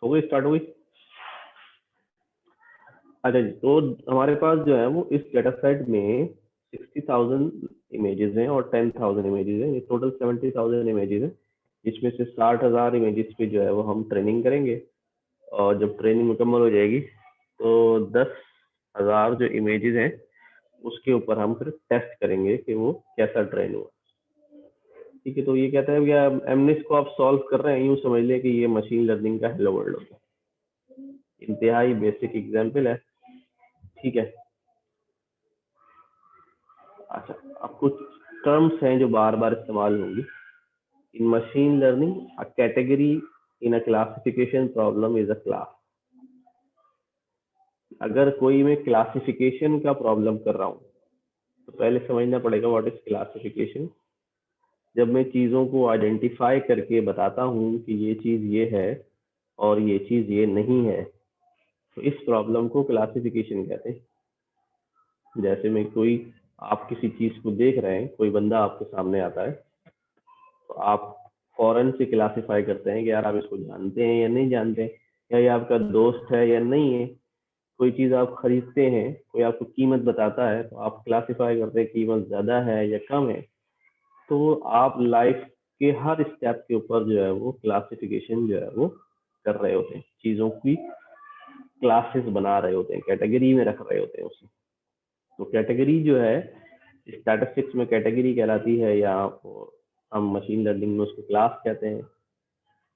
हो गई, स्टार्ट हो गई। अच्छा जी, तो हमारे पास जो है वो इस डेटा सेट में 60,000 इमेजेस हैं और 10,000 इमेजेस हैं, ये टोटल 70,000 इमेजेस हैं, जिसमें से 60,000 इमेजेस पे जो है वो हम ट्रेनिंग करेंगे। और जब ट्रेनिंग मुकम्मल हो जाएगी तो 10,000 जो इमेजेस हैं उसके ऊपर हम फिर टेस्ट करेंगे कि वो कैसा ट्रेन हुआ। ठीक है, तो ये कहता है कि एमनेस को आप सॉल्व कर रहे हैं, यूँ समझ लें कि ये मशीन लर्निंग का हेलो वर्ल्ड होता है। इंतहाई बेसिक एग्जाम्पल है। ठीक है। अच्छा, अब कुछ टर्म्स हैं जो बार बार इस्तेमाल होंगी in machine learning. A category in a classification problem is a class. अगर कोई मैं क्लासिफिकेशन का प्रॉब्लम कर रहा हूँ तो पहले समझना पड़ेगा व्हाट इज क्लासिफिकेशन। जब मैं चीज़ों को आइडेंटिफाई करके बताता हूँ कि ये चीज़ ये है और ये चीज़ ये नहीं है, तो इस प्रॉब्लम को क्लासिफिकेशन कहते हैं। जैसे मैं कोई, आप किसी चीज़ को देख रहे हैं, कोई बंदा आपके सामने आता है, तो आप फौरन से क्लासिफाई करते हैं कि यार आप इसको जानते हैं या नहीं जानते हैं, या ये आपका दोस्त है या नहीं है। कोई चीज़ आप खरीदते हैं, कोई आपको कीमत बताता है, तो आप क्लासिफाई करते हैं कीमत ज़्यादा है या कम है। तो आप लाइफ के हर स्टेप के ऊपर जो है वो क्लासिफिकेशन जो है वो कर रहे होते हैं, चीज़ों की क्लासेस बना रहे होते हैं, कैटेगरी में रख रहे होते हैं उसे। तो कैटेगरी जो है स्टैटिस्टिक्स में कैटेगरी कहलाती है, या हम मशीन लर्निंग में उसको क्लास कहते हैं।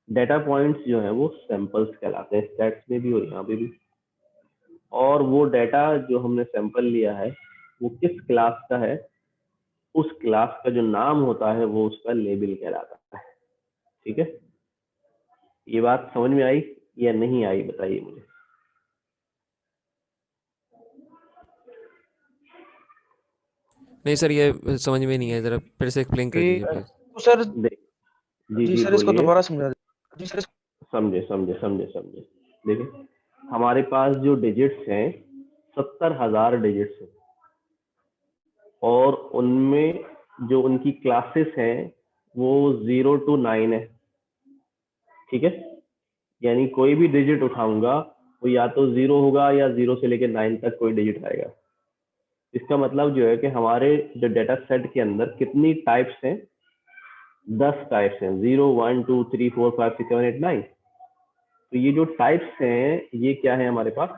डेटा पॉइंट्स जो है वो सैंपल्स कहलाते हैं, स्टैट्स में भी और यहाँ पे भी। और वो डेटा जो हमने सैंपल लिया है वो किस क्लास का है, उस क्लास का जो नाम होता है वो उसका लेबल कहलाता है। ठीक है, ये बात समझ में आई या नहीं आई, बताइए मुझे। नहीं सर, ये समझ में नहीं है, जरा फिर से एक्सप्लेन कर कि दीजिए प्लीज। तो सर, जी जी जी सर इसको बोलिए। दोबारा समझा दीजिए। जी सर समझे समझे समझे समझे। देखिए, हमारे पास जो डिजिट्स हैं 70,000 डिजिट्स हैं, और उनमें जो उनकी क्लासेस हैं वो 0 to 9 है। ठीक है, यानी कोई भी डिजिट उठाऊंगा वो या तो 0 होगा या 0 से लेकर 9 तक कोई डिजिट आएगा। इसका मतलब जो है कि हमारे जो डेटा सेट के अंदर कितनी टाइप्स हैं, 10 टाइप्स हैं, 0 1 2 3 4 5 6 7 8 9। तो ये जो टाइप्स हैं ये क्या है, हमारे पास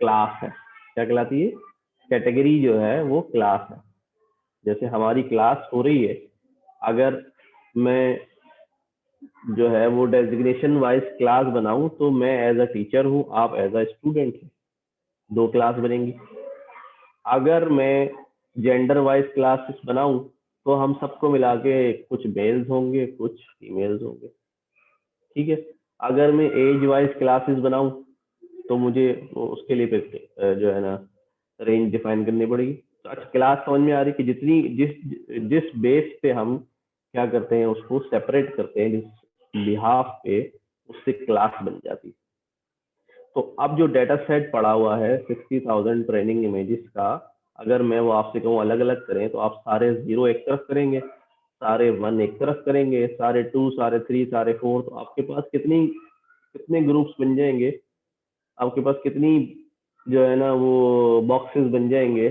क्लास है। क्या कहलाती है? कैटेगरी जो है वो क्लास है। जैसे हमारी क्लास हो रही है, अगर मैं जो है वो डेजिग्नेशन वाइज क्लास बनाऊं तो मैं एज अ टीचर हूं, आप एज अ स्टूडेंट हैं, 2 क्लास बनेंगी। अगर मैं जेंडर वाइज क्लासेस बनाऊं तो हम सबको मिला के कुछ मेल्स होंगे कुछ फीमेल्स होंगे। ठीक है, अगर मैं एज वाइज क्लासेस बनाऊं तो मुझे उसके लिए फिर जो है ना रेंज डिफाइन करनी पड़ेगी। तो अच्छा, क्लास समझ में आ रही कि जितनी जिस जिस बेस पे हम क्या करते हैं उसको सेपरेट करते हैं, जिस बिहाफ पे, उससे क्लास बन जाती है। तो अब जो डेटा सेट पड़ा हुआ है 60,000 ट्रेनिंग इमेजेस का, अगर मैं वो आपसे कहूँ अलग अलग करें तो आप सारे 0 एक तरफ करेंगे, सारे 1 एक तरफ करेंगे, सारे 2, सारे 3, सारे 4, तो आपके पास कितनी कितने ग्रुप्स बन जाएंगे, आपके पास कितनी जो है ना वो बॉक्सेस बन जाएंगे,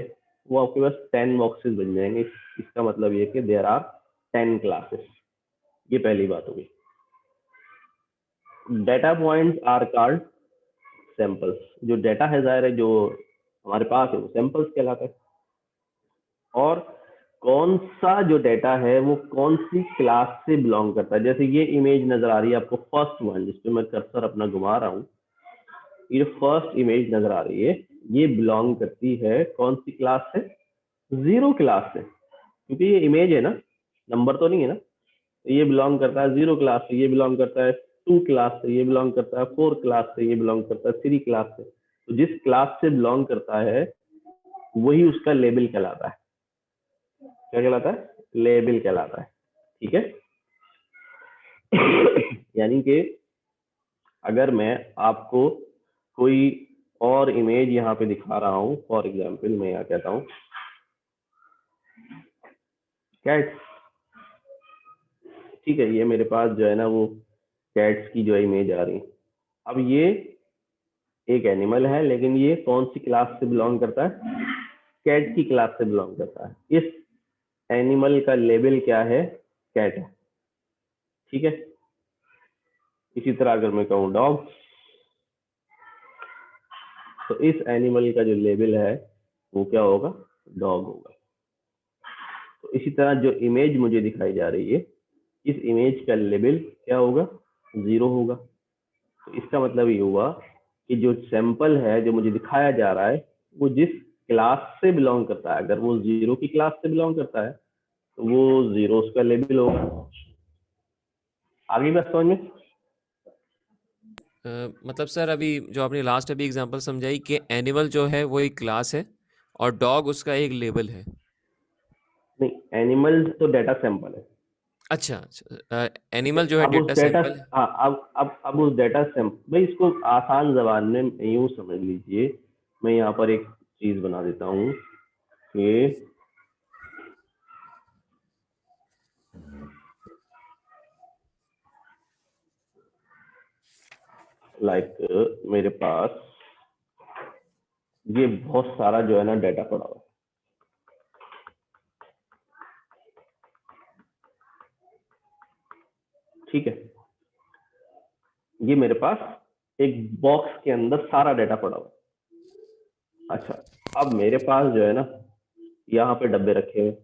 वो आपके पास 10 बॉक्सेस बन जाएंगे। इसका मतलब ये कि देयर आर 10 क्लासेस। ये पहली बात होगी। Data points are called samples. जो डेटा है जाहिर है जो हमारे पास है वो सैंपल्स कहलाता है। और कौन सा जो डेटा है वो कौन सी क्लास से बिलोंग करता है, जैसे ये इमेज नजर आ रही है आपको, फर्स्ट वन जिसपे मैं कर्सर अपना घुमा रहा हूँ, ये फर्स्ट इमेज नजर आ रही है, ये बिलोंग करती है कौन सी क्लास से? 0 क्लास से, क्योंकि ये इमेज है ना, नंबर तो नहीं है ना। तो ये बिलोंग करता है 0 क्लास से, ये बिलोंग करता है 2 क्लास से, ये बिलोंग करता है 4 क्लास से, ये बिलोंग करता है 3 क्लास से। तो जिस क्लास से बिलोंग करता है वही उसका लेबल कहलाता है। क्या कहलाता है? लेबल कहलाता है। ठीक है। यानी कि अगर मैं आपको कोई और इमेज यहाँ पे दिखा रहा हूँ, फॉर एग्जाम्पल मैं यहाँ कहता हूँ कैट। ठीक है, ये मेरे पास जो है ना वो कैट्स की जो इमेज आ रही है। अब ये एक एनिमल है, लेकिन ये कौन सी क्लास से बिलोंग करता है? कैट की क्लास से बिलोंग करता है। इस एनिमल का लेबल क्या है? कैट है। ठीक है। इसी तरह अगर मैं कहूँ डॉग, तो इस एनिमल का जो लेबल है वो क्या होगा? डॉग होगा। तो इसी तरह जो इमेज मुझे दिखाई जा रही है, इस इमेज का लेबल क्या होगा? 0 होगा। तो इसका मतलब ये हुआ कि जो सैंपल है जो मुझे दिखाया जा रहा है, वो जिस क्लास से बिलोंग करता है, अगर वो 0 की क्लास से बिलोंग करता है तो वो 0 उसका लेबल होगा। आगे बात समझ में? मतलब सर अभी जो आपने लास्ट अभी एग्जांपल समझाई कि एनिमल जो है वो एक क्लास है और डॉग उसका एक लेबल है। नहीं, एनिमल तो डेटा सैंपल है। अच्छा अच्छा, ठीक है। एनिमल जो है अब उस डेटा डेटा, सैंपल है। हाँ, अब उस डेटा सैंपल, भाई इसको आसान जबान में यूं समझ लीजिए। मैं यहाँ पर एक चीज बना देता हूँ कि लाइक मेरे पास ये बहुत सारा जो है ना डेटा पड़ा हुआ है। ठीक है। ये मेरे पास एक बॉक्स के अंदर सारा डेटा पड़ा हुआ है। अच्छा, अब मेरे पास जो है ना यहाँ पे डब्बे रखे हुए।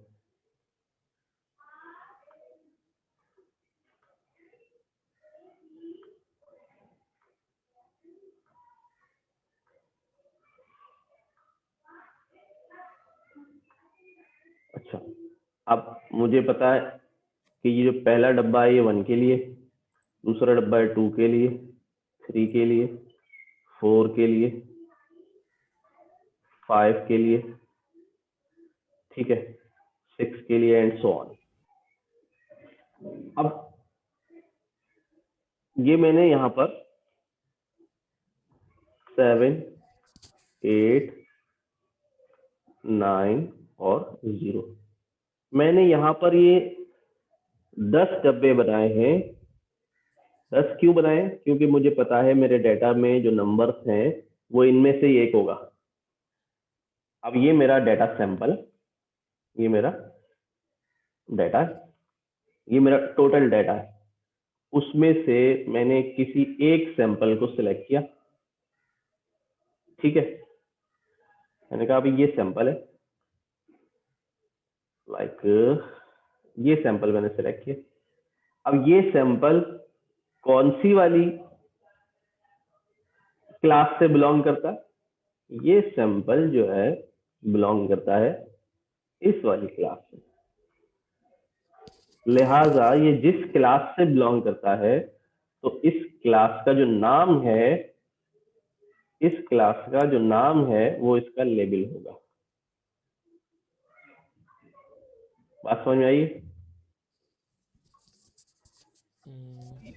अच्छा, अब मुझे पता है कि ये जो पहला डब्बा है ये 1 के लिए, दूसरा डब्बा है 2 के लिए, 3 के लिए, 4 के लिए, 5 के लिए, ठीक है, 6 के लिए एंड सो ऑन। अब ये मैंने यहाँ पर 7, 8, 9 और 0, मैंने यहाँ पर ये 10 डब्बे बनाए हैं। 10 क्यों बनाए? क्योंकि मुझे पता है मेरे डेटा में जो नंबर्स हैं वो इनमें से ही एक होगा। अब ये मेरा डेटा सैंपल, ये मेरा डेटा, ये मेरा टोटल डेटा है। उसमें से मैंने किसी एक सैंपल को सिलेक्ट किया। ठीक है। मैंने कहा अभी ये सैंपल है, लाइक ये सैंपल मैंने सिलेक्ट किया। अब ये सैंपल कौन सी वाली क्लास से बिलोंग करता है? ये सैंपल जो है बिलोंग करता है इस वाली क्लास से। लिहाजा ये जिस क्लास से बिलोंग करता है, तो इस क्लास का जो नाम है, इस क्लास का जो नाम है वो इसका लेबल होगा। बात समझ में आई?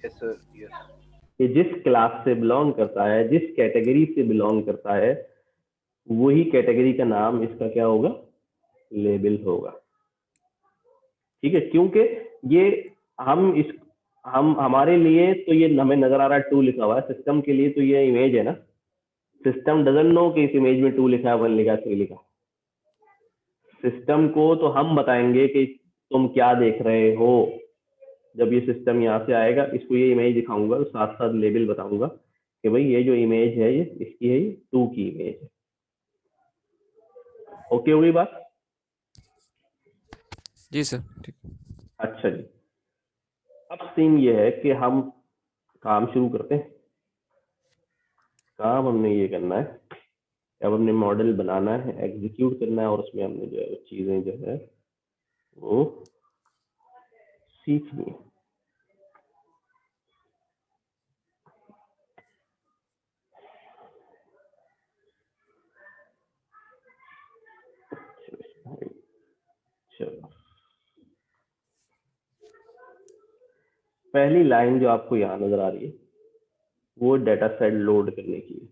Yes sir, yes. कि जिस क्लास से बिलोंग करता है, जिस कैटेगरी से बिलोंग करता है, वही कैटेगरी का नाम इसका क्या होगा? लेबल होगा। ठीक है। क्योंकि ये हम इस हम हमारे लिए तो ये हमें नजर आ रहा है 2 लिखा हुआ है, सिस्टम के लिए तो ये इमेज है ना। सिस्टम डजंट नो कि इस इमेज में 2 लिखा है, 1 लिखा है, 3 लिखा है। सिस्टम को तो हम बताएंगे कि तुम क्या देख रहे हो। जब ये सिस्टम यहाँ से आएगा, इसको ये इमेज दिखाऊंगा तो साथ साथ लेबल बताऊंगा कि भाई ये जो इमेज है ये इसकी है, ये 2 की इमेज है। ओके हुई बात? जी सर, ठीक। अच्छा जी। अब सीन ये है कि हम काम शुरू करते हैं। काम हमने ये करना है, अब हमने मॉडल बनाना है, एग्जीक्यूट करना है, और उसमें हमने जो है वो चीजें जो है वो सीखनी है। चलो, पहली लाइन जो आपको यहाँ नजर आ रही है वो डेटा सेट लोड करने की है।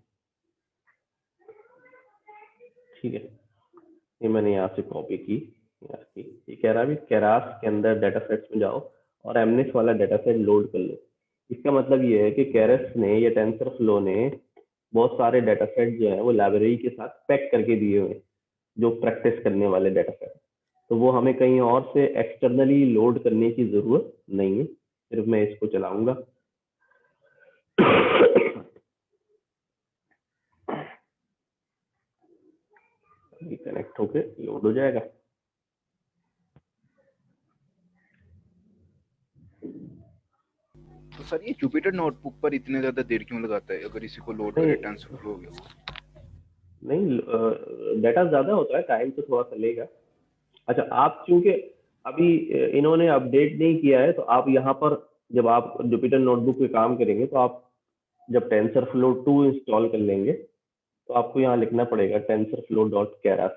ठीक है। ये मैंने यहाँ से कॉपी की, यहाँ की। ये कह रहा है कैरास के अंदर डेटा सेट्स में जाओ और एमनेस वाला डेटा सेट लोड कर लो। इसका मतलब ये है कि केरस ने या टेंसरफ्लो ने बहुत सारे डाटा सेट जो है वो लाइब्रेरी के साथ पैक करके दिए हुए हैं, जो प्रैक्टिस करने वाले डाटा सेट। तो वो हमें कहीं और से एक्सटर्नली लोड करने की जरूरत नहीं है, सिर्फ मैं इसको चलाऊंगा। कनेक्ट होके लोड हो जाएगा। तो सर ये जुपिटर नोटबुक पर इतने ज्यादा देर क्यों लगाता है अगर इसी को लोड करे टेंसरफ्लो हो गया? नहीं, डाटा ज्यादा होता है, टाइम तो थोड़ा सा लेगा। अच्छा, आप चूंकि अभी इन्होंने अपडेट नहीं किया है, तो आप यहाँ पर जब आप जुपिटर नोटबुक पे काम करेंगे तो आप जब टेंसरफ्लो 2 इंस्टॉल कर लेंगे तो आपको यहाँ लिखना पड़ेगा tensorflow.keras।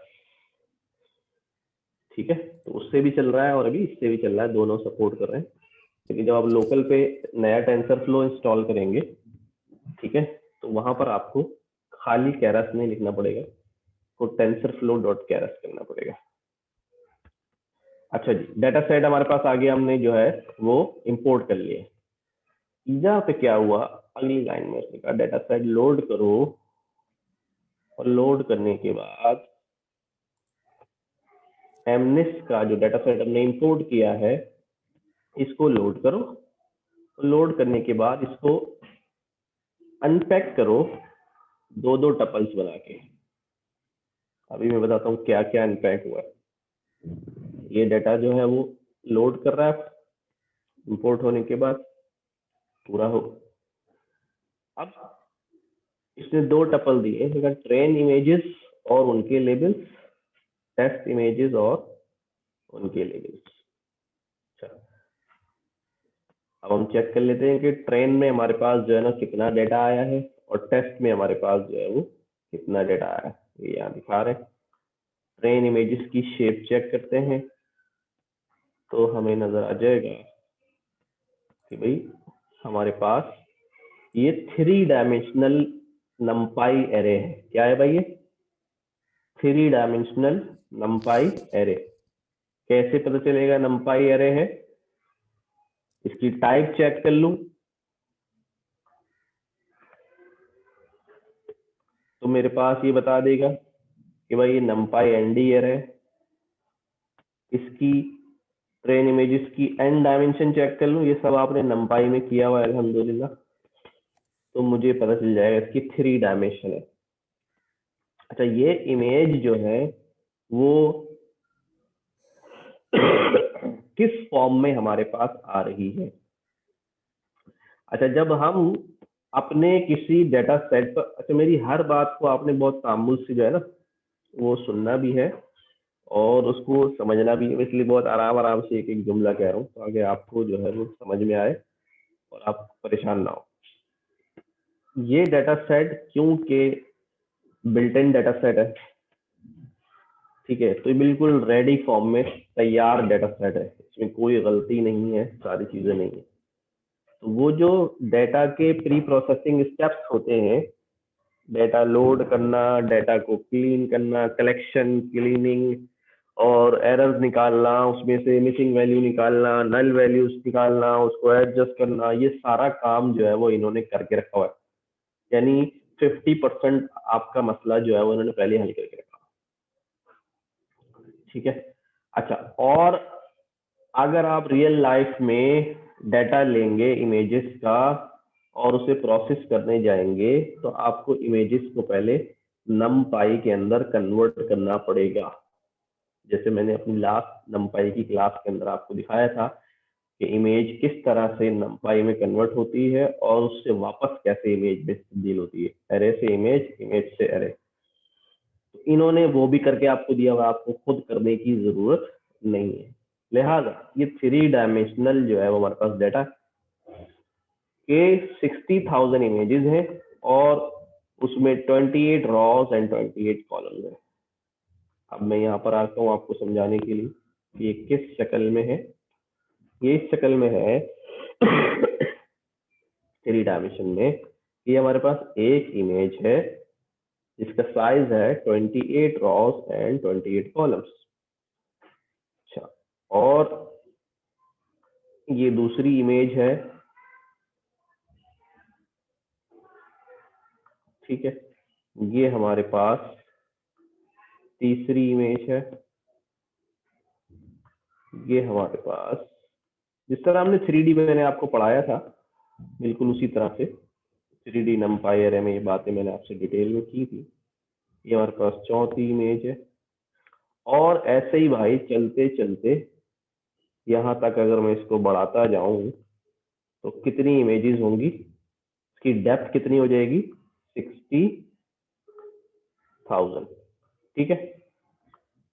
ठीक है, तो उससे भी चल रहा है और अभी इससे भी चल रहा है, दोनों सपोर्ट कर रहे हैं। लेकिन जब आप लोकल पे नया टेंसरफ्लो इंस्टॉल करेंगे, ठीक है, तो वहां पर आपको खाली केरस नहीं लिखना पड़ेगा, तो tensorflow.keras करना पड़ेगा। अच्छा जी, डाटा सेट हमारे पास आगे हमने जो है वो इंपोर्ट कर लिए। यहाँ पे क्या हुआ, अगली लाइन में उसने कहा डाटा सेट लोड करो, और लोड करने के बाद एमनिस का जो डाटा सेट हमने इंपोर्ट किया है इसको लोड करो। लोड करने के बाद इसको अनपैक करो दो दो टपल्स बना के। अभी मैं बताता हूँ क्या क्या अनपैक हुआ है। ये डाटा जो है वो लोड कर रहा है, इंपोर्ट होने के बाद पूरा हो। अब इसने दो टपल दिए, ट्रेन इमेजेस और उनके लेबल्स, टेस्ट इमेजेस और उनके लेबल्स। अच्छा, अब हम चेक कर लेते हैं कि ट्रेन में हमारे पास जो है ना कितना डेटा आया है, और टेस्ट में हमारे पास जो है वो कितना डेटा आया है, ये यहाँ दिखा रहे हैं। ट्रेन इमेजेस की शेप चेक करते हैं तो हमें नजर आ जाएगा कि भाई हमारे पास ये 3 डायमेंशनल नंपाई एरे है। क्या है भाई ये? 3 डायमेंशनल नंपाई एरे। कैसे पता चलेगा नंपाई एरे है? इसकी टाइप चेक कर लूं तो मेरे पास ये बता देगा कि भाई ये नंपाई एनडी एरे है। इसकी ट्रेन इमेजेस की एन डायमेंशन चेक कर लूं, ये सब आपने नंपाई में किया हुआ है अल्हम्दुलिल्लाह, तो मुझे पता चल जाएगा इसकी 3 डायमेंशन है। अच्छा, ये इमेज जो है वो किस फॉर्म में हमारे पास आ रही है? अच्छा, जब हम अपने किसी डाटा सेट पर, अच्छा मेरी हर बात को आपने बहुत तामुल से जो है ना वो सुनना भी है और उसको समझना भी है, इसलिए बहुत आराम आराम से एक एक जुमला कह रहा हूँ ताकि आपको जो है वो समझ में आए और आप परेशान ना हो। ये डाटा सेट क्योंकि बिल्ट इन डाटा सेट है, ठीक है, तो ये बिल्कुल रेडी फॉर्म में तैयार डाटा सेट है, इसमें कोई गलती नहीं है, सारी चीजें नहीं है। तो वो जो डाटा के प्री प्रोसेसिंग स्टेप्स होते हैं, डाटा लोड करना, डाटा को क्लीन करना, कलेक्शन, क्लीनिंग और एरर्स निकालना, उसमें से मिसिंग वैल्यू निकालना, नल वैल्यूज निकालना, उसको एडजस्ट करना, ये सारा काम जो है वो इन्होंने करके रखा हुआ है। यानी 50% आपका मसला जो है वो इन्होंने पहले हल करके रखा। ठीक है, अच्छा, और अगर आप रियल लाइफ में डाटा लेंगे इमेजेस का और उसे प्रोसेस करने जाएंगे तो आपको इमेजेस को पहले numpy के अंदर कन्वर्ट करना पड़ेगा। जैसे मैंने अपनी लास्ट numpy की क्लास के अंदर आपको दिखाया था कि इमेज किस तरह से numpy में कन्वर्ट होती है और उससे वापस कैसे इमेज में तब्दील होती है, एरे से इमेज, इमेज से एरे। तो इन्होंने वो भी करके आपको दिया हुआ, आपको खुद करने की जरूरत नहीं है। लिहाजा ये 3 डायमेंशनल जो है वो हमारे पास डाटा के 60,000 इमेजेस हैं और उसमें 28 रॉस एंड 28 कॉलम्स हैं। अब मैं यहाँ पर आता हूँ आपको समझाने के लिए कि ये किस शक्ल में है। ये इस शक्ल में है 3 डायमेंशन में। ये हमारे पास एक इमेज है जिसका साइज है 28 रॉस एंड 28 कॉलम्स। अच्छा, और ये दूसरी इमेज है ठीक है, ये हमारे पास तीसरी इमेज है। ये हमारे पास जिस तरह हमने 3D मैंने आपको पढ़ाया था बिल्कुल उसी तरह से 3D नंपाई एरे में ये बातें मैंने आपसे डिटेल में की थी। ये हमारे पास चौथी इमेज है। और ऐसे ही भाई चलते चलते यहाँ तक अगर मैं इसको बढ़ाता जाऊं तो कितनी इमेजेस होंगी, इसकी डेप्थ कितनी हो जाएगी, 60,000। ठीक है,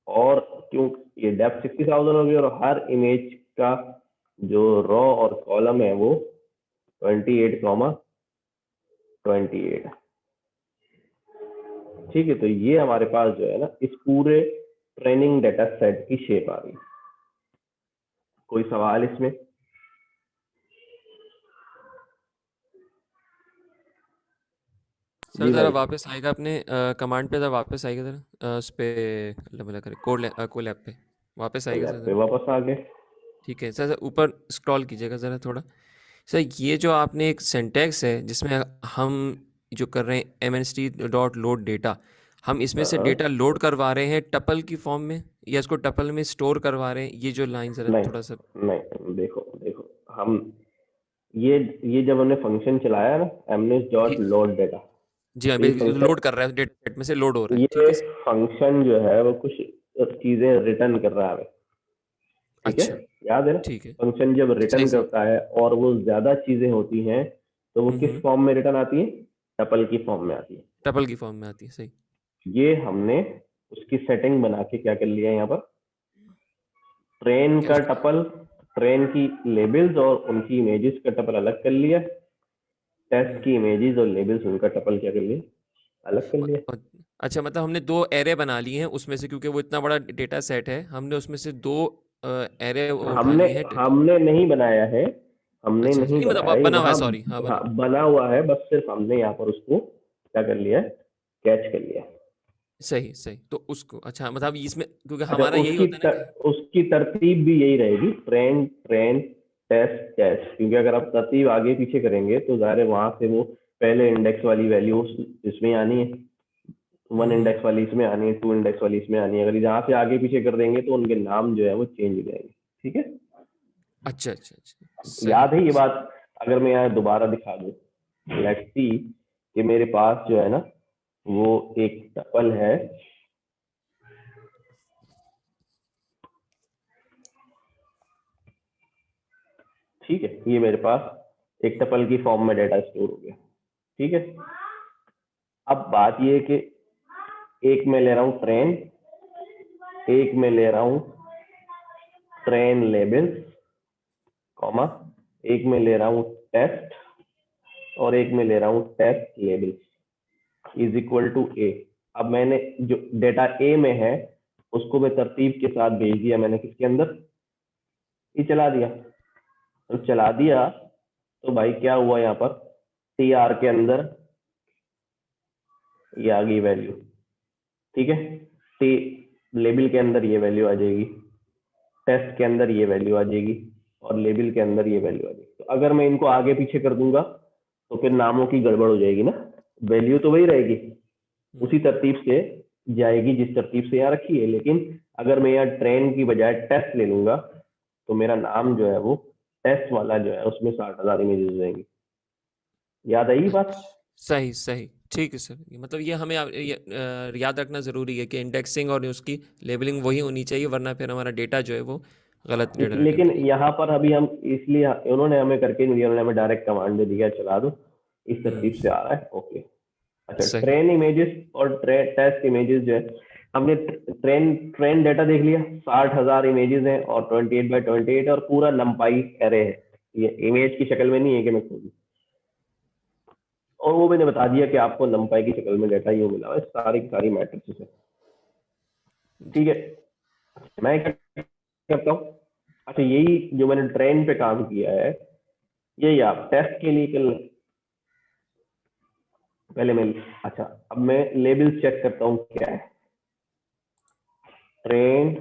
और क्यों ये डेप्थ 60,000 होगी और हर इमेज का जो रॉ और कॉलम है वो 28,28। ठीक है, तो ये हमारे पास जो है ना इस पूरे ट्रेनिंग डेटा सेट की शेप आ रही है। कोई सवाल इसमें? सर जी ज़रा भाई, वापस आएगा अपने कमांड पे, ज़रा वापस आएगा ज़रा उस पे लगा करें कोड लैब पे वापस आएगा सर लैब पे ज़रा। वापस आ गए। ठीक है सर, सर ऊपर स्क्रॉल कीजिएगा ज़रा थोड़ा। सर ये जो आपने एक सिंटैक्स है जिसमें हम जो कर रहे हैं mnst.load डेटा, हम इसमें से हाँ, डेटा लोड करवा रहे हैं टपल की फॉर्म में या इसको टपल में स्टोर करवा रहे हैं? ये जो लाइन ज़रा नहीं थोड़ा सा। नहीं, देखो देखो, हम ये जब हमने फंक्शन चलाया ना mnest जी डॉट लोड डेटा, जी हाँ, तो ये लोड फंक्शन कर रहा है, डेटा सेट में से लोड हो रहा है। ठीक ये है सर। फंक्शन जो है वो कुछ चीजें रिटर्न कर रहा है। ठीक है, अच्छा। याद है ना, ठीक है। फंक्शन जब सही रिटर्न सही। करता है और वो ज्यादा चीजें होती हैं तो वो किस हम्म। फॉर्म में रिटर्न आती है, टपल की फॉर्म में आती है। टपल की फॉर्म में आती है, सही। ये हमने उसकी सेटिंग बना के क्या कर लिया है यहाँ पर, ट्रेन क्या का उसको? टपल, ट्रेन की लेबल्स और उनकी इमेजेस का टपल अलग कर लिया, टेस्ट की इमेजेस और लेबल्स उनका टपल क्या कर लिया, अलग कर लिया। अच्छा, मतलब हमने दो एरे बना लिए हैं उसमें से, क्योंकि वो इतना बड़ा डेटा सेट है, हमने उसमें से दो एरे उठा हमने लिए हैं। हमने नहीं बनाया है, हमने अच्छा अच्छा, नहीं नहीं मतलब बनाया ये बना हुआ है, वहां। सॉरी, हाँ बना। हाँ, बना हुआ है, बस सिर्फ हमने यहाँ पर उसको क्या कर लिया है, कैच कर लिया है। सही सही, तो उसको अच्छा मतलब इसमें, क्योंकि अच्छा, हमारा यही होता है ना कि। उसकी तरतीब भी यही रहेगी, ट्रेन ट्रेन टेस्ट टेस्ट, क्योंकि अगर आप तरतीब आगे पीछे करेंगे तो ज़ाहिर है वहां से वो पहले इंडेक्स वाली वैल्यू इसमें आनी है, 1 हम्म। इंडेक्स वाली इसमें आनी है, 2 इंडेक्स वाली इसमें आनी है। अगर यहाँ से आगे पीछे कर देंगे तो उनके नाम जो है वो चेंज हो जाएंगे। ठीक है, अच्छा अच्छा अच्छा, सही याद है ये सही। बात? अगर मैं यहाँ दोबारा दिखा दूँ, लेट्स सी कि मेरे पास जो है ना वो एक टपल है। ठीक है, ये मेरे पास एक टपल की फॉर्म में डेटा स्टोर हो गया। ठीक है, अब बात ये है कि एक मैं ले रहा हूँ ट्रेन, एक मैं ले रहा हूँ ट्रेन लेबल्स, कॉमा, एक मैं ले रहा हूँ टेस्ट और एक मैं ले रहा हूँ test labels is equal to A. अब मैंने जो डेटा ए में है उसको मैं तरतीब के साथ भेज दिया, मैंने किसके अंदर, ये चला दिया। तो चला दिया तो भाई क्या हुआ यहाँ पर, टी आर के अंदर ये आ गई वैल्यू। ठीक है, टी लेबल के अंदर ये वैल्यू आ जाएगी, टेस्ट के अंदर ये वैल्यू आ जाएगी और लेबल के अंदर ये वैल्यू आ जाएगी। तो अगर मैं इनको आगे पीछे कर दूंगा तो फिर नामों की गड़बड़ हो जाएगी ना, वैल्यू तो वही रहेगी, उसी तरतीब से जाएगी जिस तरतीब से यहाँ रखी है। लेकिन अगर मैं यहाँ ट्रेन की बजाय टेस्ट ले लूंगा तो मेरा नाम जो है वो टेस्ट वाला जो है उसमें 60,000 इमेजेस हो जाएंगी। याद आई बात? अच्छा, सही सही, ठीक है सर। ये मतलब ये हमें याद रखना ज़रूरी है कि इंडेक्सिंग और उसकी लेबलिंग वही होनी चाहिए, वरना फिर हमारा डेटा जो है वो गलत डेटा रिटर्न लेकिन करेगा। यहाँ पर अभी हम इसलिए उन्होंने हमें करके नहीं दिया, उन्होंने हमें डायरेक्ट कमांड दे दिया चला दो, इस तरतीब से आ रहा है। ओके, अच्छा, सही। ट्रेन इमेजेस और टेस्ट इमेजेस जो है, हमने ट्रेन ट्रेन डेटा देख लिया, 60,000 इमेजेस हैं और 28 बाई 28 और पूरा नंपाई एरे है, ये इमेज की शक्ल में नहीं है कि मैं खोलूं। और वो मैंने बता दिया कि आपको नंपाई की शक्ल में डेटा ये मिला है, सारी की सारी मैट्रिक्स है। जी। ठीक है, मैं क्या करता हूँ, अच्छा यही जो मैंने ट्रेन पे काम किया है यही आप टेस्ट के लिए कर लें। पहले मैं, अच्छा अब मैं लेबल चेक करता हूँ क्या है, ट्रेन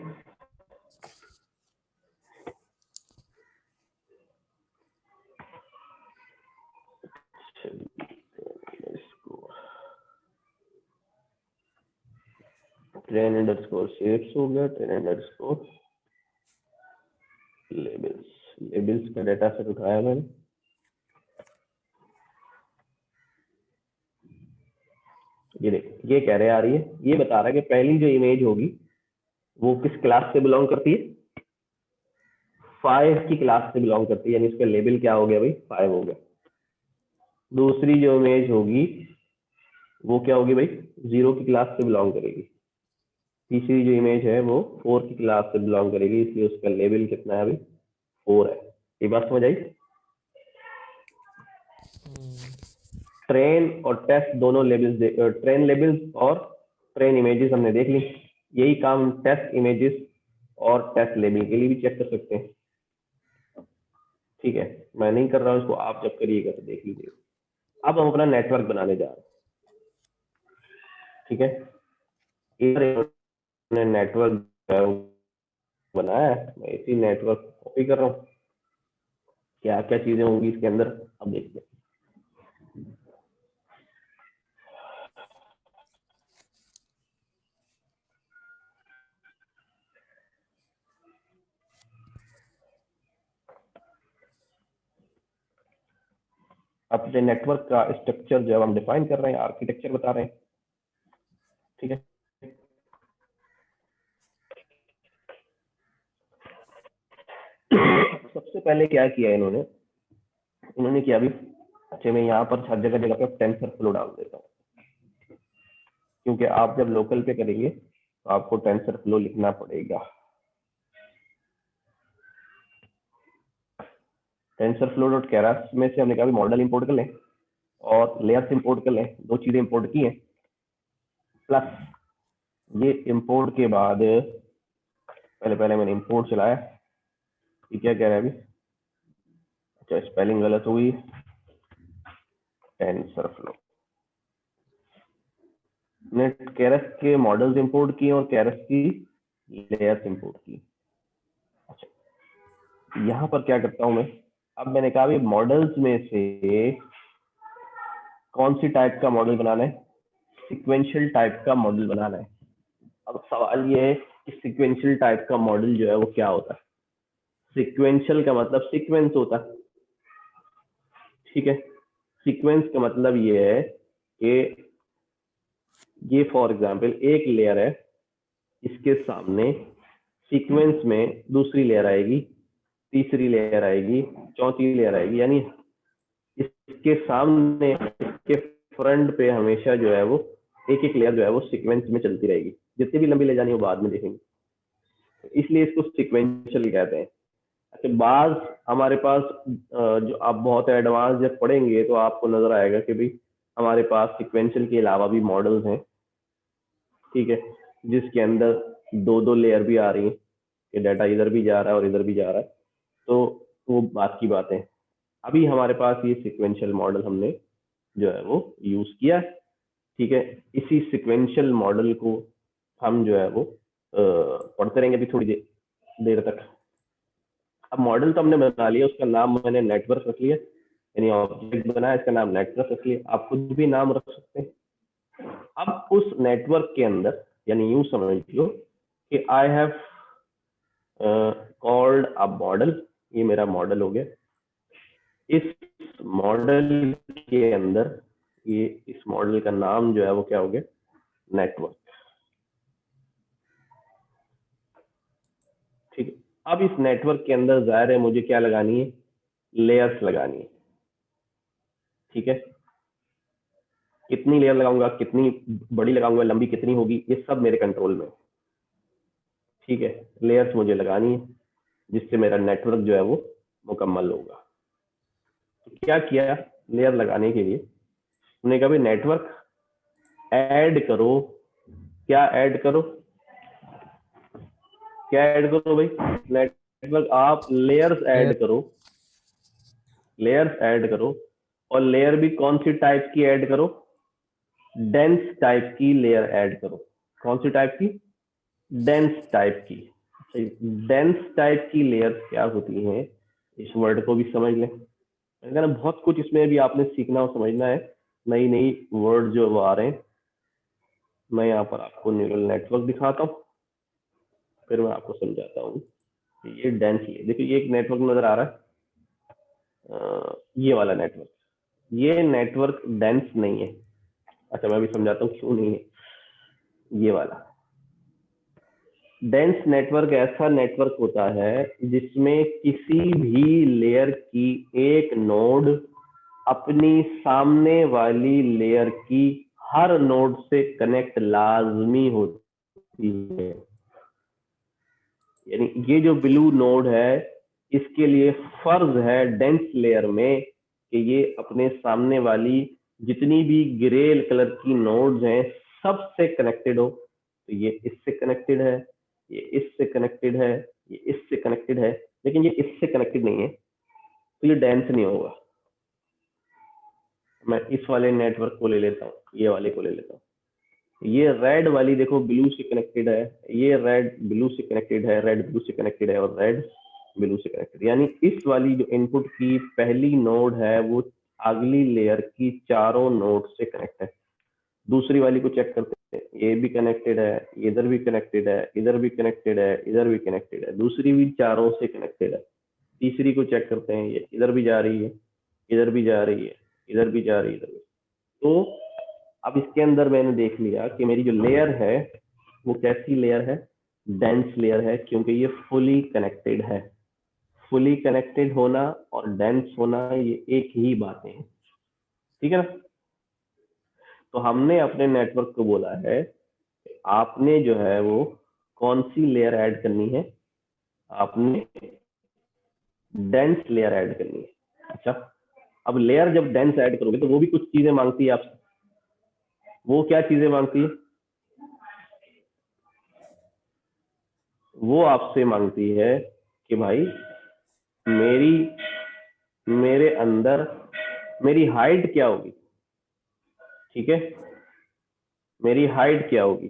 ट्रेन अंडरस्कोर शेप्स हो गया, ट्रेन अंडरस्कोर लेबल्स, लेबल्स का डाटा सेट उठाया मैंने। ये देख, ये कह रहे आ रही है, ये बता रहा है कि पहली जो इमेज होगी वो किस क्लास से बिलोंग करती है, 5 की क्लास से बिलोंग करती है, यानी इसका लेबल क्या हो गया भाई, 5 हो गया। दूसरी जो इमेज होगी वो क्या होगी भाई, 0 की क्लास से बिलोंग करेगी। तीसरी जो इमेज है वो 4 की क्लास से बिलोंग करेगी, इसलिए उसका लेबल कितना है भाई, 4 है। ये बात समझ आई। ट्रेन और टेस्ट दोनों लेबल्स, ट्रेन लेबल्स और ट्रेन इमेजेस हमने देख ली। यही काम टेस्ट इमेजेस और टेस्ट लेबल के लिए भी चेक कर सकते हैं। ठीक है, मैं नहीं कर रहा हूँ इसको, आप जब करिएगा तो देख लीजिएगा। अब हम अपना नेटवर्क बनाने जा रहे हैं। ठीक है, इन्होंने नेटवर्क बनाया है, मैं इसी नेटवर्क कॉपी कर रहा हूँ। क्या क्या चीजें होंगी इसके अंदर अब देखते हैं। अपने नेटवर्क का स्ट्रक्चर जो हम डिफाइन कर रहे हैं, आर्किटेक्चर बता रहे हैं। ठीक है, सबसे पहले क्या किया इन्होंने, किया अभी, अच्छा मैं यहाँ पर हर जगह पे टेंसर फ्लो डाल देता हूँ, क्योंकि आप जब लोकल पे करेंगे तो आपको टेंसर फ्लो लिखना पड़ेगा। टेंसर फ्लो डॉट कैरास में से हमने कहा भी मॉडल इंपोर्ट कर लें और लेयर्स इंपोर्ट कर लें, दो चीजें इंपोर्ट की हैं। प्लस ये इंपोर्ट के बाद पहले मैंने इंपोर्ट चलाया, ये क्या कह रहा है अभी, अच्छा स्पेलिंग गलत हुई, टेंसर फ्लो। ने कैरस के मॉडल्स इंपोर्ट किए और कैरस की लेयर्स इंपोर्ट की। अच्छा, यहाँ पर क्या करता हूँ मैं, अब मैंने कहा भी मॉडल्स में से कौन सी टाइप का मॉडल बनाना है, सीक्वेंशियल टाइप का मॉडल बनाना है। अब सवाल ये है कि सीक्वेंशियल टाइप का मॉडल जो है वो क्या होता है। सीक्वेंशियल का मतलब सीक्वेंस होता है। ठीक है, सीक्वेंस का मतलब ये है कि ये फॉर एग्जांपल एक लेयर है, इसके सामने सीक्वेंस में दूसरी लेयर आएगी, तीसरी लेयर आएगी, चौथी लेयर आएगी, यानी इसके सामने, इसके फ्रंट पे हमेशा जो है वो एक एक लेयर जो है वो सीक्वेंस में चलती रहेगी। जितनी भी लंबी ले जानी है वो बाद में देखेंगे, इसलिए इसको सीक्वेंशियल कहते हैं। अच्छा, बाज हमारे पास जो आप बहुत एडवांस जब पढ़ेंगे तो आपको नजर आएगा कि भाई हमारे पास सीक्वेंशियल के अलावा भी मॉडल्स हैं। ठीक है, जिसके अंदर दो दो लेयर भी आ रही है कि डाटा इधर भी जा रहा है और इधर भी जा रहा है, तो वो बात की बात है। अभी हमारे पास ये सीक्वेंशियल मॉडल हमने जो है वो यूज किया है। ठीक है, इसी सीक्वेंशियल मॉडल को हम जो है वो पढ़ते रहेंगे अभी थोड़ी देर तक। अब मॉडल तो हमने बना लिया, उसका नाम मैंने नेटवर्क रख लिया, यानी ऑब्जेक्ट बनाया, इसका नाम नेटवर्क रख लिया। आप खुद भी नाम रख सकते हैं। अब उस नेटवर्क के अंदर, यानी यूं समझ लो कि I have called a model, ये मेरा मॉडल हो गया। इस मॉडल के अंदर ये, इस मॉडल का नाम जो है वो क्या हो गया, नेटवर्क। ठीक है, अब इस नेटवर्क के अंदर जाहिर है मुझे क्या लगानी है, लेयर्स लगानी है। ठीक है, कितनी लेयर लगाऊंगा, कितनी बड़ी लगाऊंगा, लंबी कितनी होगी, ये सब मेरे कंट्रोल में। ठीक है, लेयर्स मुझे लगानी है जिससे मेरा नेटवर्क जो है वो मुकम्मल होगा। तो क्या किया, लेयर लगाने के लिए हमने कहा भाई नेटवर्क ऐड करो। क्या ऐड करो, क्या ऐड करो भाई, नेटवर्क आप लेयर्स ऐड करो, लेयर्स ऐड करो। और लेयर भी कौन सी टाइप की ऐड करो, डेंस टाइप की लेयर ऐड करो। कौन सी टाइप की, डेंस टाइप की। डेंस टाइप की लेयर्स क्या होती हैं, इस वर्ड को भी समझ लें। मैंने बहुत कुछ इसमें भी आपने सीखना और समझना है, नई नई वर्ड जो वो आ रहे हैं, मैं यहाँ पर आपको न्यूरल नेटवर्क दिखाता हूँ, फिर मैं आपको समझाता हूँ कि ये डेंसली, देखिए ये एक नेटवर्क नजर आ रहा है, ये वाला नेटवर्क, ये नेटवर्क डेंस नहीं है। अच्छा मैं भी समझाता हूँ क्यों नहीं है। ये वाला डेंस नेटवर्क ऐसा नेटवर्क होता है जिसमें किसी भी लेयर की एक नोड अपनी सामने वाली लेयर की हर नोड से कनेक्ट लाजमी होती है। यानी ये जो ब्लू नोड है, इसके लिए फर्ज है डेंस लेयर में कि ये अपने सामने वाली जितनी भी ग्रे कलर की नोड्स हैं सबसे कनेक्टेड हो। तो ये इससे कनेक्टेड है, ये इससे कनेक्टेड है, ये इससे कनेक्टेड है, लेकिन ये इससे कनेक्टेड नहीं है, तो ये डेंस नहीं होगा। मैं इस वाले नेटवर्क को ले लेता हूँ, ये वाले को ले लेता हूँ। ये रेड वाली देखो ब्लू से कनेक्टेड है, ये रेड ब्लू से कनेक्टेड है, रेड ब्लू से कनेक्टेड है, और रेड ब्लू से कनेक्टेड। यानी इस वाली जो इनपुट की पहली नोड है वो अगली लेयर की चारों नोड से कनेक्ट है। दूसरी वाली को चेक करते हैं, ये भी कनेक्टेड है, इधर भी कनेक्टेड है, इधर भी कनेक्टेड है, इधर भी कनेक्टेड है, दूसरी भी चारों से कनेक्टेड है। तीसरी को चेक करते हैं, ये इधर भी जा रही है, इधर भी जा रही है, इधर भी जा रही है, इधर भी। तो अब इसके अंदर मैंने देख लिया कि मेरी जो लेयर है वो कैसी लेयर है, डेंस लेयर है, क्योंकि ये फुली कनेक्टेड है। फुली कनेक्टेड होना और डेंस होना ये एक ही बातें हैं, ठीक है ना। तो हमने अपने नेटवर्क को बोला है आपने जो है वो कौन सी लेयर ऐड करनी है, आपने डेंस लेयर ऐड करनी है। अच्छा अब लेयर जब डेंस ऐड करोगे तो वो भी कुछ चीजें मांगती है आपसे। वो क्या चीजें मांगती है? वो आपसे मांगती है कि भाई मेरे अंदर मेरी हाइट क्या होगी, ठीक है, मेरी हाइट क्या होगी,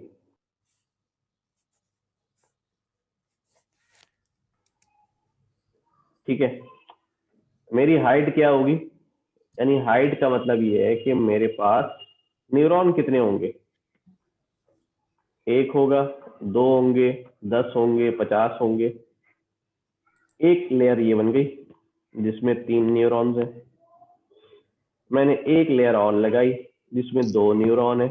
ठीक है, मेरी हाइट क्या होगी। यानी हाइट का मतलब ये है कि मेरे पास न्यूरॉन कितने होंगे, एक होगा, दो होंगे, 10 होंगे, 50 होंगे। एक लेयर ये बन गई जिसमें 3 न्यूरॉन्स हैं। मैंने एक लेयर और लगाई जिसमें 2 न्यूरॉन है,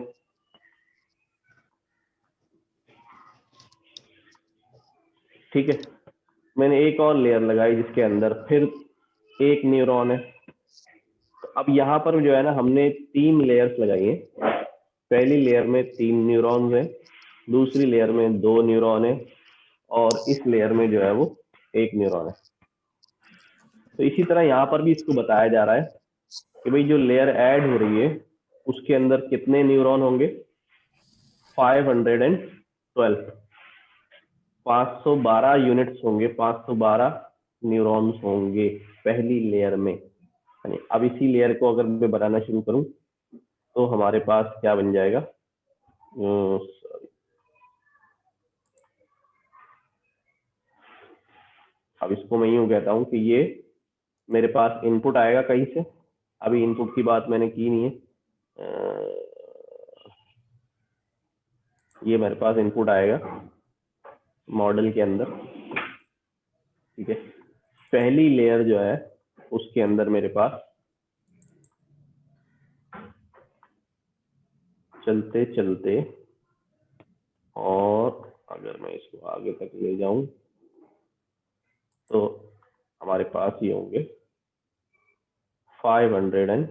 ठीक है। मैंने एक और लेयर लगाई जिसके अंदर फिर 1 न्यूरॉन है। तो अब यहाँ पर जो है ना हमने 3 लेयर्स लगाई हैं। पहली लेयर में 3 न्यूरॉन्स हैं, दूसरी लेयर में 2 न्यूरॉन है, और इस लेयर में जो है वो 1 न्यूरॉन है। तो इसी तरह यहाँ पर भी इसको बताया जा रहा है कि भाई जो लेयर ऐड हो रही है उसके अंदर कितने न्यूरॉन होंगे, 512, 512 यूनिट्स होंगे, 512 न्यूरॉन्स होंगे पहली लेयर में। यानी अब इसी लेयर को अगर मैं बनाना शुरू करूं तो हमारे पास क्या बन जाएगा, अब इसको मैं यूं कहता हूं कि ये मेरे पास इनपुट आएगा कहीं से। अभी इनपुट की बात मैंने की नहीं है, ये मेरे पास इनपुट आएगा मॉडल के अंदर, ठीक है। पहली लेयर जो है उसके अंदर मेरे पास चलते चलते, और अगर मैं इसको आगे तक ले जाऊं तो हमारे पास ये होंगे 512।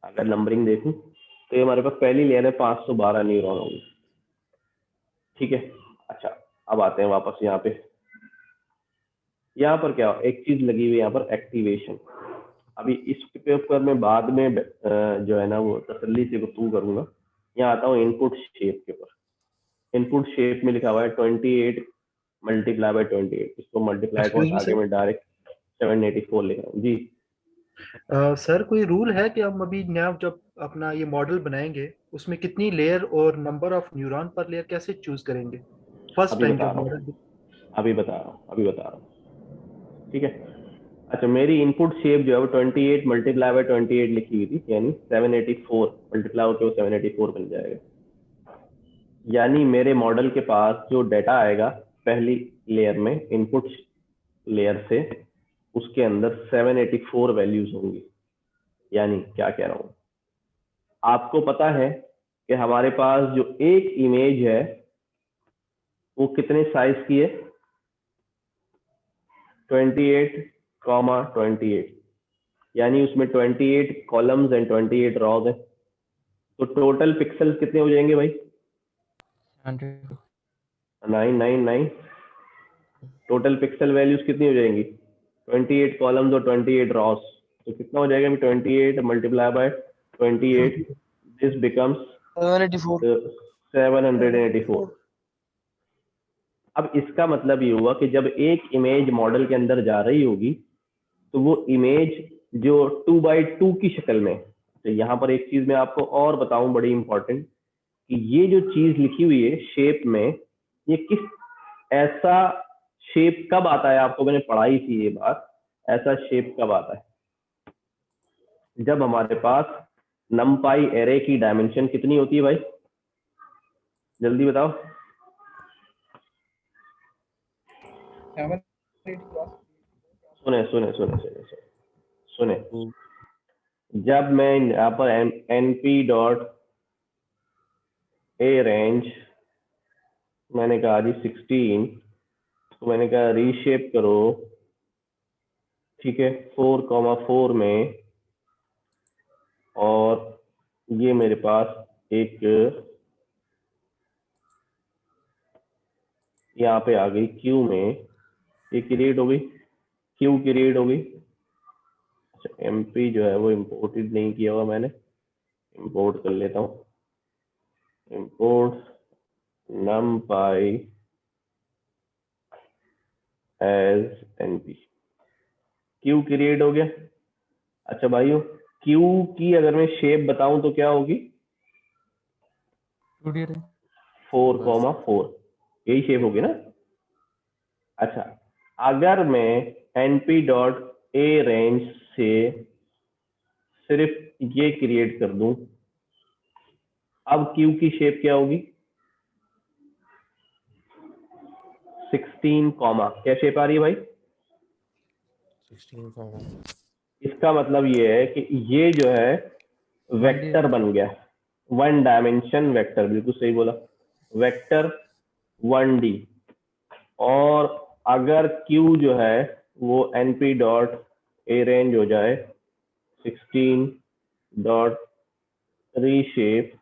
अगर नंबरिंग देखूं तो ये हमारे पास पहली लेयर है, 512 न्यूरॉन होंगे, ठीक है। अच्छा अब आते हैं वापस यहाँ पे। यहाँ पर क्या एक चीज लगी हुई है यहाँ पर, एक्टिवेशन। अभी इसके ऊपर मैं बाद में जो है ना वो तसल्ली से गुफ्तगू करूंगा। यहाँ आता हूँ इनपुट शेप के ऊपर। इनपुट शेप में लिखा हुआ है 28 मल्टीप्लाई बाय 28, इसको मल्टीप्लाई को हटा के मैं डायरेक्ट 784 लिख रहा हूँ जी। सर कोई रूल है कि हम अभी नया जब अपना ये मॉडल बनाएंगे उसमें कितनी लेयर और नंबर ऑफ न्यूरॉन पर लेयर कैसे चूज करेंगे फर्स्ट अभी टाइम बता जब रहा हूँ, मॉडल? अभी बता रहा हूँ, ठीक है। अच्छा, मेरी इनपुट शेप जो है वो 28 मल्टीप्लाई बाय 28 लिखी हुई थी, यानी 784 मल्टीप्लाई होकर वो 784 बन जाएगा। यानी मेरे मॉडल के पास जो डाटा आएगा पहली लेयर में, इनपुट लेयर से, उसके अंदर 784 वैल्यूज होंगी। यानी क्या कह रहा हूं, आपको पता है कि हमारे पास जो एक इमेज है वो कितने साइज की है, 28,28, यानी उसमें 28 कॉलम्स एंड 28 रॉज है। तो टोटल पिक्सल्स कितने हो जाएंगे भाई? 999। टोटल पिक्सल वैल्यूज कितनी हो जाएंगी? 28 कॉलम्स और 28 रॉस, तो कितना हो जाएगा? 28 मल्टीप्लाई बाय 28, दिस बिकम्स 784। अब इसका मतलब ये हुआ कि जब एक इमेज मॉडल के अंदर जा रही होगी तो वो इमेज जो 2x2 की शक्ल में, तो यहाँ पर एक चीज मैं आपको और बताऊं बड़ी इंपॉर्टेंट, कि ये जो चीज लिखी हुई है शेप में, ये किस ऐसा शेप कब आता है? आपको मैंने पढ़ाई थी ये बात, ऐसा शेप कब आता है? जब हमारे पास नमपाई एरे की डायमेंशन कितनी होती है भाई? जल्दी बताओ। सुने सुने सुने सुने सुने सुने, जब मैं यहाँ पर np डॉट ए रेंज, मैंने कहा जी 16, तो मैंने कहा रीशेप करो, ठीक है, 4,4 में, और ये मेरे पास एक यहाँ पे आ गई क्यू में, ये क्रिएट हो गई, क्यू क्रिएट हो गई। अच्छा, एमपी जो है वो इम्पोर्टेड नहीं किया हुआ मैंने, इंपोर्ट कर लेता हूँ, इंपोर्ट numpy एज np, क्यू क्रिएट हो गया। अच्छा भाइयों, क्यू की अगर मैं शेप बताऊं तो क्या होगी? 4,4, यही शेप होगी ना? अच्छा, अगर मैं np डॉट ए रेंज से सिर्फ ये क्रिएट कर दूं, अब क्यू की शेप क्या होगी? 16 कॉमा, क्या शेप आ रही है भाई? 16 इसका मतलब ये है कि ये जो है वेक्टर बन गया, 1 डायमेंशन वेक्टर, बिल्कुल सही बोला, वेक्टर 1D। और अगर Q जो है वो np डॉट ए रेंज हो जाए 16 डॉट रीशेप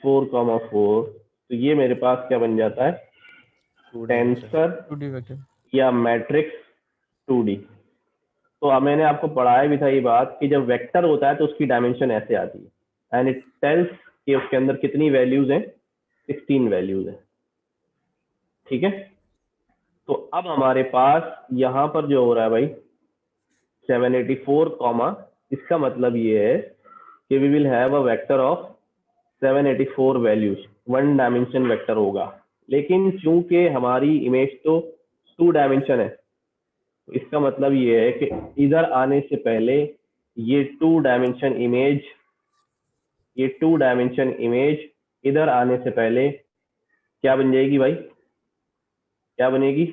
4,4, तो ये मेरे पास क्या बन जाता है? टेंसर या मैट्रिक्स 2D। तो अब मैंने आपको पढ़ाया भी था ये बात कि जब वेक्टर होता है तो उसकी डायमेंशन ऐसे आती है, एंड इट टेल्स कि उसके अंदर कितनी वैल्यूज हैं, 16 वैल्यूज हैं, ठीक है। तो अब हमारे पास यहाँ पर जो हो रहा है भाई 784 कॉमा, इसका मतलब ये है कि we will have a vector of 784 values, 1 dimension vector होगा। लेकिन चूंकि हमारी इमेज तो 2 डायमेंशन है, तो इसका मतलब ये है कि इधर आने से पहले ये 2 डायमेंशन इमेज, ये 2 डायमेंशन इमेज इधर आने से पहले क्या बन जाएगी भाई? क्या बनेगी?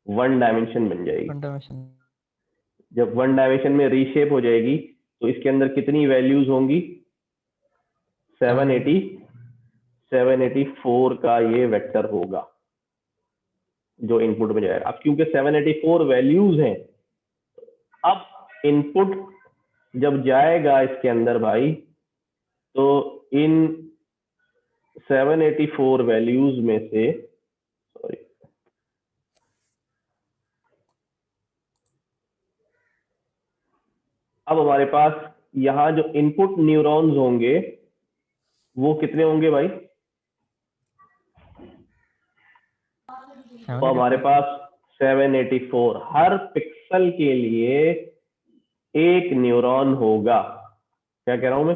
1 डायमेंशन बन जाएगी। जब 1 डायमेंशन में रीशेप हो जाएगी तो इसके अंदर कितनी वैल्यूज होंगी? 784 का ये वेक्टर होगा जो इनपुट में जाएगा। अब क्योंकि 784 वैल्यूज हैं, अब इनपुट जब जाएगा इसके अंदर भाई, तो इन 784 वैल्यूज में से, सॉरी, अब हमारे पास यहाँ जो इनपुट न्यूरॉन्स होंगे वो कितने होंगे भाई? तो हमारे पास 784, हर पिक्सल के लिए एक न्यूरॉन होगा। क्या कह रहा हूं मैं?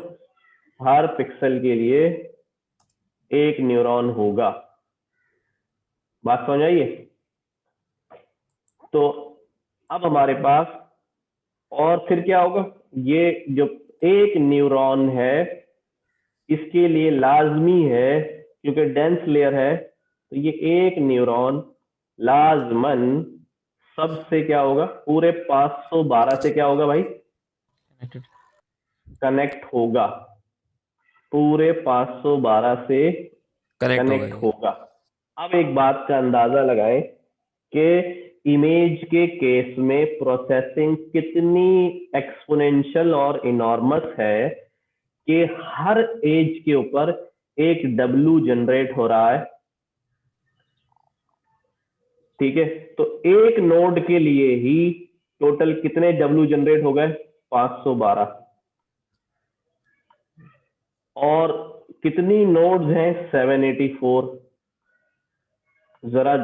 हर पिक्सल के लिए एक न्यूरॉन होगा। बात समझ आइए? तो अब हमारे पास और फिर क्या होगा, ये जो एक न्यूरॉन है इसके लिए लाजमी है, क्योंकि डेंस लेयर है, तो ये एक न्यूरॉन लाजमन सबसे क्या होगा, पूरे 512 से क्या होगा भाई, कनेक्ट होगा, पूरे 512 से कनेक्ट होगा कनेक्ट ये। होगा। अब एक बात का अंदाजा लगाएं कि इमेज के केस में प्रोसेसिंग कितनी एक्सपोनेंशियल और इनॉर्मस है कि हर एज के ऊपर एक W जनरेट हो रहा है। ठीक है, तो एक नोड के लिए ही टोटल कितने W जनरेट हो गए, 512। और कितनी नोड्स हैं, 784। जरा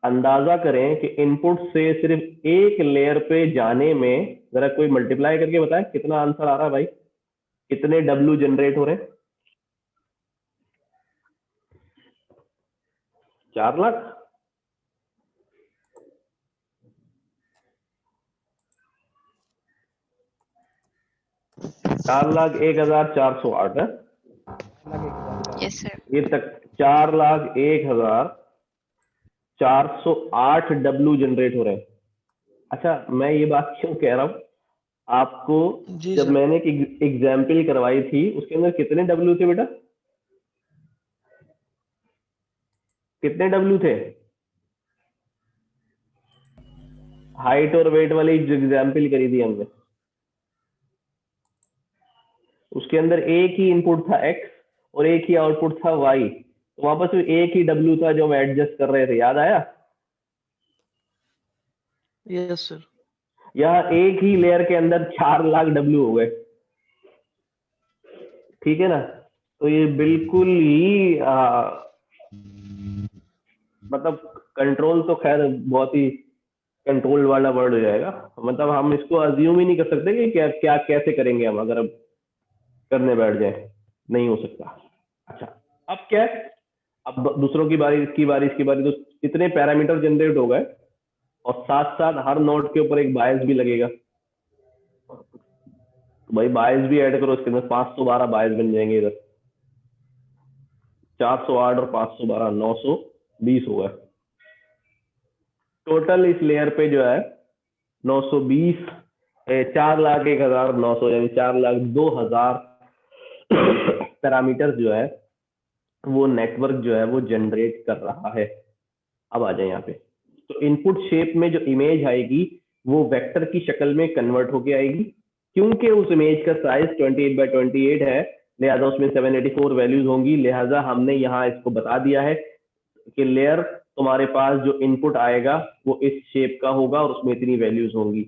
अंदाजा करें कि इनपुट से सिर्फ एक लेयर पे जाने में, जरा कोई मल्टीप्लाई करके बताए कितना आंसर आ रहा है भाई, कितने W जनरेट हो रहे हैं, 4 लाख। चार लाख 1,408 है यस सर। ये तक, 4,01,408 W जनरेट हो रहे हैं। अच्छा, मैं ये बात क्यों कह रहा हूँ आपको, जी जब सर। मैंने एक एग्जाम्पल करवाई थी उसके अंदर कितने W थे बेटा, कितने W थे, हाइट और वेट वाली जो एग्जाम्पल करी थी हमने, उसके अंदर एक ही इनपुट था X और एक ही आउटपुट था Y, तो वहां पर सिर्फ एक ही W था जो हम एडजस्ट कर रहे थे, याद आया। Yes sir. यहाँ एक ही लेयर के अंदर 4 लाख W हो गए। ठीक है ना, तो ये बिल्कुल ही मतलब कंट्रोल तो खैर बहुत ही कंट्रोल वाला वर्ड हो जाएगा, मतलब हम इसको अज्यूम ही नहीं कर सकते कि क्या क्या कैसे करेंगे हम, अगर अब करने बैठ जाए नहीं हो सकता। अच्छा, अब क्या है, अब दूसरों की बारी, इसकी बारी, इसकी बारी, तो इतने पैरामीटर जनरेट हो गए और साथ साथ हर नोड के ऊपर एक बायस भी लगेगा, तो भाई बायस भी ऐड करो इसके अंदर, 512 बायस बन जाएंगे इधर, 408 और 512 920 हो गए टोटल। इस लेयर पे जो है 920, 4,01,900 यानी 4,02,000 पैरामीटर जो है वो नेटवर्क जो है वो जनरेट कर रहा है। अब आ जाए यहाँ पे, तो इनपुट शेप में जो इमेज आएगी वो वेक्टर की शक्ल में कन्वर्ट होके आएगी, क्योंकि उस इमेज का साइज 28x28 है, लिहाजा उसमें 784 वैल्यूज होंगी। लिहाजा हमने यहाँ इसको बता दिया है कि लेयर तुम्हारे पास जो इनपुट आएगा वो इस शेप का होगा और उसमें इतनी वैल्यूज होंगी,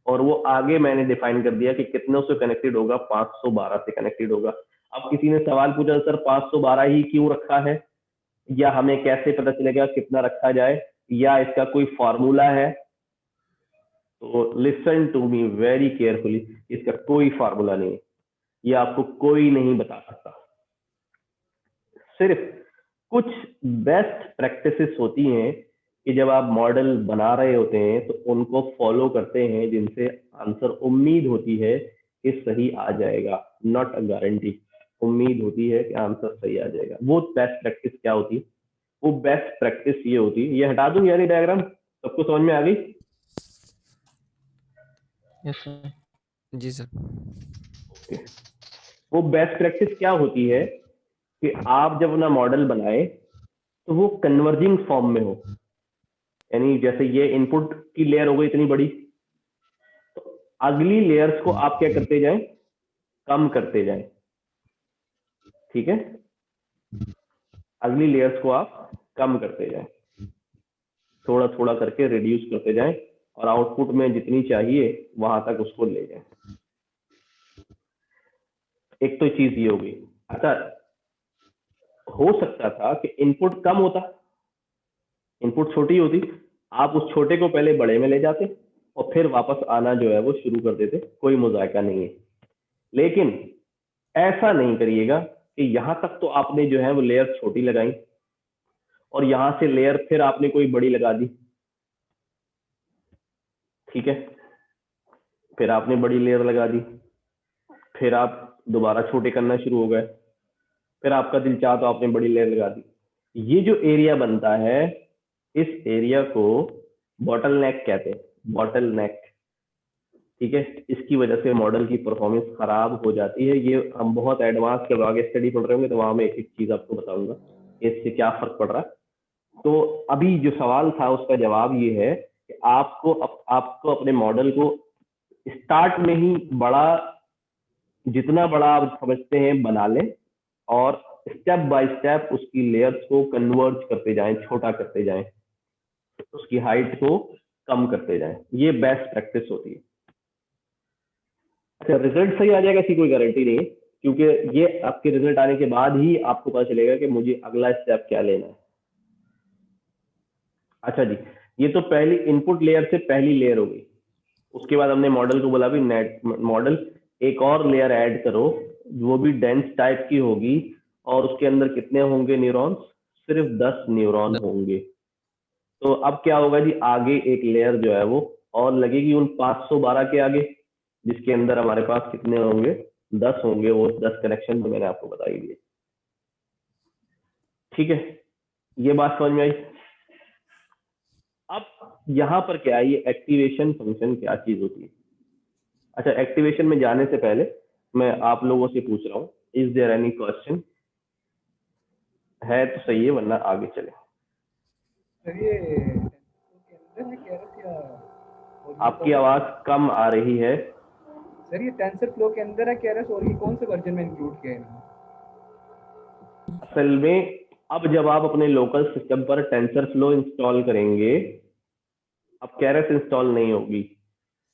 और वो आगे मैंने डिफाइन कर दिया कि कितनों से कनेक्टेड होगा, 512 से कनेक्टेड होगा। अब किसी ने सवाल पूछा सर 512 ही क्यों रखा है, या हमें कैसे पता चलेगा कितना रखा जाए, या इसका कोई फॉर्मूला है, तो listen to me very carefully, इसका कोई फार्मूला नहीं है, ये आपको कोई नहीं बता सकता। सिर्फ कुछ बेस्ट प्रैक्टिसेस होती हैं कि जब आप मॉडल बना रहे होते हैं तो उनको फॉलो करते हैं, जिनसे आंसर उम्मीद होती है कि सही आ जाएगा, नॉट अ गारंटी, उम्मीद होती है कि आंसर सही आ जाएगा। वो बेस्ट प्रैक्टिस क्या होती है, वो बेस्ट प्रैक्टिस ये होती है, ये हटा दूं यानी डायग्राम, सबको समझ में आ गई। Yes sir. जी सर। वो बेस्ट प्रैक्टिस क्या होती है कि आप जब अपना मॉडल बनाए तो वो कन्वर्जिंग फॉर्म में हो, यानी जैसे ये इनपुट की लेयर हो गई इतनी बड़ी, तो अगली लेयर्स को आप क्या करते जाएं, कम करते जाएं। ठीक है, अगली लेयर्स को आप कम करते जाएं, थोड़ा थोड़ा करके रिड्यूस करते जाएं, और आउटपुट में जितनी चाहिए वहां तक उसको ले जाएं। एक तो चीज ये हो गई। अच्छा, हो सकता था कि इनपुट कम होता, इनपुट छोटी होती, आप उस छोटे को पहले बड़े में ले जाते और फिर वापस आना जो है वो शुरू कर देते, कोई मुजायका नहीं है। लेकिन ऐसा नहीं करिएगा कि यहां तक तो आपने जो है वो लेयर छोटी लगाई और यहां से लेयर फिर आपने कोई बड़ी लगा दी। ठीक है, फिर आपने बड़ी लेयर लगा दी, फिर आप दोबारा छोटे करना शुरू हो गए, फिर आपका दिल चाहा तो आपने बड़ी लेयर लगा दी। ये जो एरिया बनता है, इस एरिया को बॉटल नेक कहते हैं, बॉटल नेक। ठीक है, इसकी वजह से मॉडल की परफॉर्मेंस खराब हो जाती है। ये हम बहुत एडवांस जब आगे स्टडी पढ़ रहे होंगे तो वहां मैं एक एक चीज आपको बताऊंगा इससे क्या फर्क पड़ रहा है। तो अभी जो सवाल था उसका जवाब ये है कि आपको अपने मॉडल को स्टार्ट में ही बड़ा, जितना बड़ा आप समझते हैं बना लें, और स्टेप बाय स्टेप उसकी लेयर्स को कन्वर्ज करते जाएं, छोटा करते जाएं, उसकी हाइट को कम करते जाएं। ये बेस्ट प्रैक्टिस होती है। अच्छा, रिजल्ट सही आ जाएगा इसकी कोई गारंटी नहीं है, क्योंकि ये आपके रिजल्ट आने के बाद ही आपको पता चलेगा कि मुझे अगला स्टेप क्या लेना है। अच्छा जी, ये तो पहली इनपुट लेयर से पहली लेयर हो गई। उसके बाद हमने मॉडल को बोला भी नेट मॉडल एक और लेयर ऐड करो, वो भी डेंस टाइप की होगी, और उसके अंदर कितने होंगे न्यूरॉन्स? सिर्फ 10 न्यूरॉन होंगे। तो अब क्या होगा जी, आगे एक लेयर जो है वो और लगेगी उन 512 के आगे, जिसके अंदर हमारे पास कितने होंगे? 10 होंगे। वो 10 कनेक्शन तो मैंने आपको बता ही दिए। ठीक है, ये बात समझ में आई। अब यहाँ पर क्या है, ये एक्टिवेशन फंक्शन क्या चीज होती है? अच्छा, एक्टिवेशन में जाने से पहले मैं आप लोगों से पूछ रहा हूँ, इज देयर एनी क्वेश्चन? है तो सही है, वरना आगे चले। आपकी आवाज कम आ रही है सर। ये टेंसर फ्लो के अंदर है केरस, और ये कौन से वर्जन में इंक्लूड किया है? असल में अब जब आप अपने लोकल सिस्टम पर टेंसर फ्लो इंस्टॉल करेंगे, अब केरस इंस्टॉल नहीं होगी,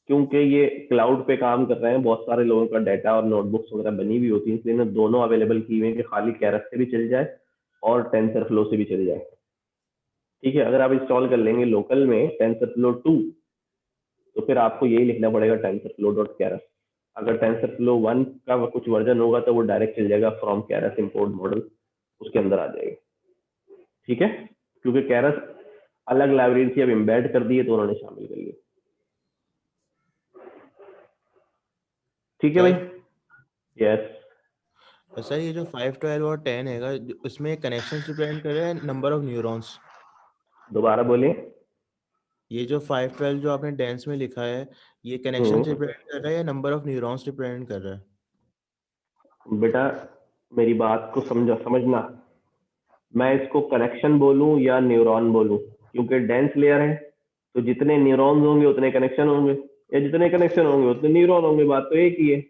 क्योंकि ये क्लाउड पे काम कर रहे हैं, बहुत सारे लोगों का डाटा और नोटबुक्स वगैरह बनी हुई होती है, इसलिए इन्हें दोनों अवेलेबल की हुई है कि खाली केरस से भी चल जाए और टेंसर फ्लो से भी चल जाए। ठीक है, अगर आप इंस्टॉल कर लेंगे लोकल में टेंसर फ्लो 2, तो फिर आपको यही लिखना पड़ेगा टेंसर फ्लो डॉट केरस। अगर टेंसर फ्लो 1 का कुछ वर्जन होगा तो वो डायरेक्ट चल जाएगा फ्रॉम केरस इंपोर्ट मॉडल, उसके अंदर आ जाएगा। ठीक है, क्योंकि केरस अलग लाइब्रेरी थी, अब एम्बेड कर दिए तो उन्होंने शामिल कर लिया। ठीक है भाई? यस सर ये जो 5, 12 और 10 है, इसमें कनेक्शन रिप्रेजेंट कर रहे हैं नंबर ऑफ न्यूरॉन्स? दोबारा बोलिए। ये जो 5, 12 जो आपने डेंस में लिखा है, ये कनेक्शन रिप्रेजेंट कर रहा है या नंबर ऑफ न्यूरॉन्स रिप्रेजेंट कर रहा है? बेटा मेरी बात को समझना, मैं इसको कनेक्शन बोलूं या न्यूरॉन बोलूं, क्योंकि डेंस लेयर है तो जितने न्यूरॉन्स होंगे उतने कनेक्शन होंगे, या जितने कनेक्शन होंगे उतने न्यूरॉन होंगे। बात तो एक ही है।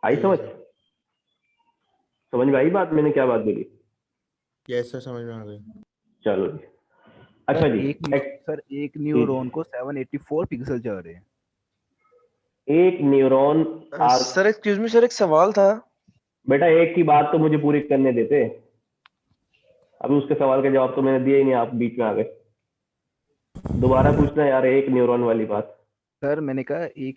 आई समझ? समझ में आई बात, मैंने क्या बात बोली? यस सर, समझ में आ गई। चलो जी। अच्छा जी, सर एक न्यूरॉन को 784 पिक्सल जा रहे हैं। एक neuron sir excuse me sir, एक सवाल था। बेटा एक की बात तो मुझे पूरी करने देते। अभी उसके सवाल का जवाब तो मैंने दिया ही नहीं, आप बीच में आ गए। दोबारा पूछना यार, एक न्यूरॉन वाली बात। सर मैंने कहा एक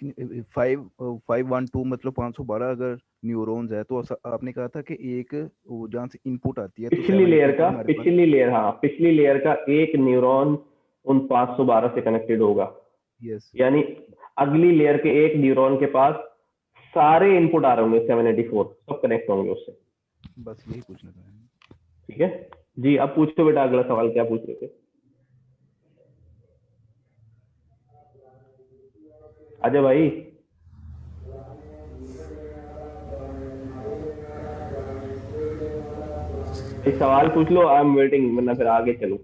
512 मतलब 512 अगर न्यूरॉन्स है, तो आपने कहा था कि एक वो जहाँ से इनपुट आती है तो पिछली लेयर 784 का, हमारे पास। पिछली लेयर, हाँ पिछली लेयर का एक न्यूरॉन उन 512 से कनेक्टेड होगा। यस, यानी अगली लेयर के एक न्यूरॉन के पास सारे इनपुट आ रहे होंगे, 784 सब कनेक्ट होंगे उससे। बस यही पूछना था। ठीक है जी, अब पूछो बेटा अगला सवाल क्या पूछ रहे थे? अजय भाई, एक सवाल पूछ लो, आई एम वेटिंग, वरना फिर आगे चलो।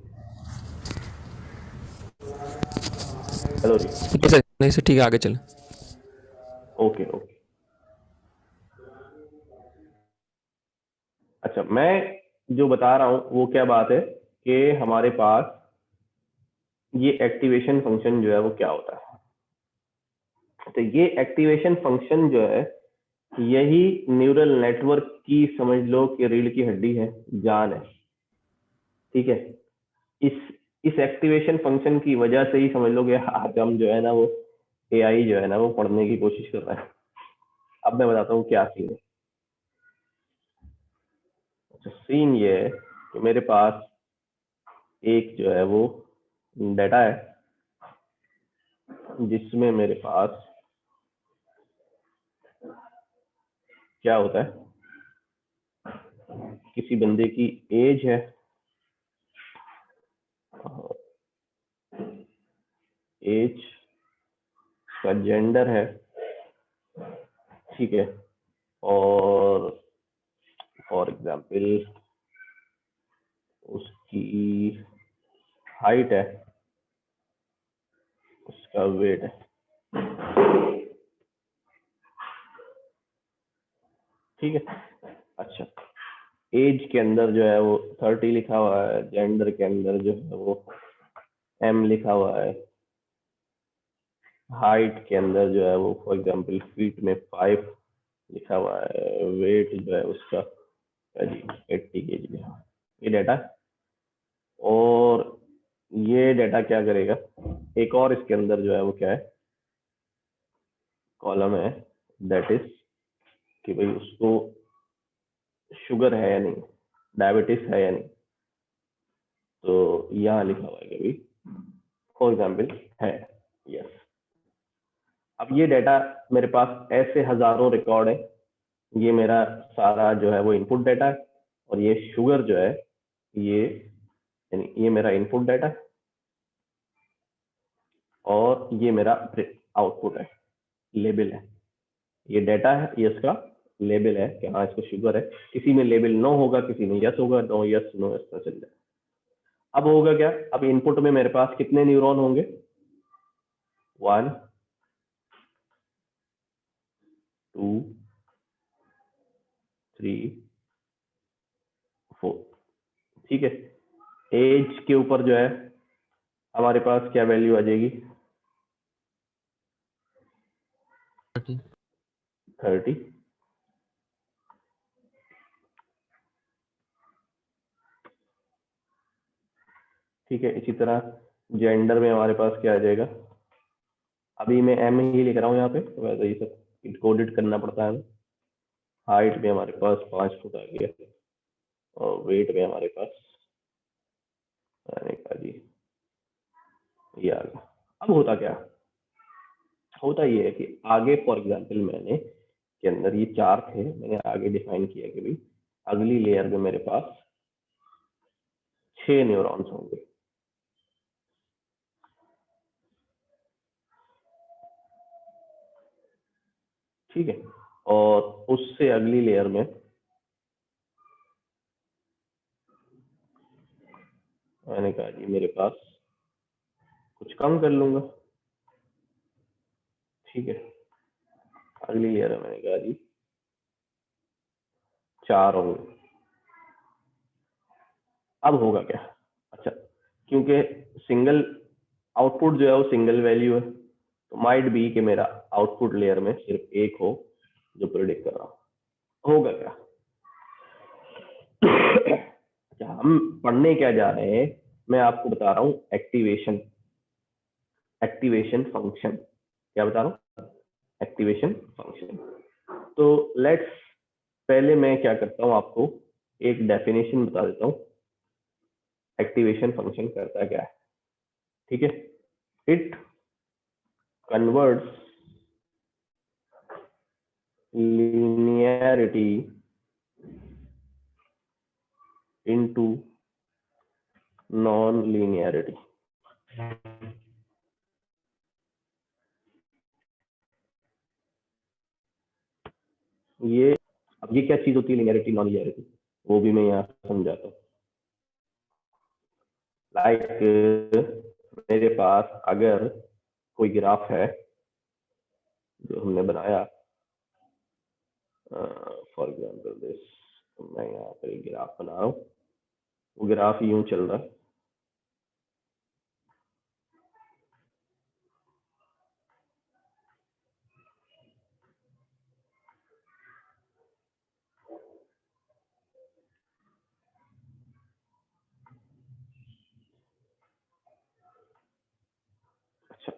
हेलो जी। नहीं सर, नहीं सर, ठीक है, आगे चलें। Okay okay. अच्छा, मैं जो बता रहा हूं वो क्या बात है कि हमारे पास ये एक्टिवेशन फंक्शन जो है वो क्या होता है। तो ये एक्टिवेशन फंक्शन जो है, यही न्यूरल नेटवर्क की समझ लो कि रीढ़ की हड्डी है, जान है। ठीक है, इस एक्टिवेशन फंक्शन की वजह से ही समझ लो कि आज हम जो है ना वो एआई जो है ना वो पढ़ने की कोशिश कर रहे हैं। अब मैं बताता हूँ क्या सीन है। अच्छा, सीन ये है कि मेरे पास एक जो है वो डाटा है, जिसमें मेरे पास क्या होता है, किसी बंदे की एज है, एज का जेंडर है, ठीक है, और फॉर एग्जाम्पल उसकी हाइट है, उसका वेट है, ठीक है। अच्छा, एज के अंदर जो है वो 30 लिखा हुआ है, जेंडर के अंदर जो है वो M लिखा हुआ है, हाइट के अंदर जो है वो फॉर एग्जांपल फीट में 5 लिखा हुआ है, वेट जो है उसका जी 80 kg है। ये डाटा है, और ये डाटा क्या करेगा, एक और इसके अंदर जो है वो क्या है, कॉलम है, दैट इज कि भाई उसको शुगर है या नहीं, डायबिटीज है या नहीं। तो यहाँ लिखा हुआ है कि भाई फॉर एग्जाम्पल है, यस। अब ये डाटा मेरे पास ऐसे हजारों रिकॉर्ड है, ये मेरा सारा जो है वो इनपुट डाटा है, और ये शुगर जो है ये यानी ये मेरा इनपुट डाटा है, और ये मेरा आउटपुट है, लेबल है। ये डाटा है, ये इसका लेबल है कि हाँ इसको शुगर है। किसी में लेबल नो होगा, किसी में यस होगा, नो यस नो, इस तरह चल जाए। अब होगा क्या, अब इनपुट में मेरे पास कितने न्यूरॉन होंगे, 1 2 3 4, ठीक है। एज के ऊपर जो है हमारे पास क्या वैल्यू आ जाएगी, 30, ठीक है। इसी तरह जेंडर में हमारे पास क्या आ जाएगा, अभी मैं M ही लिख रहा हूँ यहाँ पे, वैसे ये सब इनकोडेड करना पड़ता है। हाइट में हमारे पास 5 फुट आ गया, और वेट में हमारे पास जी ये आ गया। अब होता क्या, होता ये है कि आगे फॉर एग्जांपल मैंने के अंदर ये 4 थे, मैंने आगे डिफाइन किया कि भाई अगली लेयर में मेरे पास 6 न्यूरॉन्स होंगे, ठीक है। और उससे अगली लेयर में मैंने कहा जी मेरे पास कुछ कम कर लूंगा, ठीक है। अगली लेयर में मैंने कहा जी 4 होंगे। अब होगा क्या, अच्छा क्योंकि सिंगल आउटपुट जो है वो सिंगल वैल्यू है, तो माइट बी कि मेरा आउटपुट लेयर में सिर्फ एक हो जो प्रिडिक्ट कर रहा हूं। होगा क्या, अच्छा हम पढ़ने क्या जा रहे हैं, मैं आपको बता रहा हूं एक्टिवेशन, एक्टिवेशन फंक्शन। क्या बता रहा हूं, एक्टिवेशन फंक्शन। तो लेट्स पहले मैं क्या करता हूं, आपको एक डेफिनेशन बता देता हूं एक्टिवेशन फंक्शन करता क्या है, ठीक है। It converts linearity into non-linearity। ये अब ये क्या चीज होती है लिनियरिटी नॉन लिनियरिटी, वो भी मैं यहाँ समझाता हूँ। लाइक मेरे पास अगर कोई ग्राफ है जो हमने बनाया, फॉर एग्जाम्पल दिस, मैं यहाँ पर एक ग्राफ बना रहा हूँ, वो ग्राफ यूं चल रहा है, अच्छा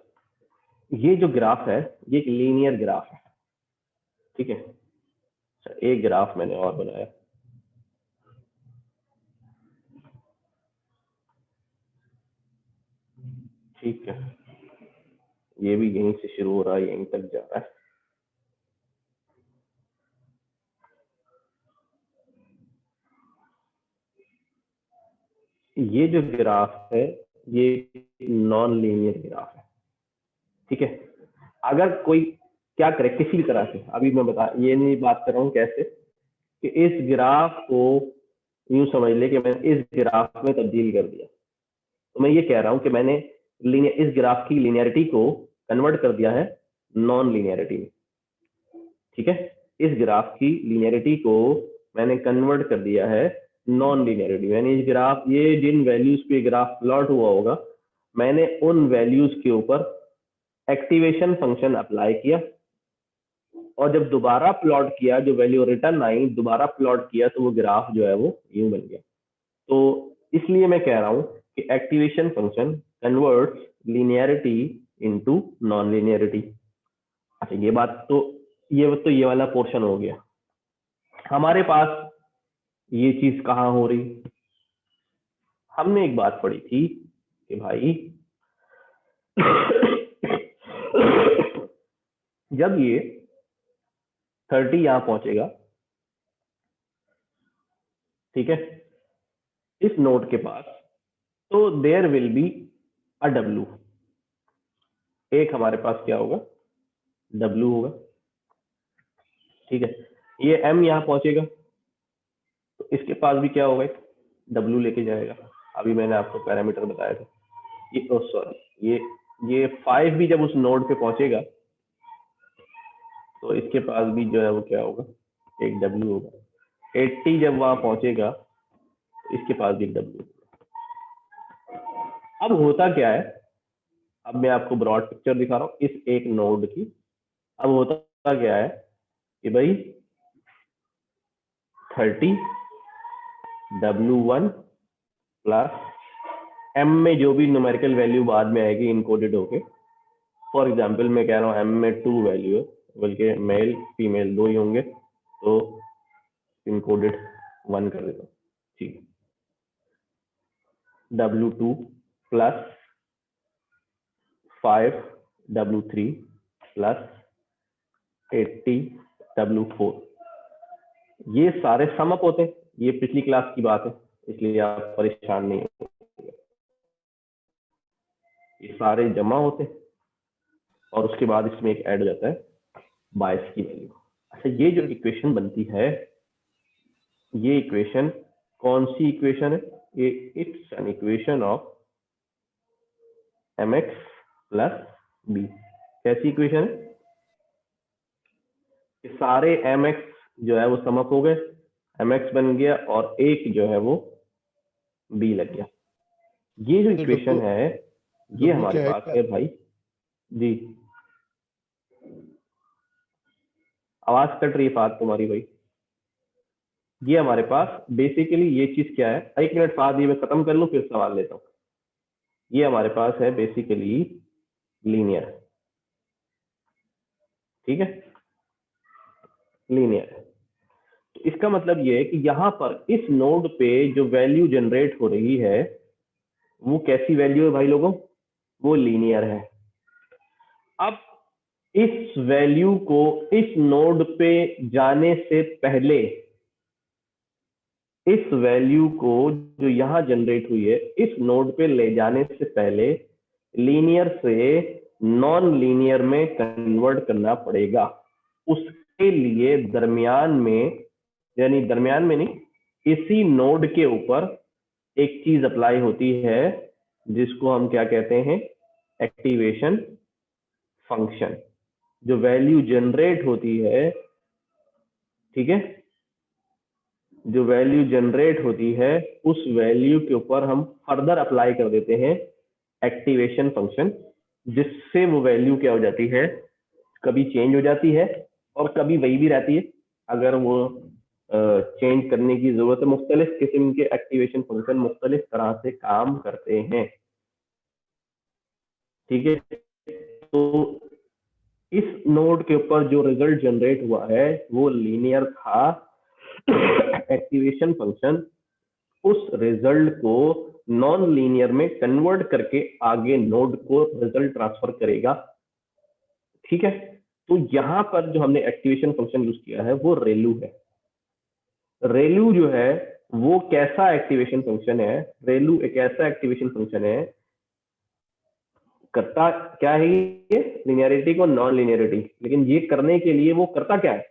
ये जो ग्राफ है ये एक लीनियर ग्राफ है, ठीक है। अच्छा एक ग्राफ मैंने और बनाया, ठीक है, ये भी यहीं से शुरू हो रहा है, यहीं तक जा रहा है। ये जो ग्राफ है ये नॉन लीनियर ग्राफ है, ठीक है। अगर कोई क्या करे किसी भी तरह से, अभी मैं ये नहीं बात कर रहा हूँ कैसे, कि इस ग्राफ को यूं समझ ले कि मैंने इस ग्राफ में तब्दील कर दिया, तो मैं ये कह रहा हूं कि मैंने इस ग्राफ की लिनियरिटी को कन्वर्ट कर दिया है नॉन लिनियरिटी में, ठीक है। इस ग्राफ की लिनियरिटी को मैंने कन्वर्ट कर दिया है नॉन लिनियरिटी। मैंने इस ग्राफ, ये जिन वैल्यूज पे ग्राफ प्लॉट हुआ होगा, मैंने उन वैल्यूज के ऊपर एक्टिवेशन फंक्शन अप्लाई किया, और जब दोबारा प्लॉट किया, जो वैल्यू रिटर्न आई, दोबारा प्लॉट किया, तो वो ग्राफ जो है वो यूं बन गया। तो इसलिए मैं कह रहा हूं कि activation function converts linearity into non linearity. अच्छा, ये बात तो ये वाला पोर्शन हो गया। हमारे पास ये चीज कहाँ हो रही, हमने एक बात पढ़ी थी कि भाई जब ये 30 यहां पहुंचेगा, ठीक है, इस नोड के पास, तो there will be a W। एक हमारे पास क्या होगा, W होगा, ठीक है। ये M यहां पहुंचेगा, तो इसके पास भी क्या होगा, एक W लेके जाएगा। अभी मैंने आपको पैरामीटर बताया था, ये सॉरी, ये 5 भी जब उस नोड पे पहुंचेगा, तो इसके पास भी जो है वो क्या होगा, एक W होगा। 80 जब वहां पहुंचेगा, तो इसके पास भी एक W होगा। अब होता क्या है, अब मैं आपको ब्रॉड पिक्चर दिखा रहा हूँ इस एक नोड की। अब होता क्या है कि भाई 30 W1 प्लस M में जो भी न्यूमेरिकल वैल्यू बाद में आएगी इनकोडेड होके, फॉर एग्जांपल मैं कह रहा हूँ M में 2 वैल्यू है, बल्कि मेल फीमेल 2 ही होंगे, तो इनकोडेड 1 कर देता हूँ, ठीक। W2 plus 5 W3 plus 80 W4, ये सारे सम अप होते हैं। ये पिछली क्लास की बात है, इसलिए आप परेशान नहीं हो, ये सारे जमा होते हैं, और उसके बाद इसमें एक ऐड हो जाता है बायस की वैल्यू। अच्छा, ये जो इक्वेशन बनती है, ये इक्वेशन कौन सी इक्वेशन है, ये it's an equation of mx plus b। कैसी इक्वेशन है, कि सारे mx जो है वो सम अप हो गए, mx बन गया, और एक जो है वो b लग गया। ये जो इक्वेशन है ये हमारे पास है भाई जी। आवाज कट रही है फाद तुम्हारी भाई। ये हमारे पास बेसिकली ये चीज क्या है, एक मिनट फाद, ये मैं खत्म कर लूं फिर सवाल लेता हूं। ये हमारे पास है बेसिकली लीनियर, ठीक है, लीनियर। तो इसका मतलब ये है कि यहां पर इस नोड पे जो वैल्यू जनरेट हो रही है वो कैसी वैल्यू है भाई लोगों, वो लीनियर है। अब इस वैल्यू को इस नोड पे जाने से पहले, इस वैल्यू को जो यहां जनरेट हुई है इस नोड पे ले जाने से पहले लीनियर से नॉन लीनियर में कन्वर्ट करना पड़ेगा। उसके लिए दरमियान में, यानी दरमियान में नहीं, इसी नोड के ऊपर एक चीज अप्लाई होती है जिसको हम क्या कहते हैं, एक्टिवेशन फंक्शन। जो वैल्यू जनरेट होती है, ठीक है, जो वैल्यू जनरेट होती है उस वैल्यू के ऊपर हम फर्दर अप्लाई कर देते हैं एक्टिवेशन फंक्शन, जिससे वो वैल्यू क्या हो जाती है, कभी चेंज हो जाती है और कभी वही भी रहती है। अगर वो चेंज करने की जरूरत है, मुख्तलिफ किस्म के एक्टिवेशन फंक्शन मुख्तलिफ तरह से काम करते हैं, ठीक है। तो इस नोड के ऊपर जो रिजल्ट जनरेट हुआ है वो लीनियर था। एक्टिवेशन फंक्शन उस रिजल्ट को नॉन लीनियर में कन्वर्ट करके आगे नोड को रिजल्ट ट्रांसफर करेगा, ठीक है, तो यहाँ पर जो हमने एक्टिवेशन फंक्शन यूज किया है वो रेलू है। रेलू जो है वो कैसा एक्टिवेशन फंक्शन है? रेलू एक ऐसा एक्टिवेशन फंक्शन है, करता क्या है ये? लिनियरिटी को नॉन लिनियरिटी। लेकिन ये करने के लिए वो करता क्या है?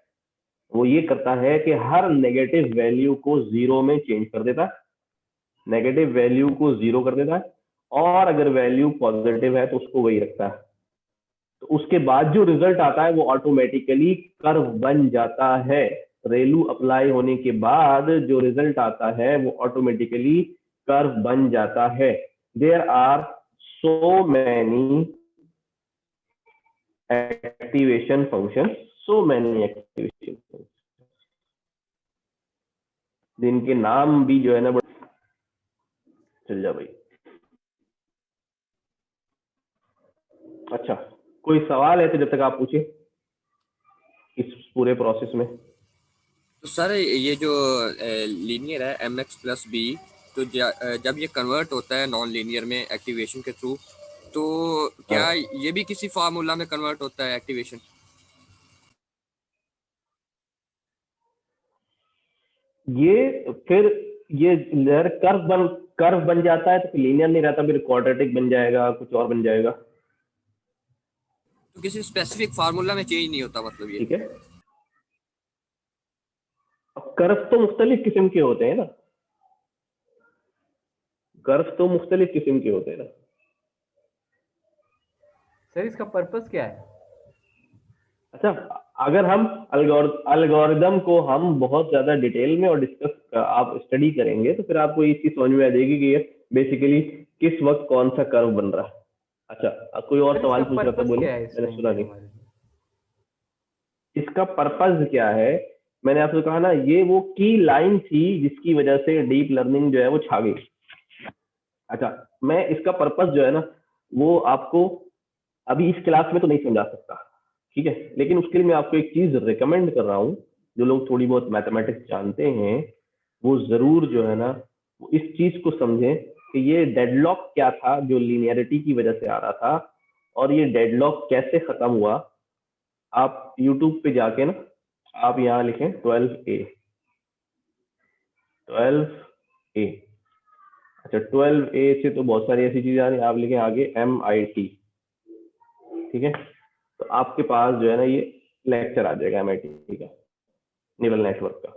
वो ये करता है कि हर नेगेटिव वैल्यू को जीरो में चेंज कर देता है, नेगेटिव वैल्यू को जीरो कर देता है, और अगर वैल्यू पॉजिटिव है तो उसको वही रखता है। तो उसके बाद जो रिजल्ट आता है वो ऑटोमेटिकली कर्व बन जाता है। रेलू अप्लाई होने के बाद जो रिजल्ट आता है वो ऑटोमेटिकली कर्व बन जाता है। There are so many activation function, so many activation function, जिनके नाम भी जो है ना, चल जा भाई। अच्छा, कोई सवाल है तो जब तक आप पूछे इस पूरे प्रोसेस में। तो सर ये जो लीनियर है mx+b, तो जब ये कन्वर्ट होता है नॉन लीनियर में एक्टिवेशन के थ्रू, तो क्या ये भी किसी फार्मूला में कन्वर्ट होता है एक्टिवेशन? ये फिर ये कर्व बन जाता है तो फिर लीनियर नहीं रहता, फिर क्वाड्रेटिक बन जाएगा, कुछ और बन जाएगा। तो किसी स्पेसिफिक फार्मूला में चेंज नहीं होता मतलब ये? ठीक है, अब कर्व तो मुख्तलिफ किस्म के होते हैं ना, कर्व तो मुख्तलिफ किस्म के होते हैं ना। सर इसका पर्पस क्या है? अच्छा, अगर हम अलगोरिदम को हम बहुत ज्यादा डिटेल में और डिस्कस आप स्टडी करेंगे तो फिर आपको ये चीज समझ में आ जाएगी कि ये बेसिकली किस वक्त कौन सा कर्व बन रहा है। अच्छा, कोई और सवाल पूछ रहा था, बोले, मैंने सुना नहीं। इसका पर्पस क्या है? मैंने आपसे कहा ना, ये वो की लाइन थी जिसकी वजह से डीप लर्निंग जो है वो छा गई। अच्छा, मैं इसका पर्पस जो है ना वो आपको अभी इस क्लास में तो नहीं समझा सकता, ठीक है, लेकिन उसके लिए मैं आपको एक चीज रिकमेंड कर रहा हूँ। जो लोग थोड़ी बहुत मैथमेटिक्स जानते हैं वो जरूर जो है ना वो इस चीज को समझें कि ये डेडलॉक क्या था जो लीनियरिटी की वजह से आ रहा था, और ये डेडलॉक कैसे खत्म हुआ। आप यूट्यूब पे जाके ना आप यहाँ लिखें 12A। अच्छा, 12A से तो बहुत सारी ऐसी चीजें आ रही हैं, आप लिखें आगे MIT, ठीक है, तो आपके पास जो है ना ये लेक्चर आ जाएगा MIT का, न्यूरल नेटवर्क का।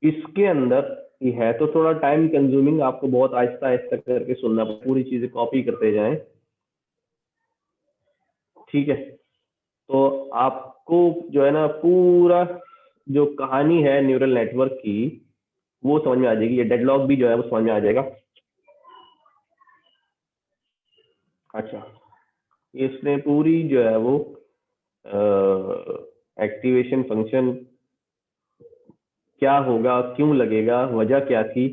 इसके अंदर ये है तो थोड़ा टाइम कंज्यूमिंग, आपको बहुत आहिस्ता आहिस्ता करके सुनना, पूरी चीजें कॉपी करते जाएं, ठीक है। तो आपको जो है ना पूरा जो कहानी है न्यूरल नेटवर्क की वो समझ में आ जाएगी, ये डेडलॉक भी जो है वो समझ में आ जाएगा। अच्छा, इसने पूरी जो है वो एक्टिवेशन फंक्शन क्या होगा, क्यों लगेगा, वजह क्या थी,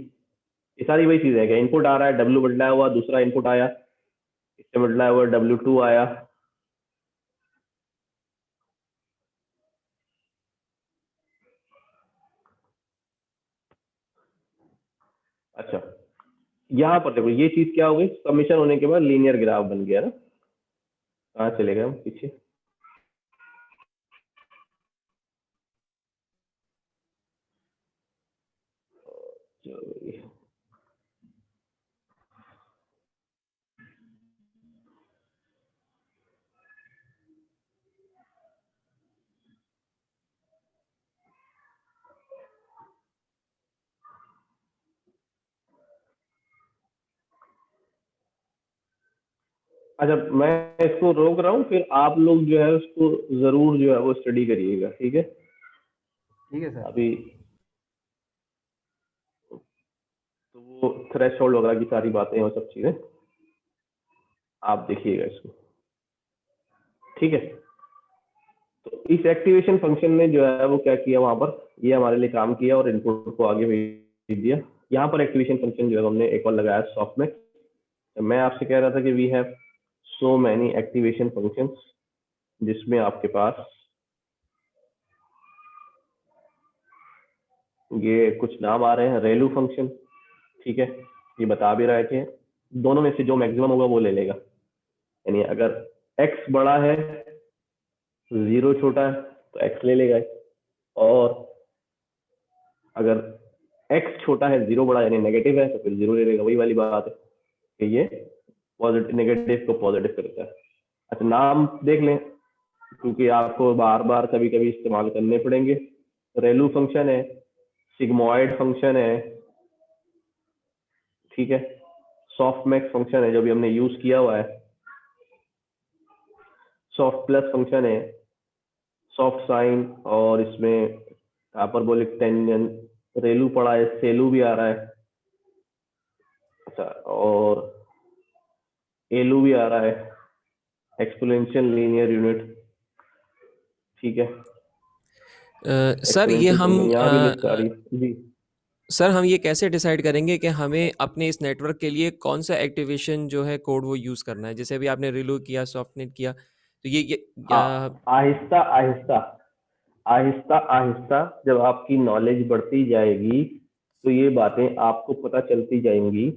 ये सारी वही चीज है। क्या इनपुट आ रहा है, W बदलाया हुआ, दूसरा इनपुट आया, इससे बदलाया हुआ W2 आया। अच्छा, यहाँ पर देखो ये चीज क्या हो गई, सबमिशन होने के बाद लीनियर ग्राफ बन गया ना। कहाँ चले गए हम पीछे? अच्छा, मैं इसको रोक रहा हूँ, फिर आप लोग जो है उसको जरूर जो है वो स्टडी करिएगा, ठीक है। ठीक है सर। अभी तो वो थ्रेशोल्ड वगैरह की सारी बातें और सब चीजें आप देखिएगा इसको, ठीक है। तो इस एक्टिवेशन फंक्शन ने जो है वो क्या किया, वहां पर ये हमारे लिए काम किया और इनपुट को आगे भेज दिया। यहाँ पर एक्टिवेशन फंक्शन जो है हमने एक और लगाया सॉफ्ट में। मैं आपसे कह रहा था कि we have so many activation functions, जिसमें आपके पास ये कुछ नाम आ रहे हैं, रेलू फंक्शन, ठीक है, ये बता भी रहे थे, दोनों में से जो मैक्सिमम होगा वो ले लेगा। यानी अगर x बड़ा है 0 छोटा है तो x ले लेगा, और अगर x छोटा है 0 बड़ा यानी नेगेटिव है तो फिर 0 ले लेगा। वही वाली बात है कि ये पॉजिटिव नेगेटिव को पॉजिटिव करता है। अच्छा नाम देख लें क्योंकि आपको बार बार कभी कभी इस्तेमाल करने पड़ेंगे। रेलू फंक्शन है, सिग्मॉइड फंक्शन है, ठीक है, सॉफ्टमैक्स फंक्शन है जो भी हमने यूज किया हुआ है, सॉफ्ट प्लस फंक्शन है, सॉफ्ट साइन, और इसमें हाइपरबोलिक टेंजेंट, रेलू पड़ा है, सेलू भी आ रहा है, अच्छा, और एलू भी आ रहा है, एक्सपोनेंशियल लीनियर यूनिट, ठीक है। सर ये हम यहाँ भी लिस्ट आ रही है जी। सर हम ये कैसे डिसाइड करेंगे कि हमें अपने इस नेटवर्क के लिए कौन सा एक्टिवेशन जो है कोड वो यूज़ करना है? जैसे अभी आपने रिलू किया, सॉफ्टनेट किया, तो ये आहिस्ता आहिस्ता आहिस्ता आहिस्ता जब आपकी नॉलेज बढ़ती जाएगी तो ये बातें आपको पता चलती जाएंगी।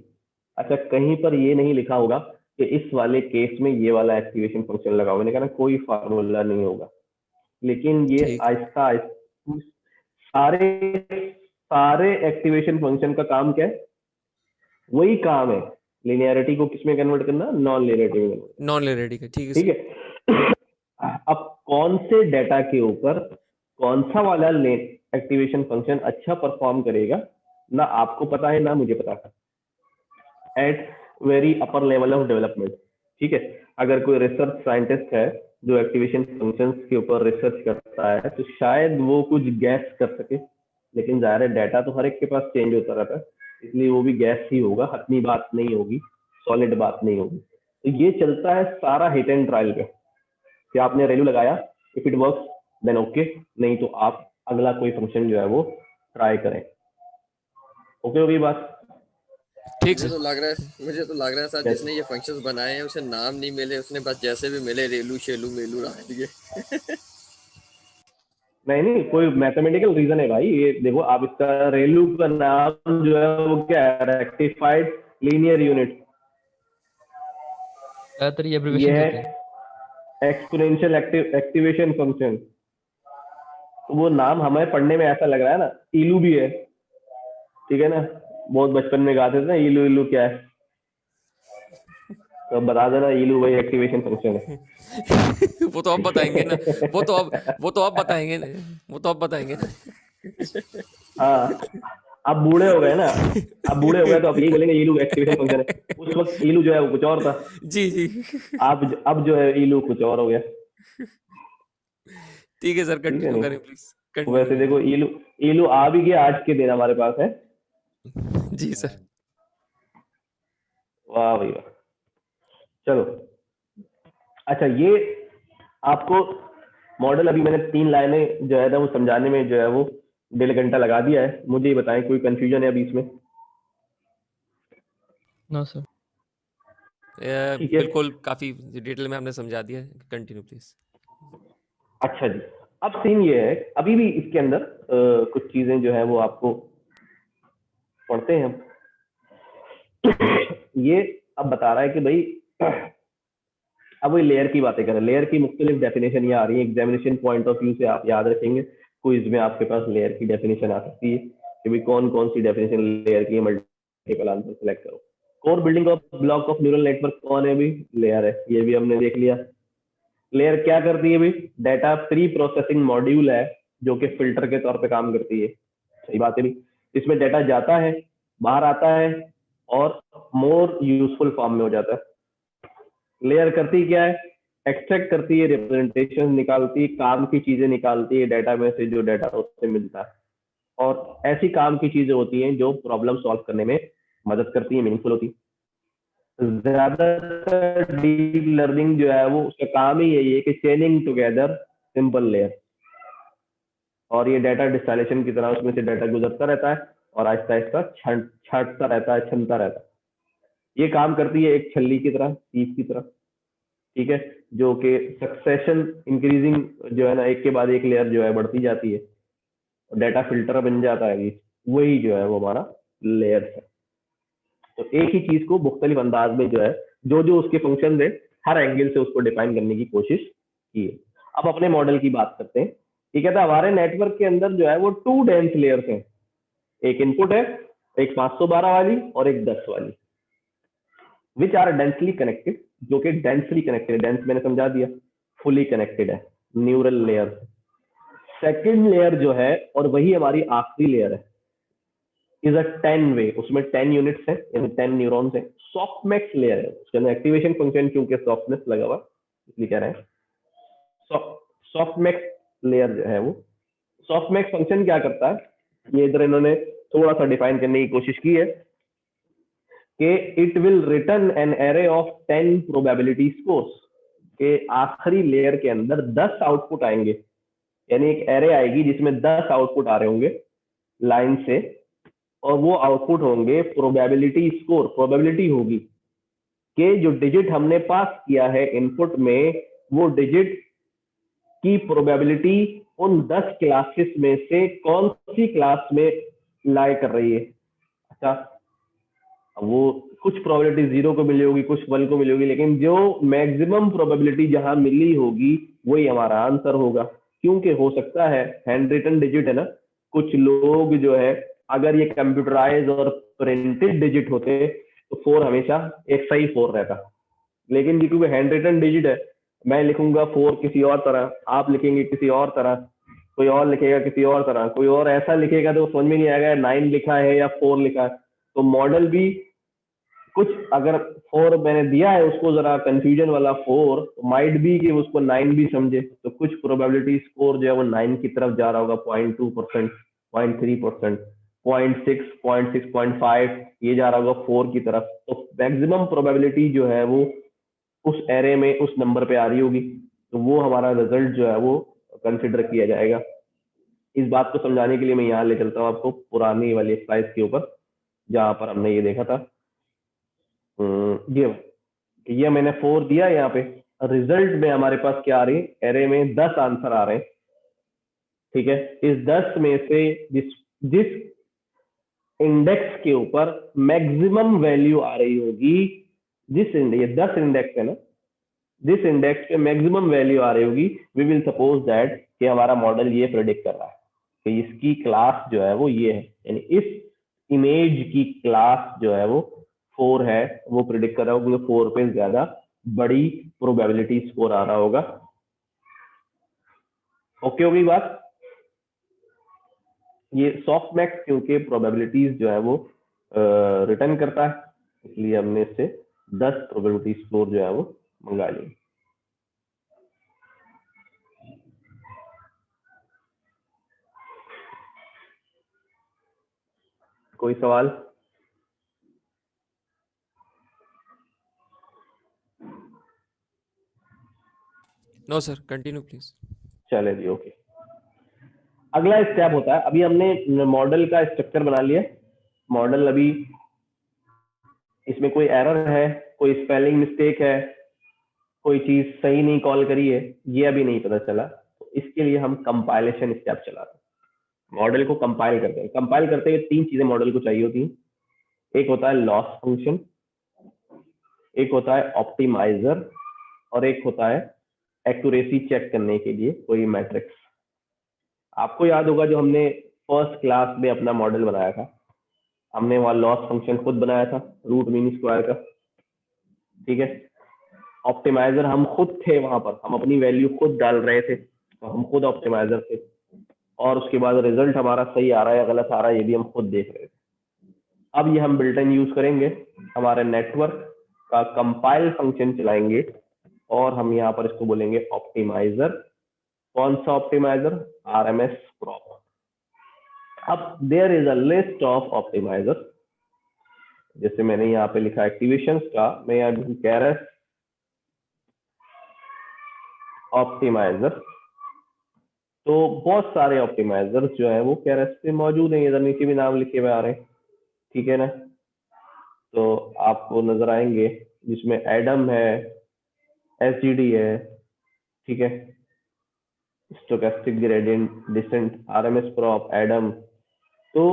अच्छा कहीं पर ये नहीं लिखा होगा कि इस वाले केस में ये वाला एक्टिवेशन फंक्शन लगाओ, मैंने कहा कोई फार्मूला नहीं होगा, लेकिन ये ठीक। आहिस्ता आहिस्ता सारे एक्टिवेशन फंक्शन का काम क्या है? वही काम है लिनियरिटी को किसमें कन्वर्ट करना, नॉन लिनियरिटी में कन्वर्ट, नॉन लिनियरिटी का, ठीक है ठीक है। अब कौन से डेटा के ऊपर कौन सा वाला एक्टिवेशन फंक्शन अच्छा परफॉर्म करेगा ना आपको पता है ना मुझे पता है at very upper level of development, ठीक है। अगर कोई रिसर्च साइंटिस्ट है जो एक्टिवेशन फंक्शंस के ऊपर रिसर्च करता है तो शायद वो कुछ गैस कर सके, लेकिन जाहिर है डाटा तो हर एक के पास चेंज होता रहता है, इसलिए वो भी गैस ही होगा, हतनी बात नहीं होगी, सॉलिड बात नहीं होगी। तो ये चलता है सारा हिट एंड ट्रायल पे कि आपने रेलू लगाया, if it works then okay, नहीं तो आप अगला कोई फंक्शन जो है वो ट्राई करें। ओके होगी बात? ठीक मुझे तो लग रहा है सर जिसने ये फंक्शंस बनाए हैं उसे नाम नहीं मिले, उसने बस जैसे भी मिले रेलू शेलू मेलू रख दिए। नहीं कोई मैथमेटिकल रीजन है भाई, ये देखो आप इसका रेलू का नाम जो है वो क्या है, रेक्टिफाइड लीनियर यूनिट, ये है एक्सपोनेंशियल एक्टिवेशन फंक्शन। तो वो नाम हमें पढ़ने में ऐसा लग रहा है ना, इलू भी है, ठीक है ना, बहुत बचपन में गाते थे ना इलू इलू क्या है, तो बता देना इलू वही एक्टिवेशन फंक्शन है। वो तो अब बताएंगे ना, वो तो अब बताएंगे ना। हाँ अब बूढ़े हो गए ना, अब बूढ़े हो गए तो अब यही बोलेंगे इलू एक्टिवेशन फंक्शन है, उस वक्त इलू जो है वो कुछ और था। जी जी। अब जो है इलू कुछ और हो गया। ठीक है सर, कंटिन्यू करें प्लीज। वैसे देखो इलू आ भी गया आज के दिन हमारे पास है। जी सर। वाह भाई वाह, चलो। अच्छा ये आपको मॉडल अभी मैंने 3 लाइनें जो है ना वो समझाने में जो है वो 1.5 घंटा लगा दिया है। मुझे ये बताएं कोई कंफ्यूजन है अभी इसमें? नो सर, बिल्कुल काफी डिटेल में आपने समझा दिया है, कंटिन्यू प्लीज। अच्छा जी, अब सीन ये है, अभी भी इसके अंदर कुछ चीजें जो है वो आपको पढ़ते हैं हम। ये अब बता रहा है कि भाई अब वही लेयर की बातें करें, लेयर की मुख्तलिफ डेफिनेशन ये आ रही है, एग्जामिनेशन पॉइंट ऑफ व्यू से आप याद रखेंगे, क्विज में आपके पास लेयर की डेफिनेशन आ सकती है कि भाई कौन कौन सी डेफिनेशन लेयर की, मल्टीपल आंसर सेलेक्ट करो। Core building of block of neural network कौन है? भी लेयर है, ये भी हमने देख लिया। लेयर क्या करती है? भी डाटा प्री प्रोसेसिंग मॉड्यूल है जो कि फिल्टर के तौर पे काम करती है, सही बात है भी। इसमें डाटा जाता है, बाहर आता है और मोर यूजफुल फॉर्म में हो जाता है। लेयर करती क्या है? एक्सट्रैक्ट करती है, रिप्रेजेंटेशन निकालती है, काम की चीजें निकालती है डाटा में से जो डाटा उससे मिलता है, और ऐसी काम की चीजें होती हैं जो प्रॉब्लम सॉल्व करने में मदद करती है, मीनिंगफुल होती है। ज्यादातर डीप लर्निंग जो है वो उसका काम ही यही है कि चेनिंग टुगेदर सिंपल लेयर, और ये डाटा डिस्टालेशन की तरह उसमें से डाटा गुजरता रहता है और आहिस्ता आहिस्ता छांटता रहता है, छनता रहता है। ये काम करती है एक छल्ली की तरह, सीप की तरह, ठीक है, जो कि सक्सेशन इंक्रीजिंग जो है ना, एक के बाद एक लेयर जो है बढ़ती जाती है, डाटा फिल्टर बन जाता है, वही जो है वो हमारा लेयर है। तो एक ही चीज को मुख्तलिफ अंदाज में जो है जो जो उसके फंक्शन है हर एंगल से उसको डिफाइन करने की कोशिश की है। अब अपने मॉडल की बात करते हैं। ये कहता है हमारे नेटवर्क के अंदर जो है वो 2 डेंस लेयर्स हैं, एक इनपुट है, एक 512 वाली और एक 10 वाली, विच आर डेंसली कनेक्टेड, जो कि डेंसली कनेक्टेड, डेंस मैंने समझा दिया, फुली कनेक्टेड है, न्यूरल लेयर। सेकेंड लेयर जो है और वही हमारी आखिरी लेयर है, इज अ 10 वे, उसमें 10 यूनिट्स है यानी 10 न्यूरॉन्स है, सॉफ्टमैक्स लेयर है, उसके अंदर एक्टिवेशन फंक्शन क्योंकि सॉफ्टनेस लगा हुआ इसलिए कह रहे हैं सॉफ्टमैक्स लेयर जो है वो। सॉफ्टमैक्स फंक्शन क्या करता है, ये इधर इन्होंने थोड़ा सा डिफाइन करने की कोशिश की है कि it will return an array of 10 probability scores, के आखिरी लेयर के अंदर 10 आउटपुट आएंगे, यानी एक एरे आएगी जिसमें 10 आउटपुट आ रहे होंगे लाइन से, और वो आउटपुट होंगे प्रोबेबिलिटी स्कोर, प्रोबेबिलिटी होगी कि जो डिजिट हमने पास किया है इनपुट में, वो डिजिट की प्रोबेबिलिटी उन 10 क्लासेस में से कौन सी क्लास में लाई कर रही है। अच्छा, वो कुछ प्रोबेबिलिटी 0 को मिली होगी, कुछ 1 को मिली होगी, लेकिन जो मैक्सिमम प्रोबेबिलिटी जहां मिली होगी वही हमारा आंसर होगा, क्योंकि हो सकता है हैंड रिटन डिजिट है ना, कुछ लोग जो है अगर ये कंप्यूटराइज और प्रिंटेड डिजिट होते तो 4 हमेशा एक सही 4 रहता, लेकिन ये क्योंकि हैंड रिटन डिजिट है, मैं लिखूंगा 4 किसी और तरह, आप लिखेंगे किसी और तरह, कोई और लिखेगा किसी और तरह, कोई और ऐसा लिखेगा तो समझ में नहीं आएगा 9 लिखा है या 4 लिखा है। तो मॉडल भी कुछ अगर 4 मैंने दिया है उसको जरा कंफ्यूजन वाला 4, तो माइट भी कि उसको 9 भी समझे, तो कुछ प्रोबेबिलिटी स्कोर जो है वो 9 की तरफ जा रहा होगा, 0.2%, 0.3%, 0.6, 0.6.5 ये जा रहा होगा 4 की तरफ। तो मैक्सिमम प्रोबेबिलिटी जो है वो उस एरे में उस नंबर पे आ रही होगी, तो वो हमारा रिजल्ट जो है वो कंसिडर किया जाएगा। इस बात को समझाने के लिए मैं यहाँ ले चलता हूँ आपको पुरानी वाली स्लाइड के ऊपर, जहां पर हमने ये देखा था। ये मैंने 4 दिया यहाँ पे, रिजल्ट में हमारे पास क्या आ रही है, एरे में 10 आंसर आ रहे हैं, ठीक है। इस 10 में से जिस इंडेक्स के ऊपर मैक्सिमम वैल्यू आ रही होगी, ये 10 इंडेक्स है ना, जिस इंडेक्स पे मैक्सिमम वैल्यू आ रही होगी, वी विल सपोज दैट कि हमारा मॉडल ये प्रेडिक्ट कर रहा है कि इसकी क्लास जो है वो ये है, यानी इस इमेज की क्लास जो है वो 4 है, वो प्रेडिक्ट कर रहा होगा क्योंकि 4 पे ज्यादा बड़ी प्रोबेबिलिटी स्कोर आ रहा होगा। ओके हो गई बात। ये सॉफ्टमैक्स क्योंकि प्रोबेबिलिटीज जो है वो रिटर्न करता है, इसलिए हमने इससे 10 प्रोबेबिलिटी स्कोर जो है वो मंगा लिए। कोई सवाल? No sir, continue please. चले जी, ओके। अगला स्टेप होता है, अभी हमने मॉडल का स्ट्रक्चर बना लिया, मॉडल अभी इसमें कोई एरर है, कोई स्पेलिंग मिस्टेक है, कोई चीज सही नहीं कॉल करी है, ये अभी नहीं पता चला, तो इसके लिए हम कंपाइलेशन स्टेप चलाते हैं, मॉडल को कंपाइल करते हैं। कंपाइल करते हुए 3 चीजें मॉडल को चाहिए होती हैं, एक होता है लॉस फंक्शन, एक होता है ऑप्टिमाइजर, और एक होता है एक्यूरेसी चेक करने के लिए कोई मैट्रिक्स। आपको याद होगा जो हमने फर्स्ट क्लास में अपना मॉडल बनाया था, हमने वहां लॉस फंक्शन खुद बनाया था, रूट मीन स्क्वायर का, ठीक है। ऑप्टिमाइजर हम खुद थे वहां पर, हम अपनी वैल्यू खुद डाल रहे थे, तो हम खुद ऑप्टिमाइजर थे, और उसके बाद रिजल्ट हमारा सही आ रहा है या गलत आ रहा है ये भी हम खुद देख रहे थे। अब ये हम बिल्ट इन यूज करेंगे, हमारे नेटवर्क का कंपाइल फंक्शन चलाएंगे, और हम यहाँ पर इसको बोलेंगे ऑप्टिमाइजर। कौन सा ऑप्टिमाइजर? RMS prop। अब there is a list of optimiser, जैसे मैंने यहाँ पे लिखा एक्टिवेशंस का, मैं यहाँ केरस ऑप्टिमाइजर, तो बहुत सारे ऑप्टिमाइजर जो है वो केरस पे मौजूद हैं, इधर नीचे भी नाम लिखे हुए आ रहे हैं, ठीक है ना। तो आपको नजर आएंगे जिसमें एडम है, SGD है, ठीक है, stochastic gradient descent, RMS prop, Adam. तो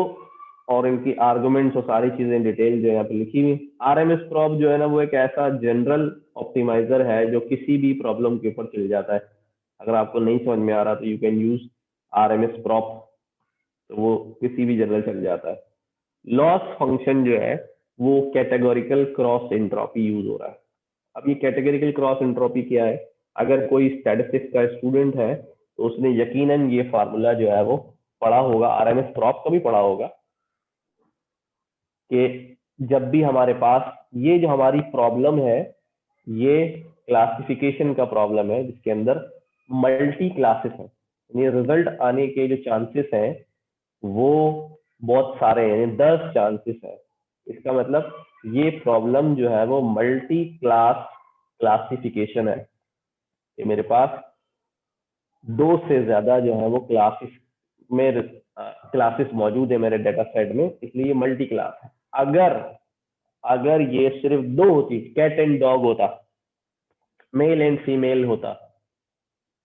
और इनकी आर्गुमेंट्स और सारी चीजें डिटेल जो है यहाँ पे लिखी हुई। आरएमएस प्रॉप जो है ना वो एक ऐसा जनरल ऑप्टिमाइजर है जो किसी भी प्रॉब्लम के ऊपर चल जाता है। अगर आपको नहीं समझ में आ रहा तो you can use RMS prop, तो वो किसी भी जनरल चल जाता है। लॉस फंक्शन जो है वो कैटेगोरिकल क्रॉस एंट्रोपी यूज हो रहा है। अब ये कैटेगोरिकल क्रॉस एंट्रोपी क्या है? अगर कोई स्टैटिस्टिक्स का स्टूडेंट है तो उसने यकीनन ये फार्मूला जो है वो पढ़ा होगा, आरएमएस प्रॉप का भी पढ़ा होगा, कि जब भी हमारे पास ये जो हमारी प्रॉब्लम है ये क्लासिफिकेशन का प्रॉब्लम है जिसके अंदर मल्टी क्लासेस हैं, यानी रिजल्ट आने के जो चांसेस हैं वो बहुत सारे हैं, 10 चांसेस है। इसका मतलब ये प्रॉब्लम जो है वो मल्टी क्लास क्लासिफिकेशन है कि मेरे पास 2 से ज्यादा जो है वो क्लासेस मौजूद है मेरे डेटा सेट में, इसलिए ये मल्टी क्लास है। अगर ये सिर्फ 2 होती, कैट एंड डॉग होता, मेल एंड फीमेल होता,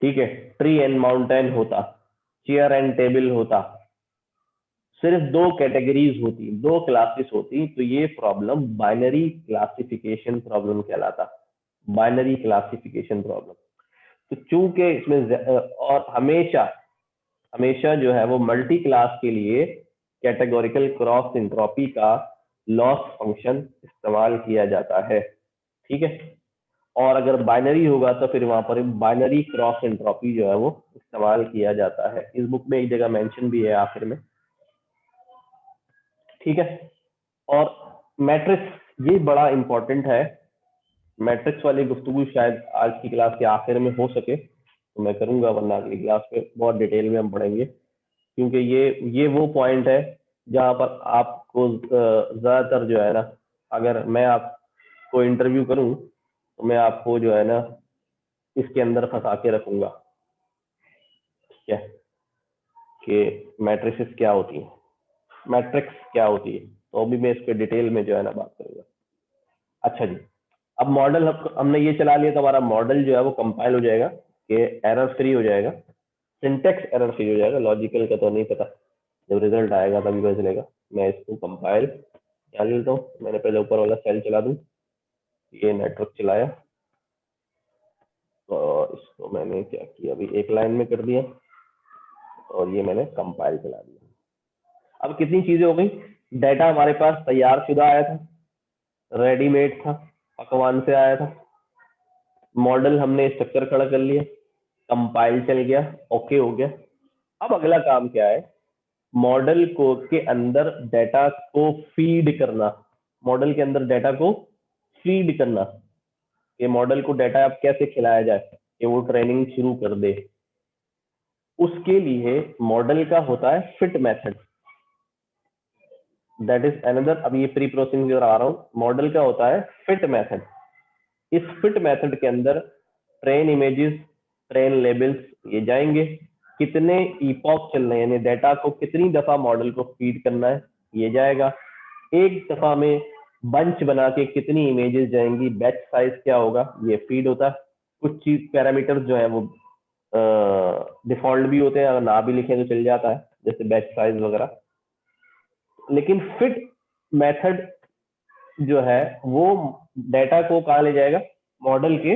ठीक है, ट्री एंड माउंटेन होता, चेयर एंड टेबल होता, सिर्फ 2 कैटेगरीज होती, 2 क्लासेस होती, तो ये प्रॉब्लम बाइनरी क्लासिफिकेशन प्रॉब्लम कहलाता, बाइनरी क्लासिफिकेशन प्रॉब्लम। तो चूंकि इसमें और हमेशा जो है वो मल्टी क्लास के लिए कैटेगोरिकल क्रॉस एंट्रोपी का लॉस फंक्शन इस्तेमाल किया जाता है, ठीक है। और अगर बाइनरी होगा तो फिर वहां पर बाइनरी क्रॉस एंट्रोपी जो है वो इस्तेमाल किया जाता है। इस बुक में एक जगह मेंशन भी है आखिर में, ठीक है। और मैट्रिक्स ये बड़ा इंपॉर्टेंट है, मैट्रिक्स वाली गुफ्तगू शायद आज की क्लास के आखिर में हो सके तो मैं करूंगा, वरना अगली क्लास में बहुत डिटेल में हम पढ़ेंगे, क्योंकि ये वो पॉइंट है जहां पर आपको ज्यादातर जो है ना, अगर मैं आपको इंटरव्यू करूं तो मैं आपको जो है ना इसके अंदर फंसा के रखूंगा, ठीक है, कि मैट्रिसेस क्या होती है, मैट्रिक्स क्या होती है, तो अभी मैं इसके डिटेल में जो है ना बात करूंगा। अच्छा जी, अब मॉडल हमने ये चला लिया तो हमारा मॉडल जो है वो कंपाइल हो जाएगा, कि एरर फ्री हो जाएगा, सिंटेक्स एरर फ्री हो जाएगा, लॉजिकल का तो नहीं पता, जब रिजल्ट आएगा तभी पता चलेगा। मैं इसको कंपाइल क्या लेता हूँ, मैंने पहले ऊपर वाला सेल चला दूं, ये नेटवर्क चलाया, तो इसको मैंने क्या किया, अभी एक लाइन में कर दिया और ये मैंने कंपाइल चला दिया। अब कितनी चीजें हो गई, डाटा हमारे पास तैयार शुदा आया था, रेडीमेड था, पकवान से आया था, मॉडल हमने स्ट्रक्चर खड़ा कर लिया, कंपाइल चल गया, ओके हो गया। अब अगला काम क्या है, मॉडल को के अंदर डाटा को फीड करना, मॉडल के अंदर डाटा को फीड करना, ये मॉडल को डाटा अब कैसे खिलाया जाए कि वो ट्रेनिंग शुरू कर दे। उसके लिए मॉडल का होता है fit method, that is another, अब ये प्री प्रोसेसिंग आ रहा हूँ, मॉडल का होता है फिट मेथड। इस फिट मेथड के अंदर ट्रेन इमेजेस, ट्रेन लेबल्स ये जाएंगे, कितने इपॉक चलना है, यानी डाटा को कितनी दफा मॉडल को फीड करना है ये जाएगा, एक दफा में बंच बना के कितनी इमेजेस जाएंगी, बैच साइज क्या होगा ये फीड होता है। कुछ चीज पैरामीटर्स जो है वो डिफॉल्ट भी होते हैं, अगर ना भी लिखें तो चल जाता है, जैसे बैच साइज वगैरह। लेकिन फिट मेथड जो है वो डाटा को कहाँ ले जाएगा, मॉडल के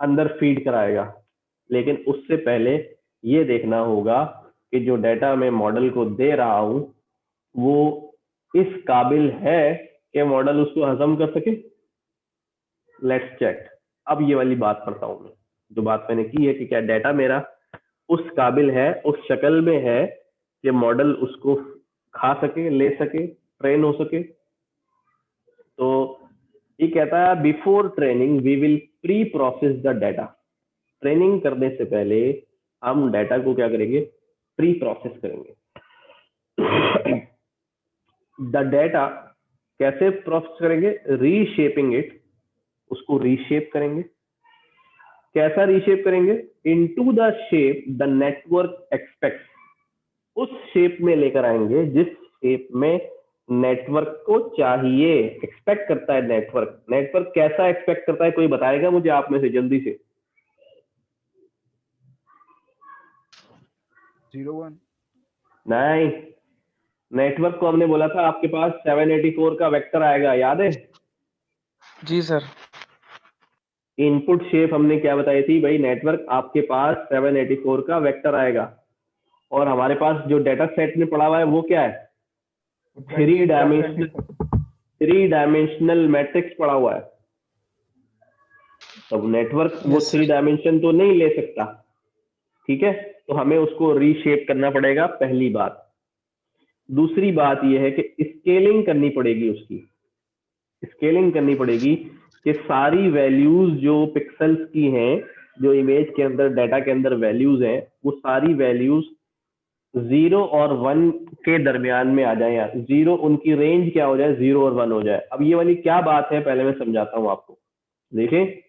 अंदर फीड कराएगा। लेकिन उससे पहले ये देखना होगा कि जो डाटा मैं मॉडल को दे रहा हूं वो इस काबिल है कि मॉडल उसको हजम कर सके। Let's check. अब ये वाली बात करता हूं मैं, जो बात मैंने की है कि क्या डाटा मेरा उस काबिल है, उस शक्ल में है कि मॉडल उसको खा सके, ले सके, ट्रेन हो सके। तो ये कहता है before training we will preprocess the data, training करने से पहले हम डाटा को क्या करेंगे, प्री प्रोसेस करेंगे। द डाटा कैसे प्रोसेस करेंगे, रीशेपिंग इट, उसको रीशेप करेंगे। कैसा रीशेप करेंगे, into the shape the network expects, उस शेप में लेकर आएंगे जिस शेप में नेटवर्क को चाहिए, एक्सपेक्ट करता है नेटवर्क। नेटवर्क कैसा एक्सपेक्ट करता है, कोई बताएगा मुझे आप में से जल्दी से? 0 1 नहीं नेटवर्क को हमने बोला था आपके पास 784 का वेक्टर आएगा, याद है? जी सर। इनपुट शेप हमने क्या बताई थी भाई? नेटवर्क आपके पास 784 का वेक्टर आएगा, और हमारे पास जो डेटा सेट में पड़ा हुआ है वो क्या है? 3 डायमेंशनल मैट्रिक्स पड़ा हुआ है। तब नेटवर्क वो Yes, sir. 3 डायमेंशन तो नहीं ले सकता, ठीक है? तो हमें उसको रीशेप करना पड़ेगा, पहली बात। दूसरी बात यह है कि स्केलिंग करनी पड़ेगी, उसकी स्केलिंग करनी पड़ेगी कि सारी वैल्यूज जो पिक्सल्स की हैं, जो इमेज के अंदर, डाटा के अंदर वैल्यूज हैं, वो सारी वैल्यूज 0 और 1 के दरमियान में आ जाए। यार 0, उनकी रेंज क्या हो जाए? 0 और 1 हो जाए। अब ये वाली क्या बात है, पहले मैं समझाता हूं आपको। देखें,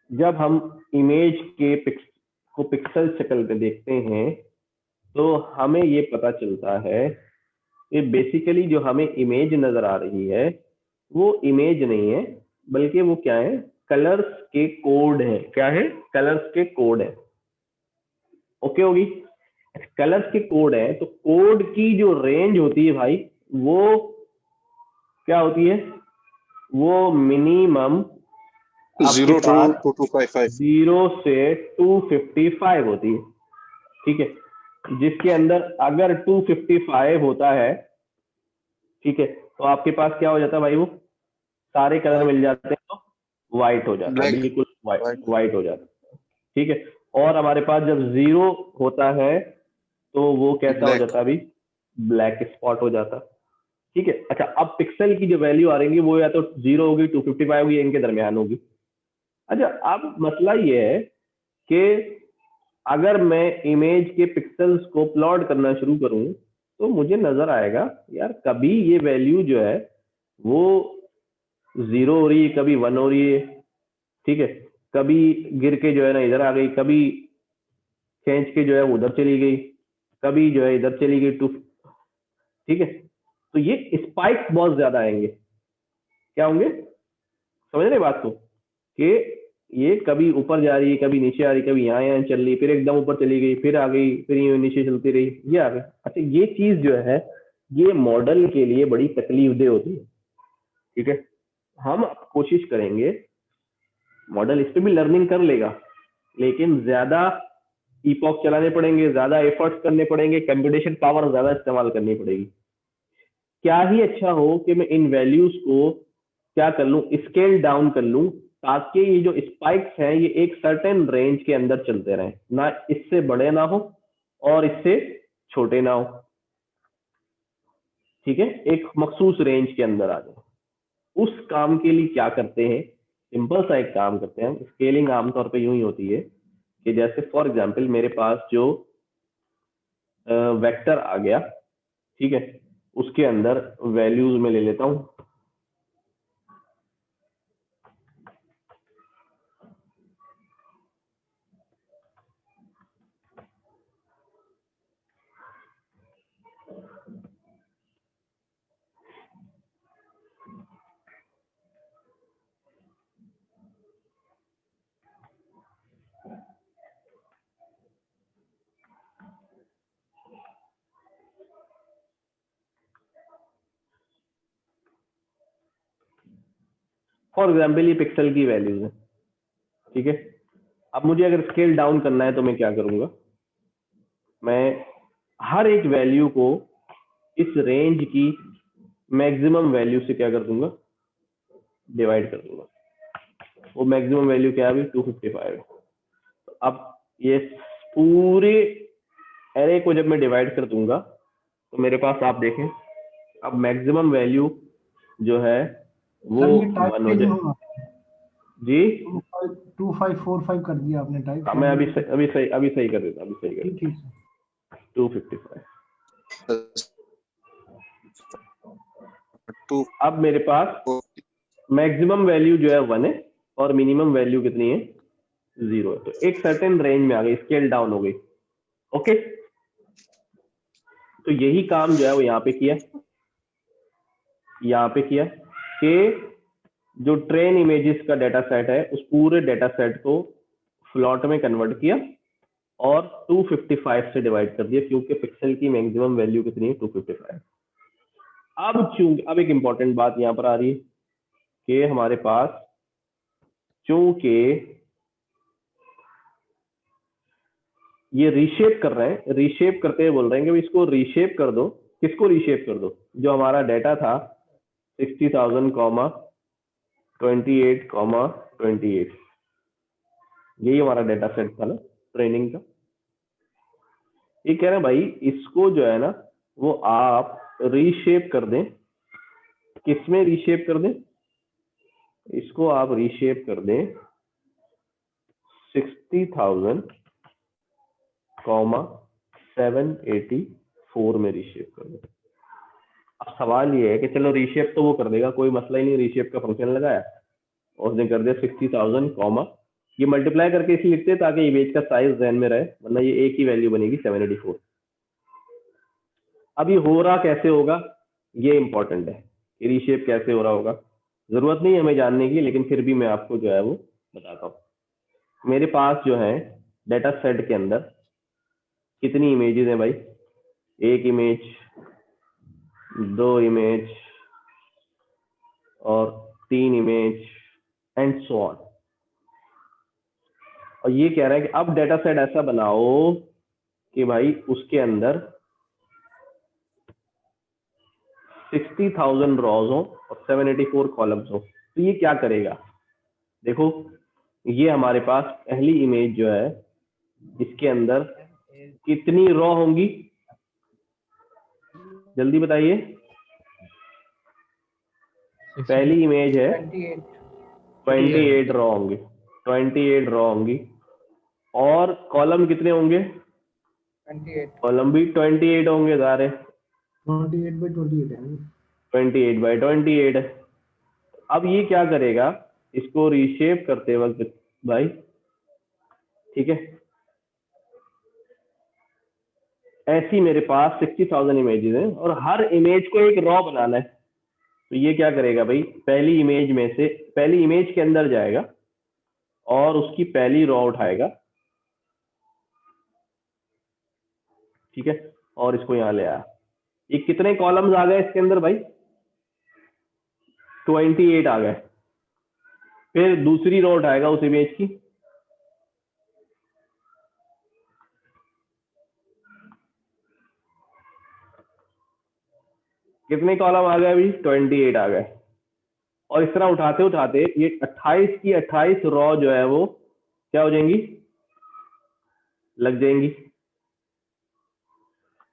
जब हम इमेज के को पिक्सल शक्ल में देखते हैं तो हमें ये पता चलता है कि बेसिकली जो हमें इमेज नजर आ रही है वो इमेज नहीं है, बल्कि वो क्या है? कलर्स के कोड है। क्या है? कलर्स के कोड है। ओके होगी? कलर्स के कोड है, तो कोड की जो रेंज होती है भाई, वो क्या होती है? वो मिनिमम 0 to 2255 0 से 255 होती है, ठीक है? जिसके अंदर अगर 255 होता है, ठीक है, तो आपके पास क्या हो जाता है भाई? वो सारे कलर मिल जाते हैं, तो व्हाइट हो जाता है, बिल्कुल व्हाइट हो जाता है, ठीक है? और हमारे पास जब 0 होता है तो वो कैसा हो जाता है अभी? ब्लैक स्पॉट हो जाता, ठीक है? अच्छा, अब पिक्सल की जो वैल्यू आ रही है वो या तो 0 होगी, 255 होगी, इनके दरमियान होगी। अच्छा, अब मसला ये है कि अगर मैं इमेज के पिक्सल्स को प्लॉट करना शुरू करूं तो मुझे नजर आएगा यार कभी ये वैल्यू जो है वो 0 हो रही है, कभी 1 हो रही है, ठीक है? कभी गिर के जो है ना इधर आ गई, कभी खींच के जो है उधर चली गई, कभी जो है इधर चली गई, ठीक है? तो ये स्पाइक्स बहुत ज्यादा आएंगे। क्या होंगे? समझ रहे बात को? कि ये कभी ऊपर जा रही है, कभी नीचे आ रही, कभी यहाँ चल रही, फिर एकदम ऊपर चली गई, फिर आ गई, फिर ये नीचे चलती रही, ये आ गई। अच्छा, ये चीज जो है ये मॉडल के लिए बड़ी तकलीफदेह होती है, ठीक है? हम कोशिश करेंगे, मॉडल इस पे भी लर्निंग कर लेगा, लेकिन ज्यादा इपॉक चलाने पड़ेंगे, ज्यादा एफर्ट्स करने पड़ेंगे, कंप्यूटेशन पावर ज्यादा इस्तेमाल करनी पड़ेगी। क्या ही अच्छा हो कि मैं इन वैल्यूज को क्या कर लूं? स्केल डाउन कर लूं, ताकि ये जो स्पाइक्स हैं ये एक सर्टेन रेंज के अंदर चलते रहें, ना इससे बड़े ना हो और इससे छोटे ना हो, ठीक है? एक मखसूस रेंज के अंदर आ जाए। उस काम के लिए क्या करते हैं? सिंपल सा एक काम करते हैं। स्केलिंग आमतौर पे यूं ही होती है कि जैसे फॉर एग्जांपल मेरे पास जो वेक्टर आ गया, ठीक है, उसके अंदर वैल्यूज में ले लेता हूं। फॉर एग्जाम्पल ये पिक्सल की वैल्यूज है, ठीक है? अब मुझे अगर स्केल डाउन करना है तो मैं क्या करूंगा? मैं हर एक वैल्यू को इस रेंज की मैक्सिमम वैल्यू से क्या कर दूंगा? डिवाइड कर दूंगा। वो मैक्सिमम वैल्यू क्या है अभी? 255 है। तो अब ये पूरे एरे को जब मैं डिवाइड कर दूंगा तो मेरे पास आप देखें, अब मैक्सिमम वैल्यू जो है वो 1 हो जाए। जी 2545 कर दिया आपने टाइप। मैं अभी सही कर देता, अभी सही कर देता। 255। अब मेरे पास मैक्सिमम वैल्यू जो है 1 है और मिनिमम वैल्यू कितनी है? 0 है। तो एक सर्टेन रेंज में आ गई, स्केल डाउन हो गई। ओके, तो यही काम जो है वो यहाँ पे किया, कि जो ट्रेन इमेजेस का डेटा सेट है उस पूरे डेटा सेट को फ्लॉट में कन्वर्ट किया, और 255 से डिवाइड कर दिया, क्योंकि पिक्सल की मैक्सिमम वैल्यू कितनी है 255। अब एक इंपॉर्टेंट बात यहाँ पर आ रही है कि हमारे पास चूंकि ये रीशेप कर रहे हैं, रीशेप करते हुए बोल रहे हैं कि इसको रीशेप कर दो। किसको रीशेप कर दो? जो हमारा डाटा था 60,000, 28, 28, यही हमारा डाटा सेट था ना ट्रेनिंग का। ये कह रहे हैं भाई इसको जो है ना वो आप रीशेप कर दें। किसमें रीशेप कर दें? इसको आप रीशेप कर दें 60,000, 784 में रीशेप कर दें। अब सवाल ये है कि चलो रीशेप तो वो कर देगा, कोई मसला ही नहीं, रीशेप का फंक्शन लगाया और उसने कर दिया 60,000, ये मल्टीप्लाई करके इसी लिखते हैं ताकि इमेज का साइज ध्यान में रहे, वरना ये एक ही वैल्यू बनेगी 784। अब ये हो रहा कैसे होगा ये इंपॉर्टेंट है, रीशेप कैसे हो रहा होगा। जरूरत नहीं है हमें जानने की, लेकिन फिर भी मैं आपको जो है वो बताता हूँ। मेरे पास जो है डाटा सेट के अंदर कितनी इमेजेस हैं भाई? एक इमेज, 2 इमेज और 3 इमेज एंड सो ऑन। और ये कह रहा है कि अब डाटा सेट ऐसा बनाओ कि भाई उसके अंदर 60,000 रॉज हो और 784 कॉलम्स हो। तो ये क्या करेगा? देखो ये हमारे पास पहली इमेज जो है इसके अंदर कितनी रॉ होंगी? जल्दी बताइए। पहली इमेज है 28 रॉ होंगी, 28 रॉ होंगी। और कॉलम कितने होंगे? 28। कॉलम भी 28 होंगे सारे, 28/28 है। 28/28। अब ये क्या करेगा? इसको रीशेप करते वक्त भाई, ठीक है, ऐसी मेरे पास 60,000 इमेजेस हैं और हर इमेज को एक रॉ बनाना है। तो ये क्या करेगा भाई? पहली इमेज में से पहली इमेज के अंदर जाएगा और उसकी पहली रॉ उठाएगा, ठीक है, और इसको यहाँ ले आया। ये कितने कॉलम्स आ गए इसके अंदर भाई? 28 आ गए। फिर दूसरी रो उठाएगा उस इमेज की, कितने कॉलम आ गए अभी? 28 आ गए। और इस तरह उठाते उठाते ये 28 की 28 रॉ जो है वो क्या हो जाएंगी? लग जाएंगी।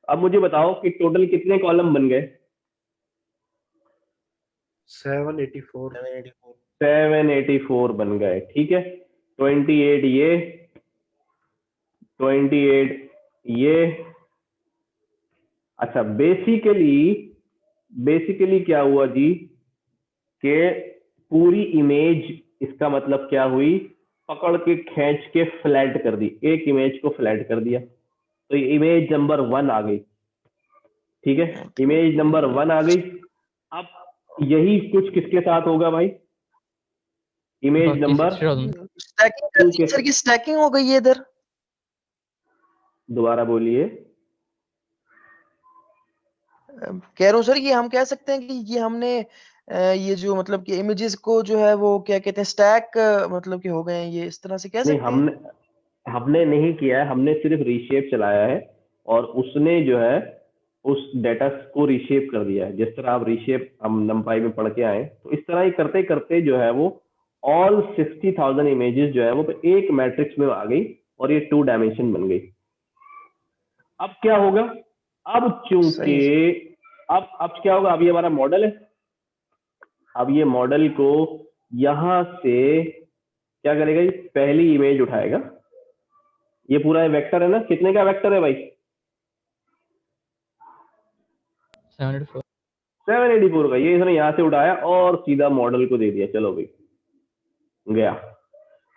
अब मुझे बताओ कि टोटल कितने कॉलम बन गए? 784 बन गए, ठीक है। 28 ये, 28 ये। अच्छा, बेसिकली क्या हुआ जी कि पूरी इमेज, इसका मतलब क्या हुई, पकड़ के खींच के फ्लैट कर दी, एक इमेज को फ्लैट कर दिया। तो इमेज नंबर 1 आ गई, ठीक है, इमेज नंबर 1 आ गई। अब यही कुछ किसके साथ होगा भाई? इमेज नंबर स्टैकिंग सर की स्टैकिंग हो गई है इधर। दोबारा बोलिए। कह रहा हूँ सर, ये हम कह सकते हैं कि ये हमने ये जो मतलब कि इमेजेस को जो है वो क्या कहते हैं स्टैक मतलब कि हो गए हैं, ये इस तरह से कह सकते हैं। हमने नहीं किया है, हमने सिर्फ रीशेप चलाया है और उसने जो है उस डेटा को रीशेप कर दिया है। जिस तरह आप रीशेप हम नंपाई में पढ़ के आए, तो इस तरह ही करते करते जो है वो ऑल 60,000 इमेजेस जो है वो एक मैट्रिक्स में आ गई और ये 2 डायमेंशन बन गई। अब क्या होगा? अब चूंकि अब क्या होगा? अब ये हमारा मॉडल है। अब ये मॉडल को यहां से क्या करेगा? ये पहली इमेज उठाएगा। ये पूरा वेक्टर है ना, कितने का वेक्टर है भाई? 784 का। ये इसने यहां से उठाया और सीधा मॉडल को दे दिया, चलो भाई गया।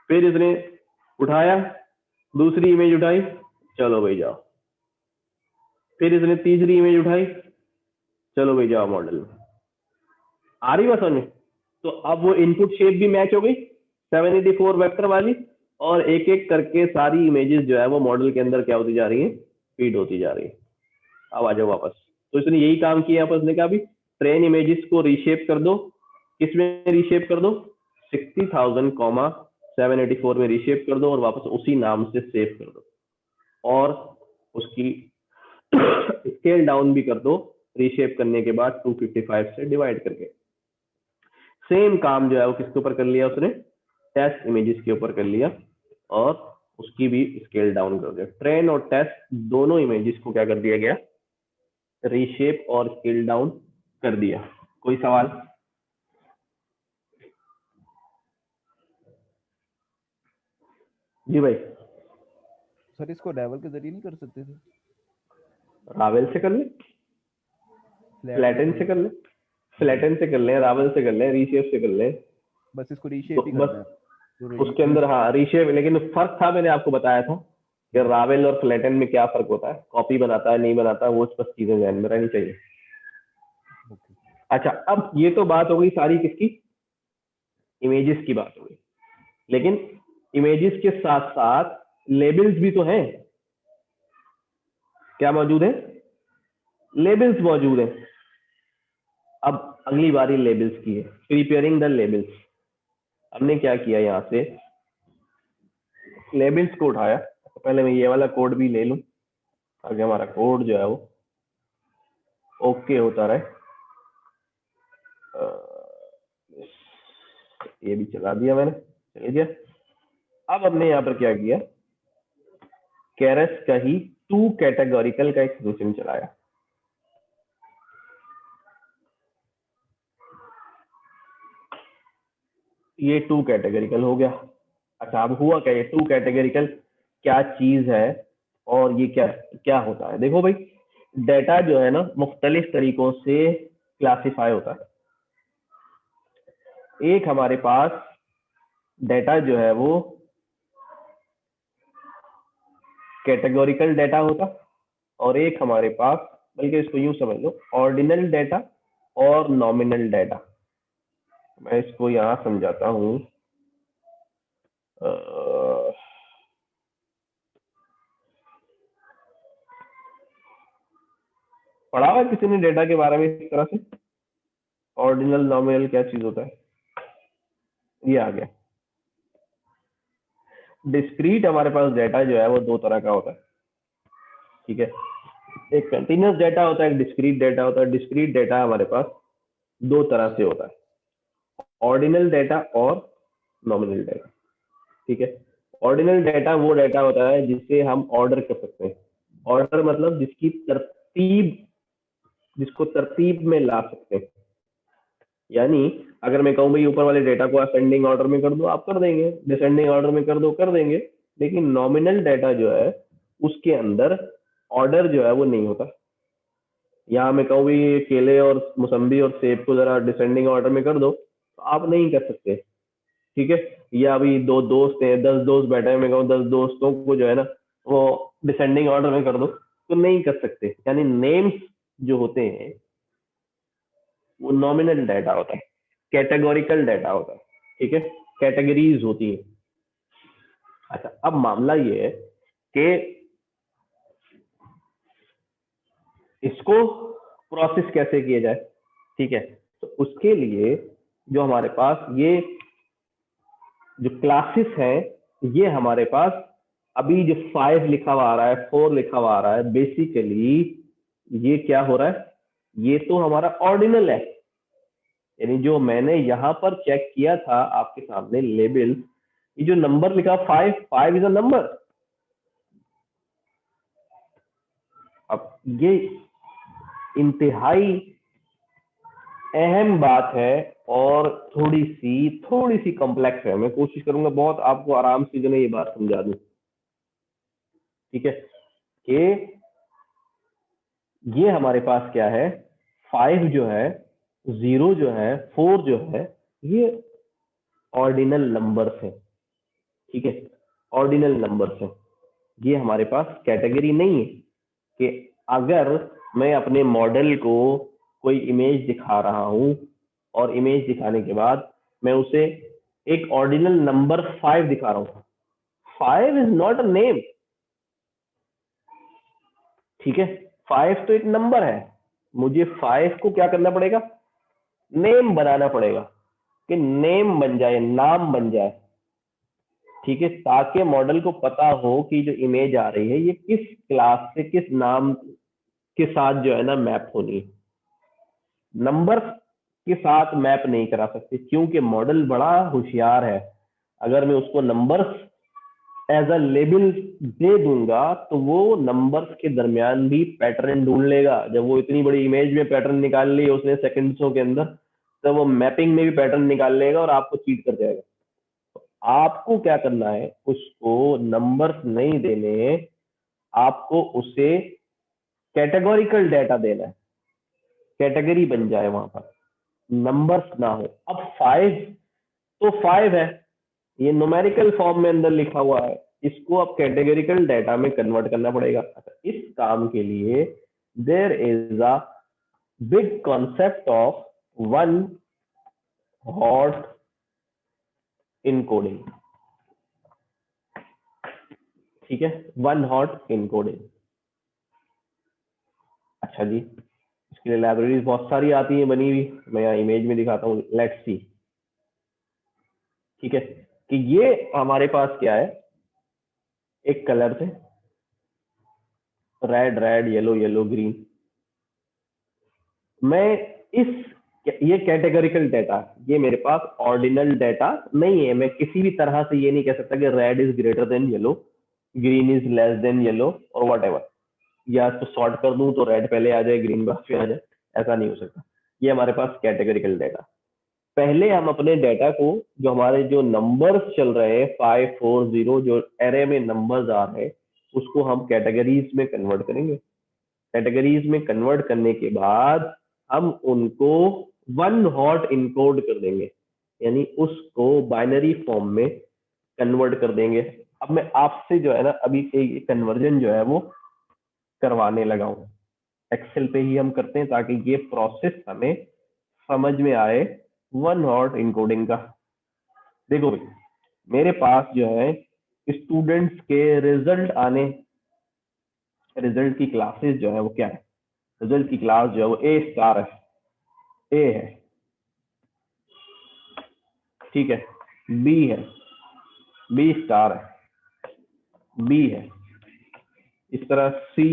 फिर इसने उठाया, दूसरी इमेज उठाई, चलो भाई जाओ। फिर इसने तीसरी इमेज उठाई, चलो भाई जाओ मॉडल में। आ रही बात समझ में? तो अब वो इनपुट शेप भी मैच हो गई 784 वेक्टर वाली, और एक एक करके सारी इमेजेस जो है वो मॉडल के अंदर क्या होती जा रही है, फीड होती जा रही है। अब आ जाओ वापस। तो इसने यही काम किया, यहाँ पर उसने कहा भी ट्रेन इमेजेस को रीशेप कर दो। किसमें रीशेप कर दो? 60,784 में रीशेप कर दो और वापस उसी नाम से सेव कर दो, और उसकी स्केल डाउन भी कर दो रीशेप करने के बाद 255 से डिवाइड करके। सेम काम जो है वो किसके ऊपर कर लिया उसने? टेस्ट इमेजेस के ऊपर कर लिया और उसकी भी स्केल डाउन कर दिया। ट्रेन और टेस्ट दोनों इमेजेस को क्या कर दिया गया? रीशेप और स्केल डाउन कर दिया। कोई सवाल? जी भाई। सर इसको रावल के जरिए नहीं कर सकते थे? रावल से कर ले, फ्लैटन से कर ले, फ्लैटन से कर ले, रावल से कर ले, रीशेप से कर ले, बस इसको रीशेप ही करना है तो उसके अंदर हाँ रीशेप। लेकिन फर्क था, मैंने आपको बताया था कि रावल और फ्लैटन में क्या फर्क होता है, कॉपी बनाता है नहीं बनाता, वो बस चीजें ध्यान में रहनी चाहिए। अच्छा, अब ये तो बात हो गई सारी किसकी? इमेजेस की बात हो गई। लेकिन इमेजेस के साथ साथ लेबल्स भी तो हैं। क्या मौजूद है? लेबल्स मौजूद है। अब अगली बारी लेबल्स की है, प्रिपेयरिंग द लेबल्स। हमने क्या किया, यहाँ से लेबल्स को उठाया। तो पहले मैं ये वाला कोड भी ले लूं ताकि हमारा कोड जो है वो ओके होता रहे। ये भी चला दिया मैंने, चल गया। अब हमने यहाँ पर क्या किया, केरस का ही टू कैटेगोरिकल का एक फंक्शन चलाया। ये टू कैटेगोरिकल हो गया। अच्छा, अब हुआ क्या? ये टू कैटेगोरिकल क्या चीज है और ये क्या क्या होता है? देखो भाई, डेटा जो है ना मुख्तलिफ तरीकों से क्लासिफाई होता है। एक हमारे पास डेटा जो है वो कैटेगोरिकल डेटा होता, और एक हमारे पास, बल्कि इसको यूं समझ लो, ऑर्डिनल डेटा और नॉमिनल डेटा। मैं इसको यहां समझाता हूं। पढ़ा हुआ किसी ने डेटा के बारे में इस तरह से? ऑर्डिनल नॉमिनल क्या चीज होता है? ये आ गया। डिस्क्रीट हमारे पास डेटा जो है वो दो तरह का होता है, ठीक है। एक कंटिन्यूअस डेटा होता है, एक डिस्क्रीट डेटा होता है। डिस्क्रीट डेटा हमारे पास दो तरह से होता है, ऑर्डिनल डेटा और नॉमिनल डेटा, ठीक है। ऑर्डिनल डेटा वो डेटा होता है जिसे हम ऑर्डर कर सकते हैं। ऑर्डर मतलब जिसको तरतीब में ला सकते हैं। यानी अगर मैं कहूँ भाई ऊपर वाले डेटा को असेंडिंग ऑर्डर में कर दो, आप कर देंगे, डिसेंडिंग ऑर्डर में कर दो, कर देंगे। लेकिन नॉमिनल डेटा जो है उसके अंदर ऑर्डर जो है वो नहीं होता। यहाँ मैं कहूँ भाई केले और मौसम्बी और सेब को जरा डिसेंडिंग ऑर्डर में कर दो, तो आप नहीं कर सकते, ठीक है। या अभी दो दोस्त हैं, 10 दोस्त बैठे हैं, मैं कहूँ 10 दोस्तों को जो है ना वो डिसेंडिंग ऑर्डर में कर दो, तो नहीं कर सकते। यानी नेम्स जो होते हैं वो नॉमिनल डेटा होता है, कैटेगोरिकल डेटा होता है, ठीक है। कैटेगरीज होती है। अच्छा, अब मामला ये है कि इसको प्रोसेस कैसे किया जाए, ठीक है। तो उसके लिए जो हमारे पास ये जो क्लासेस है, ये हमारे पास अभी जो 5 लिखा हुआ आ रहा है, 4 लिखा हुआ आ रहा है, बेसिकली ये क्या हो रहा है, ये तो हमारा ऑर्डिनल है। यानी जो मैंने यहाँ पर चेक किया था आपके सामने लेबल, ये जो नंबर लिखा 5 इज अ नंबर। अब ये इंतहाई अहम बात है और थोड़ी सी कॉम्प्लेक्स है। मैं कोशिश करूंगा बहुत आपको आराम से जो है ये बात समझा दूं, ठीक है। कि ये हमारे पास क्या है, 5 जो है, 0 जो है, 4 जो है, ये ऑर्डिनल नंबर्स है, ठीक है। ऑर्डिनल नंबर्स है। ये हमारे पास कैटेगरी नहीं है कि अगर मैं अपने मॉडल को कोई इमेज दिखा रहा हूं और इमेज दिखाने के बाद मैं उसे एक ऑर्डिनल नंबर 5 दिखा रहा हूं, 5 इज नॉट अ नेम, ठीक है। 5 तो एक नंबर है, मुझे 5 को क्या करना पड़ेगा, नेम बनाना पड़ेगा कि नेम बन जाए, नाम बन जाए, ठीक है, ताकि मॉडल को पता हो कि जो इमेज आ रही है ये किस क्लास से किस नाम के साथ जो है ना मैप होनी है। नंबर के साथ मैप नहीं करा सकते क्योंकि मॉडल बड़ा होशियार है। अगर मैं उसको नंबर्स एज अ लेबल दे दूंगा तो वो नंबर्स के दरमियान भी पैटर्न ढूंढ लेगा। जब वो इतनी बड़ी इमेज में पैटर्न निकाल ली उसने सेकंड्सों के अंदर, तो वो मैपिंग में भी पैटर्न निकाल लेगा और आपको चीट कर जाएगा। तो आपको क्या करना है, उसको नंबर्स नहीं देने, आपको उसे कैटेगोरिकल डाटा देना है, कैटेगरी बन जाए वहां पर, नंबर्स ना हो। अब 5 तो 5 है, ये न्यूमेरिकल फॉर्म में अंदर लिखा हुआ है, इसको अब कैटेगरिकल डाटा में कन्वर्ट करना पड़ेगा। इस काम के लिए there is a big concept of one hot encoding, ठीक है, वन हॉट इनकोडिंग। अच्छा जी, इसके लिए लाइब्रेरीज बहुत सारी आती हैं बनी हुई, मैं यहाँ इमेज में दिखाता हूँ, लेट्स सी, ठीक है, कि ये हमारे पास क्या है, एक कलर थे, red red, yellow yellow, green. मैं इस, ये कैटेगरिकल डाटा, ये मेरे पास ऑर्डिनल डाटा नहीं है। मैं किसी भी तरह से ये नहीं कह सकता कि red is greater than yellow, green is less than yellow और वट एवर, या तो सॉर्ट कर दूं तो रेड पहले आ जाए ग्रीन बाद में आ जाए, ऐसा नहीं हो सकता। ये हमारे पास कैटेगरिकल डाटा। पहले हम अपने डाटा को, जो हमारे जो नंबर्स चल रहे हैं 5 4 0, जो एरे में नंबर्स आ रहे हैं, उसको हम कैटेगरीज में कन्वर्ट करेंगे। कैटेगरीज में कन्वर्ट करने के बाद हम उनको वन हॉट इनकोड कर देंगे, यानी उसको बाइनरी फॉर्म में कन्वर्ट कर देंगे। अब मैं आपसे जो है ना अभी एक कन्वर्जन जो है वो करवाने लगा हूं, एक्सेल पे ही हम करते हैं ताकि ये प्रोसेस हमें समझ में आए वन हॉट इनकोडिंग का। देखो भाई, मेरे पास जो है स्टूडेंट्स के रिजल्ट आने, रिजल्ट की क्लासेस जो है वो क्या है, रिजल्ट की क्लास जो है वो ए स्टार है, ए है, ठीक है, बी है, बी स्टार है, बी है, इस तरह सी,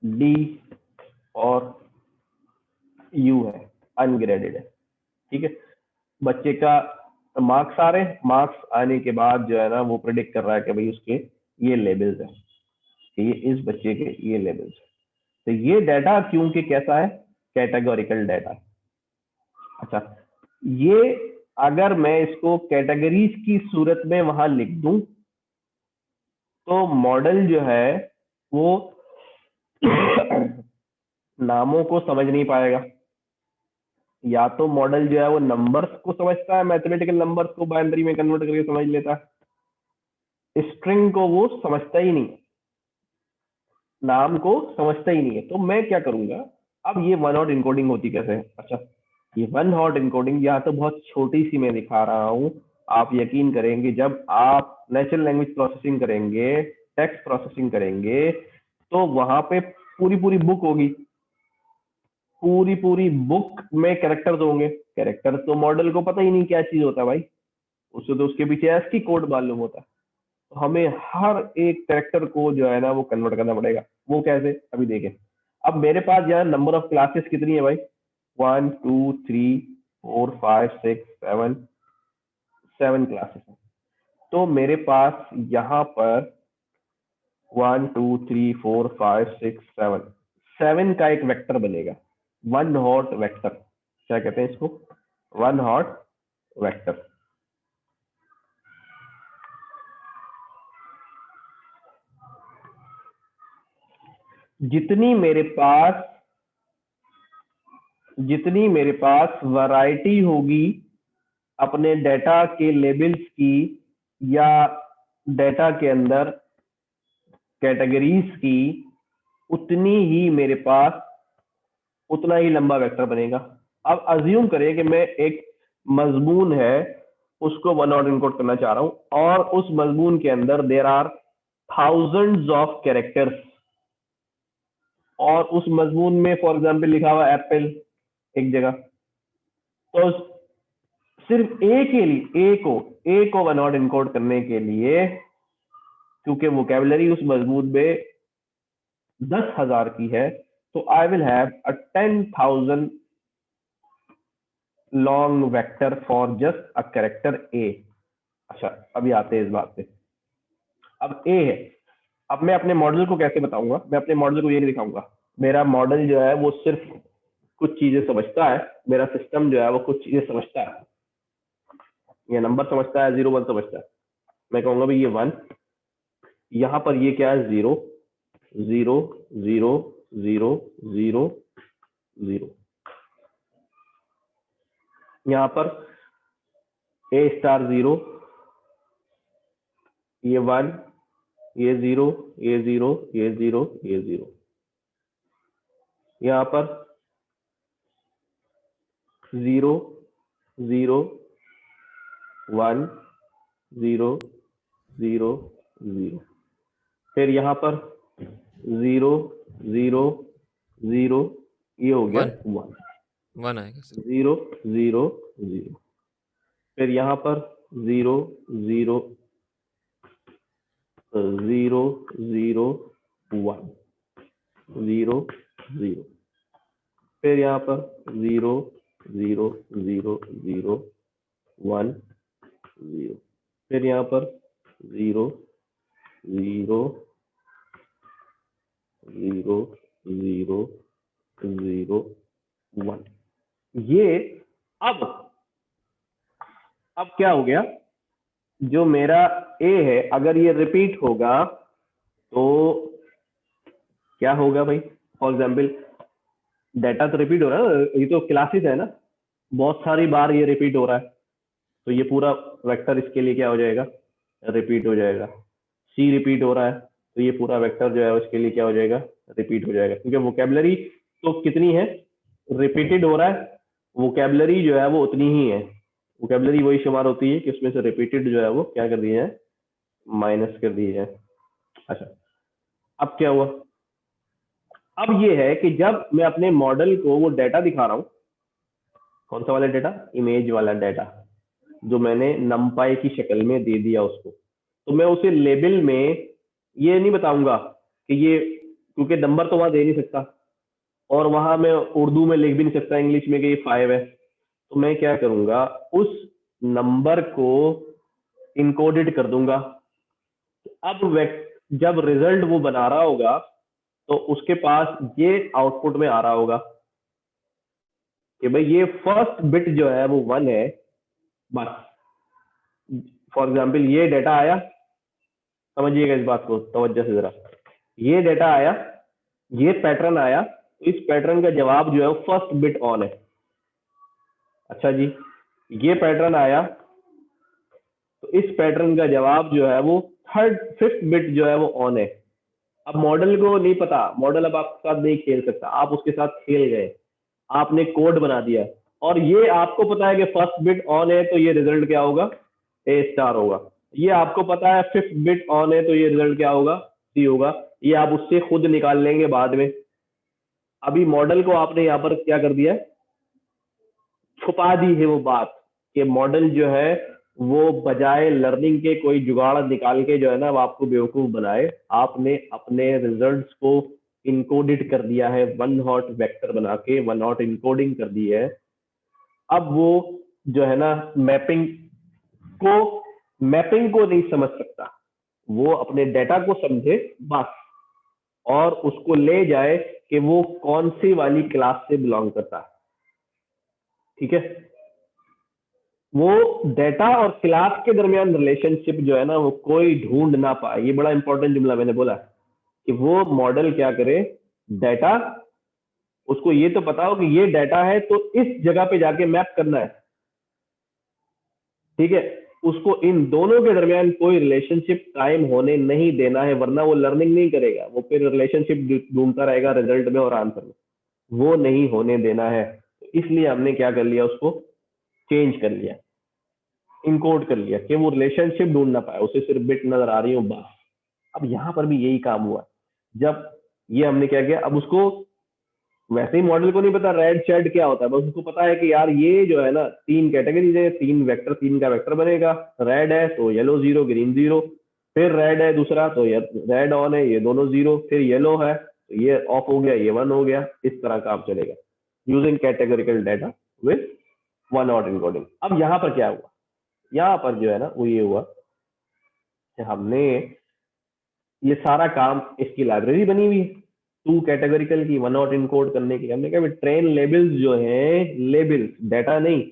डी और यू है, अनग्रेडेड है, ठीक है। बच्चे का मार्क्स आ रहे हैं, मार्क्स आने के बाद जो है ना वो प्रेडिक्ट कर रहा है कि भाई उसके ये लेवल्स हैं, कि ये इस बच्चे के ये लेवल्स हैं। तो ये डाटा क्योंकि कैसा है, कैटेगोरिकल डाटा। अच्छा, ये अगर मैं इसको कैटेगरीज की सूरत में वहां लिख दूं तो मॉडल जो है वो नामों को समझ नहीं पाएगा। या तो मॉडल जो है वो नंबर्स को समझता है, मैथमेटिकल नंबर्स को बाइनरी में कन्वर्ट करके समझ लेता है, स्ट्रिंग को वो समझता ही नहीं, नाम को समझता ही नहीं है। तो मैं क्या करूंगा, अब ये वन हॉट इनकोडिंग होती कैसे है। अच्छा, ये वन हॉट इनकोडिंग यहाँ तो बहुत छोटी सी मैं दिखा रहा हूँ, आप यकीन करेंगे जब आप नेचुरल लैंग्वेज प्रोसेसिंग करेंगे, टेक्स्ट प्रोसेसिंग करेंगे, तो वहां पे पूरी पूरी बुक होगी, पूरी पूरी बुक में कैरेक्टर्स होंगे। कैरेक्टर्स तो मॉडल को पता ही नहीं क्या चीज होता है भाई, उससे तो उसके पीछे एस्की कोड मालूम होता है। तो हमें हर एक कैरेक्टर को जो है ना वो कन्वर्ट करना पड़ेगा। वो कैसे, अभी देखें। अब मेरे पास यहाँ नंबर ऑफ क्लासेस कितनी है भाई, 1 2 3 4 5 6 7 क्लासेस है। तो मेरे पास यहाँ पर 1 2 3 4 5 6 7 का एक वेक्टर बनेगा, वन हॉट वेक्टर। क्या कहते हैं इसको, वन हॉट वेक्टर। जितनी मेरे पास वैरायटी होगी अपने डाटा के लेबल्स की या डाटा के अंदर कैटेगरीज की, उतनी ही मेरे पास उतना ही लंबा वेक्टर बनेगा। अब अज्यूम करें कि मैं एक मजमून है उसको वन हॉट इनकोड करना चाह रहा हूं और उस मजमून के अंदर there are thousands of characters और उस मजमून में फॉर एग्जांपल लिखा हुआ एप्पल एक जगह, तो सिर्फ ए को वन हॉट इनकोड करने के लिए क्योंकि वोकैबुलरी उस मजमून में 10,000 की है, तो I will have a 10,000 long vector for just a character A. अच्छा, अभी आते हैं इस बात पे। अब ए है, अब मैं अपने मॉडल को कैसे बताऊंगा? मैं अपने मॉडल को ये नहीं दिखाऊंगा। मेरा मॉडल जो है वो सिर्फ कुछ चीजें समझता है, मेरा सिस्टम जो है वो कुछ चीजें समझता है, ये नंबर समझता है, 0 1 समझता है। मैं कहूंगा भाई ये 1, यहाँ पर ये क्या है 0 0 0 0 0 0, यहाँ पर ए स्टार 0, ये 1, ये 0, ये 0, ये 0, ये 0, यहाँ पर 0 0 1 0 0 0, फिर यहाँ पर 0 0 0, ये हो गया 1 आएगा सर। 0 0 0, फिर यहाँ पर 0 0 0 0 1 0 0, फिर यहाँ पर 0 0 0 0 1 0, फिर यहाँ पर 0 0 0 0 0 1। ये अब क्या हो गया, जो मेरा ए है अगर ये रिपीट होगा तो क्या होगा भाई? फॉर एग्जाम्पल डाटा तो रिपीट हो रहा है, ये तो क्लासेस है ना, बहुत सारी बार ये रिपीट हो रहा है, तो ये पूरा वेक्टर इसके लिए क्या हो जाएगा? रिपीट हो जाएगा। सी रिपीट हो रहा है तो ये पूरा वेक्टर जो है उसके लिए क्या हो जाएगा? रिपीट हो जाएगा, क्योंकि वोकैबुलरी तो कितनी है? रिपीटेड हो रहा है, वोकैबुलरी जो है वो उतनी ही है। वोकैबुलरी वही शुमार होती है कि उसमें से रिपीटेड जो है वो क्या कर दिए हैं? माइनस कर दिए हैं। अच्छा, अब क्या हुआ? अब ये है कि जब मैं अपने मॉडल को वो डाटा दिखा रहा हूं, कौन सा वाला डाटा? इमेज वाला डाटा, जो मैंने नमपाई की शक्ल में दे दिया उसको, तो मैं उसे लेबल में ये नहीं बताऊंगा कि ये, क्योंकि नंबर तो वहां दे नहीं सकता और वहां मैं उर्दू में लिख भी नहीं सकता इंग्लिश में कि ये 5 है, तो मैं क्या करूंगा? उस नंबर को इनकोडेड कर दूंगा। अब जब रिजल्ट वो बना रहा होगा तो उसके पास ये आउटपुट में आ रहा होगा कि भाई ये फर्स्ट बिट जो है वो 1 है, बस। फॉर एग्जाम्पल ये डाटा आया, समझिएगा इस बात को तवज्जो से जरा, ये डाटा आया, ये पैटर्न आया, इस पैटर्न का जवाब जो है वो फर्स्ट बिट ऑन है। अच्छा जी, ये पैटर्न आया तो इस पैटर्न का जवाब जो है वो फिफ्थ बिट जो है वो ऑन है। अब मॉडल को नहीं पता, मॉडल अब आपके साथ नहीं खेल सकता, आप उसके साथ खेल गए, आपने कोड बना दिया और ये आपको पता है कि फर्स्ट बिट ऑन है तो ये रिजल्ट क्या होगा? ए स्टार होगा। ये आपको पता है फिफ्थ बिट ऑन है तो ये रिजल्ट क्या होगा? सी होगा। ये आप उससे खुद निकाल लेंगे बाद में। अभी मॉडल को आपने यहाँ पर क्या कर दिया? छुपा दी है वो बात कि मॉडल जो है वो बजाय लर्निंग के कोई जुगाड़ निकाल के जो है ना वो आपको बेवकूफ बनाए, आपने अपने रिजल्ट्स को इनकोडेड कर दिया है, वन हॉट वेक्टर बना के वन हॉट इनकोडिंग कर दी है। अब वो जो है ना मैपिंग को नहीं समझ सकता, वो अपने डेटा को समझे बस और उसको ले जाए कि वो कौन सी वाली क्लास से बिलोंग करता है। ठीक है, वो डेटा और क्लास के दरमियान रिलेशनशिप जो है ना वो कोई ढूंढ ना पाए। ये बड़ा इंपॉर्टेंट जुमला मैंने बोला कि वो मॉडल क्या करे, डाटा उसको ये तो पता हो कि ये डाटा है तो इस जगह पे जाके मैप करना है। ठीक है, उसको इन दोनों के दरमियान कोई रिलेशनशिप कायम होने नहीं देना है, वरना वो लर्निंग नहीं करेगा, वो फिर रिलेशनशिप ढूंढता रहेगा रिजल्ट में और आंसर में, वो नहीं होने देना है। इसलिए हमने क्या कर लिया, उसको चेंज कर लिया। इनकोड कर लिया कि वो रिलेशनशिप ढूंढ ना पाए, उसे सिर्फ बिट नजर आ रही हो बस। अब यहाँ पर भी यही काम हुआ, जब ये हमने क्या किया, अब उसको वैसे ही मॉडल को नहीं पता रेड शेड क्या होता है, बस उसको पता है कि यार ये जो है ना 3 कैटेगरीज है, 3 वेक्टर, 3 का वेक्टर बनेगा, रेड है तो येलो 0 ग्रीन 0, फिर रेड है दूसरा तो रेड ऑन है, ये दोनों 0, फिर येलो है तो ये ऑफ हो गया, ये 1 हो गया, इस तरह काम चलेगा using categorical data with one hot encoding. अब यहाँ पर क्या हुआ, यहाँ पर जो है ना वो ये हुआ कि हमने ये सारा काम, इसकी लाइब्रेरी बनी हुई है 2 कैटेगोरिकल की 1 हॉट इनकोड करने की। हमने कहा ट्रेन लेबल्स जो है, लेबल्स डाटा नहीं,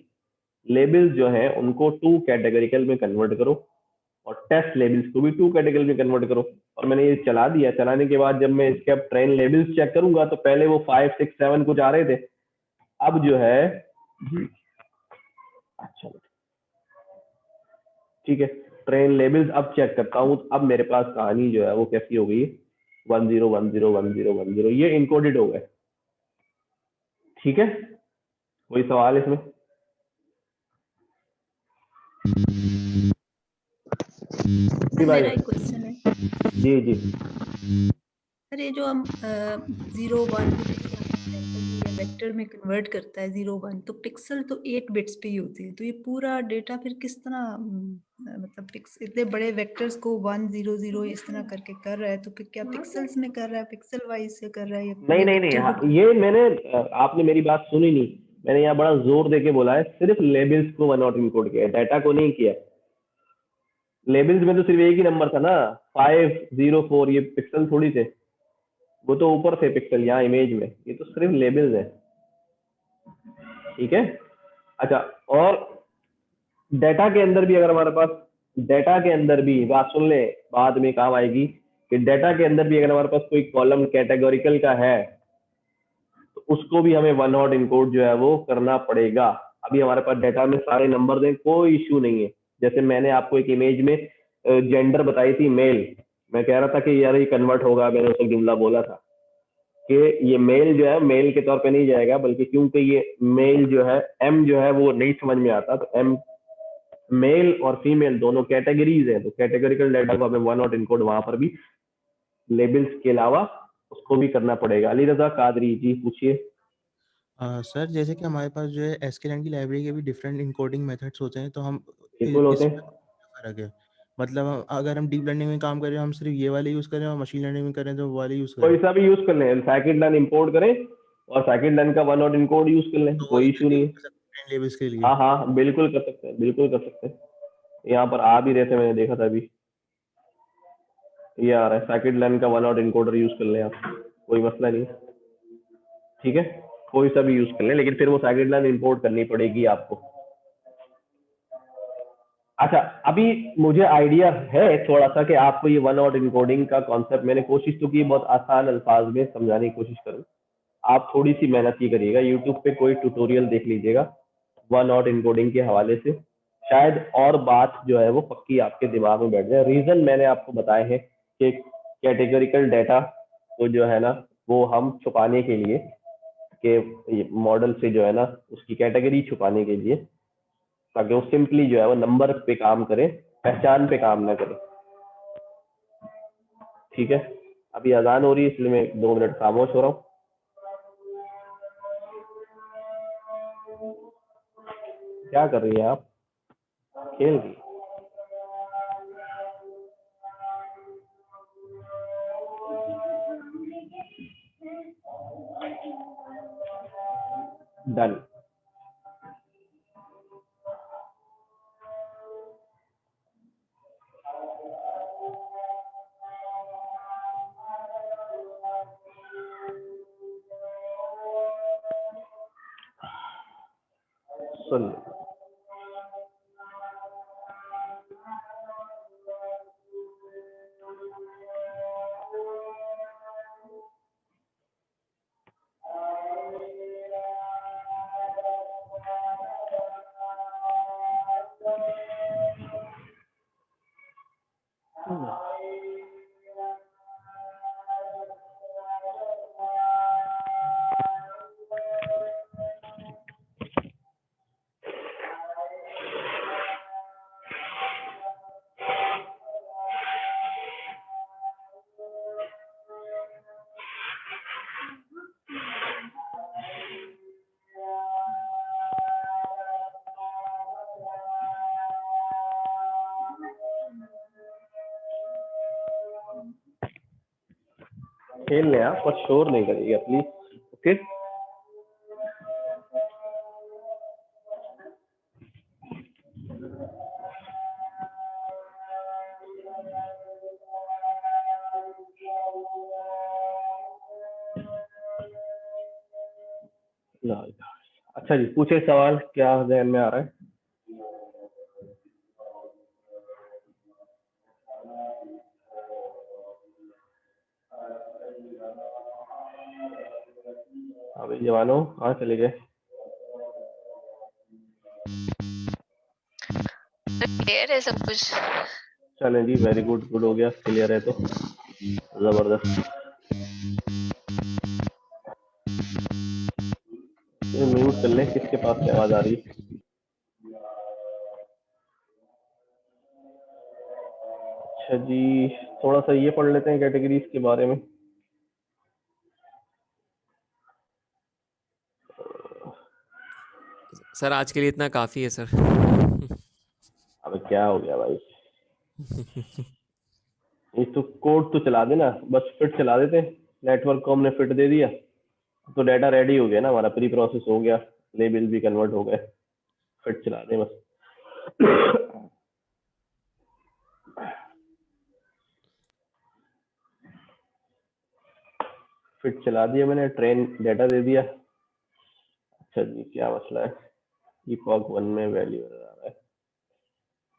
लेबल्स जो है उनको 2 कैटेगोरिकल में कन्वर्ट करो और टेस्ट लेबल्स को भी 2 कैटेगरी में कन्वर्ट करो। और मैंने ये चला दिया, चलाने के बाद जब मैं इसके अब ट्रेन लेबल्स चेक करूंगा तो पहले वो 5 6 7 कुछ आ रहे थे, अब जो है अच्छा ठीक है ट्रेन लेबल्स अब चेक करता हूँ, अब मेरे पास कहानी जो है वो कैसी हो गई, 1 0 1 0 1 0 1 0, ये इनकोडेड हो गए। ठीक है, कोई सवाल इसमें? जी भाई, मेरा एक क्वेश्चन है। जी जी सर ये जो हम 0 1 वेक्टर में कन्वर्ट करता है 0 1, तो पिक्सल तो 8 बिट्स पे ही होती है, तो ये पूरा डेटा फिर किस तरह मतलब इतने बड़े वेक्टर्स को 1 0 0 इस तरह करके कर रहा है, तो फिर क्या पिक्सल्स में कर रहा है, पिक्सल वाइज से कर रहा है या नहीं पूरे नहीं नहीं, वेक्टर हाँ, को? ये मैंने आपने मेरी बात सुनी नहीं, मैंने यहाँ बड़ा जोर देके बोला है सिर्फ लेबल्स को 1 हॉट इनकोड किया है, डाटा को नहीं किया। लेबल्स में तो सिर्फ एक ही नंबर था ना 5 0 4, ये पिक्सल थोड़ी थे, वो तो ऊपर थे पिक्सल यहाँ इमेज में, ये तो सिर्फ लेबल्स है। ठीक है, अच्छा, और डाटा के अंदर भी अगर हमारे पास, डाटा के अंदर भी बात सुन ले, बाद में काम आएगी कि डाटा के अंदर भी अगर हमारे पास कोई कॉलम कैटेगोरिकल का है तो उसको भी हमें 1 हॉट इनकोड जो है वो करना पड़ेगा। अभी हमारे पास डाटा में सारे नंबर हैं, कोई इश्यू नहीं है। जैसे मैंने आपको एक इमेज में जेंडर बताई थी मेल, मैं कह रहा था कि यार ये कन्वर्ट होगा, मैंने उसे जुमला बोला था कि ये मेल जो है मेल के तौर पे नहीं जाएगा, बल्कि क्योंकि ये मेल जो है एम जो है वो नहीं समझ में आता, तो एम मेल और फीमेल दोनों कैटेगरीज है, तो कैटेगरिकल डाटा को हमें 1 हॉट इनकोड वहां पर भी लेबल्स के अलावा उसको भी करना पड़ेगा। अली रजा कादरी जी पूछिए। सर जैसे कि हमारे पास जो है एसक्यूएल की लाइब्रेरी के भी डिफरेंट इनकोडिंग मेथड्स होते हैं, तो हम बिल्कुल होते इसमें हैं। क्या फर्क है? मतलब अगर हम डीप लर्निंग में काम कर रहे हैं हम सिर्फ ये वाले यूज करें, और मशीन लर्निंग में करें तो वो वाले यूज करें? कोई सा भी यूज कर लें, साइकिल लाइन इंपोर्ट करें और साइकिल लाइन का 1 हॉट इनकोड यूज कर लें, तो कोई इशू नहीं है। ट्रेन लेबल्स के लिए? हाँ हाँ बिल्कुल कर सकते हैं, बिल्कुल कर सकते हैं। यहाँ पर आ भी रहे थे, मैंने देखा था अभी, ये आ रहा है साइकिल लाइन का 1 हॉट इनकोडर यूज कर लें आप, कोई मसला नहीं। ठीक है, कोई सा भी यूज कर लें, लेकिन फिर वो साइकिल लाइन इंपोर्ट करनी पड़ेगी आपको। अच्छा, अभी मुझे आइडिया है थोड़ा सा कि आपको ये 1 हॉट इनकोडिंग का कॉन्सेप्ट, मैंने कोशिश तो की बहुत आसान अल्फाज में समझाने की कोशिश करूँ, आप थोड़ी सी मेहनत ही करिएगा, यूट्यूब पे कोई ट्यूटोरियल देख लीजिएगा 1 हॉट इनकोडिंग के हवाले से, शायद और बात जो है वो पक्की आपके दिमाग में बैठ जाए। रीजन मैंने आपको बताए हैं कि कैटेगरिकल डाटा को जो है ना वो हम छुपाने के लिए, के मॉडल से जो है ना उसकी कैटेगरी छुपाने के लिए, ताकि वो सिंपली जो है वो नंबर पे काम करे, पहचान पे काम ना करे। ठीक है, अभी अजान हो रही है इसलिए मैं 2 मिनट खामोश हो रहा हूँ। क्या कर रही हैं आप? खेल रही? डन। सुन, खेल लें आप, पर शोर नहीं करिएगा प्लीज। ओके अच्छा जी, पूछे सवाल, क्या ध्यान में आ रहा है? अभी जवानों कहाँ चले गए? क्लियर है सब कुछ। चलें जी, वेरी गुड, गुड हो गया, क्लियर है तो जबरदस्त। म्यूट कर लें, किसके पास से आवाज आ रही है? अच्छा जी, थोड़ा सा ये पढ़ लेते हैं कैटेगरीज के बारे में। सर आज के लिए इतना काफ़ी है सर। अब क्या हो गया भाई, ये तो कोड तो चला देना, बस फिट चला देते, नेटवर्क को हमने फिट दे दिया तो डाटा रेडी हो गया ना हमारा, प्री प्रोसेस हो गया, लेबल भी कन्वर्ट हो गए, फिट चला दें बस। फिट चला दिया मैंने, ट्रेन डाटा दे दिया। अच्छा जी, क्या मसला है? epoch 1 में वैल्यू आ रहा है,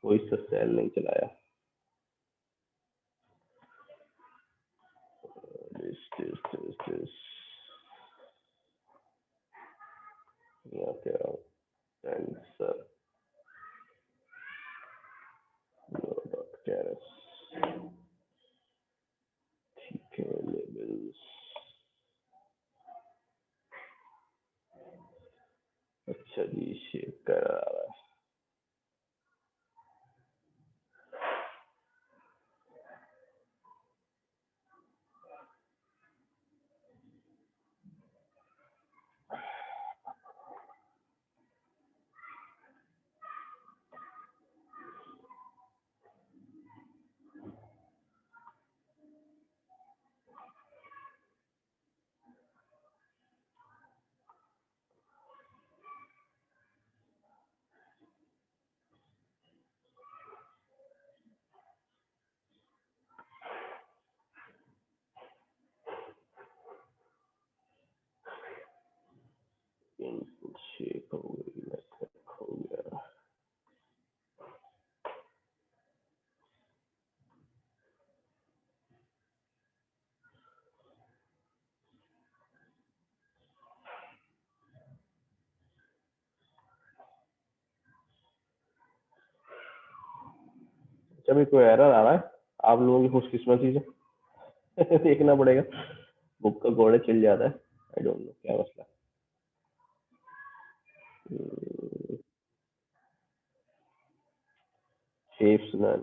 कोई सा सेल नहीं चलाया। this. यहाँ क्या answer no.keras, ठीक है, लेबल्स। अच्छा जी, शेप करा रहा है। इनपुट शेप हो गई, मेथड हो गया। जब भी कोई एरर आ रहा है, आप लोगों की खुशकिस्मती से देखना पड़ेगा, बुक का घोड़े चिल जाता है। आई डोंट नो क्या मसला है। Shapes none.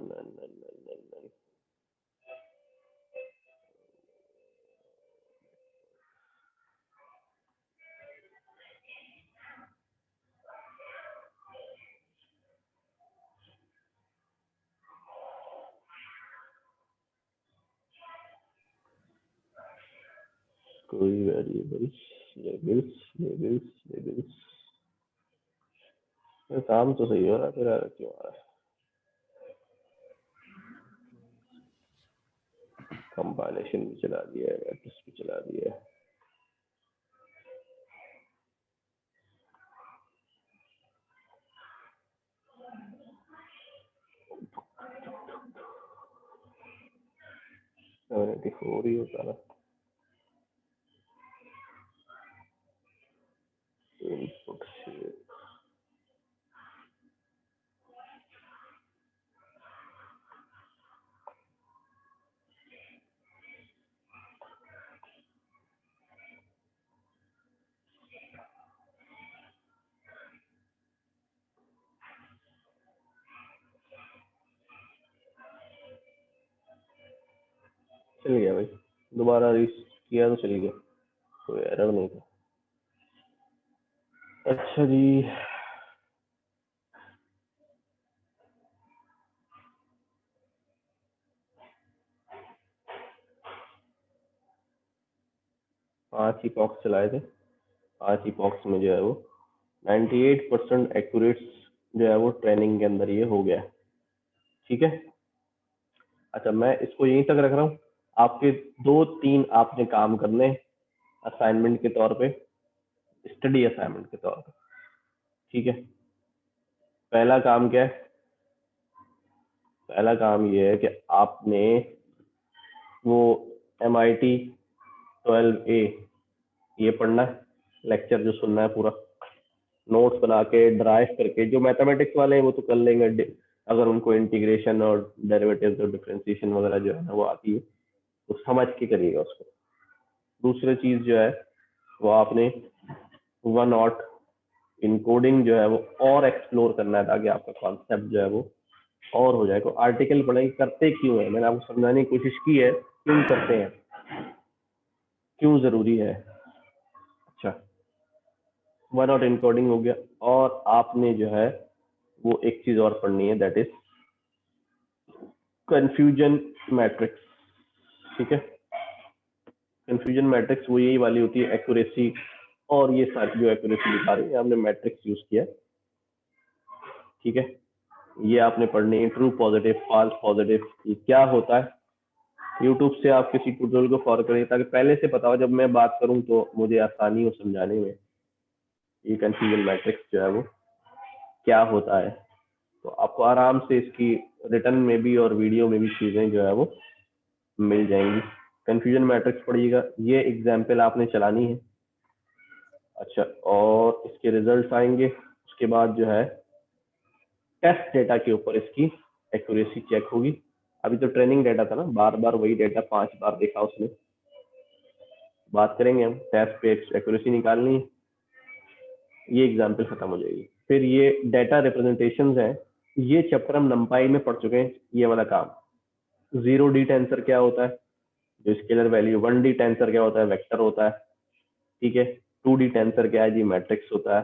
कोई वेरिएबल्स, लेबल्स। काम तो सही हो रहा है, फिर error क्यों आ रहा है? कंपाइलेशन भी चला दिया है, मैट्रिक्स भी चला दिया है। ही होता ना। इनपुट शेप, चल गया भाई, दोबारा रीच किया तो चल गया, कोई एरर नहीं था। अच्छा जी, 5 ही पॉक्स चलाए थे, 5 ही पॉक्स में जो है वो 98% एक्यूरेट जो है वो ट्रेनिंग के अंदर ये हो गया। ठीक है, अच्छा मैं इसको यहीं तक रख रहा हूँ। आपके 2-3 आपने काम करने असाइनमेंट के तौर पे, स्टडी असाइनमेंट के तौर पे। ठीक है, पहला काम क्या है? पहला काम ये है कि आपने वो MIT 12A ये पढ़ना है, लेक्चर जो सुनना है पूरा, नोट्स बना के ड्राइव करके। जो मैथमेटिक्स वाले हैं वो तो कर लेंगे, अगर उनको इंटीग्रेशन और डेरिवेटिव्स और डिफरेंशिएशन वगैरह जो है ना वो आती है तो समझ के करिएगा उसको। दूसरी चीज जो है वो आपने 1 इनकोडिंग जो है वो और एक्सप्लोर करना है ताकि आपका कॉन्सेप्ट जो है वो और हो जाए। आर्टिकल पढ़ेंगे, करते क्यों है, मैंने आपको समझाने की कोशिश की है, क्यों करते हैं, क्यों जरूरी है। अच्छा, 1 इनकोडिंग हो गया, और आपने जो है वो एक चीज और पढ़नी है, दैट इज कंफ्यूजन मैट्रिक्स। ठीक है, कंफ्यूजन मैट्रिक्स वो यही वाली होती है, एक्यूरेसी और ये सारी जो एक्यूरेसी दिखा रही है, हमने मैट्रिक्स यूज किया। ठीक है, ये आपने पढ़नी है, ट्रू पॉजिटिव, फॉल्स पॉजिटिव, ये क्या होता है। यूट्यूब से आप किसी ट्यूटोरियल को फॉलो करिए ताकि पहले से पता हो, जब मैं बात करूं तो मुझे आसानी हो समझाने में। ये कंफ्यूजन मैट्रिक्स जो है वो क्या होता है, तो आपको आराम से इसकी रिटर्न में भी और वीडियो में भी चीजें जो है वो मिल जाएंगी। कंफ्यूजन मैट्रिक्स पढ़िएगा, ये एग्जाम्पल आपने चलानी है। अच्छा, और इसके रिजल्ट्स आएंगे, उसके बाद जो है टेस्ट डेटा के ऊपर इसकी एक्यूरेसी चेक होगी। अभी तो ट्रेनिंग डेटा था ना, बार बार वही डेटा 5 बार देखा उसने। बात करेंगे हम टेस्ट पे एक्यूरेसी निकालनी है, ये एग्जाम्पल खत्म हो जाएगी। फिर ये डेटा रिप्रेजेंटेशंस हैं, ये चैप्टर हम नंपाई में पढ़ चुके हैं। ये वाला काम 0D टेंसर क्या होता है, जो स्केलर वैल्यू, 1D टेंसर क्या होता है, वेक्टर होता है। ठीक है, 2D टेंसर क्या है जी, मैट्रिक्स होता है।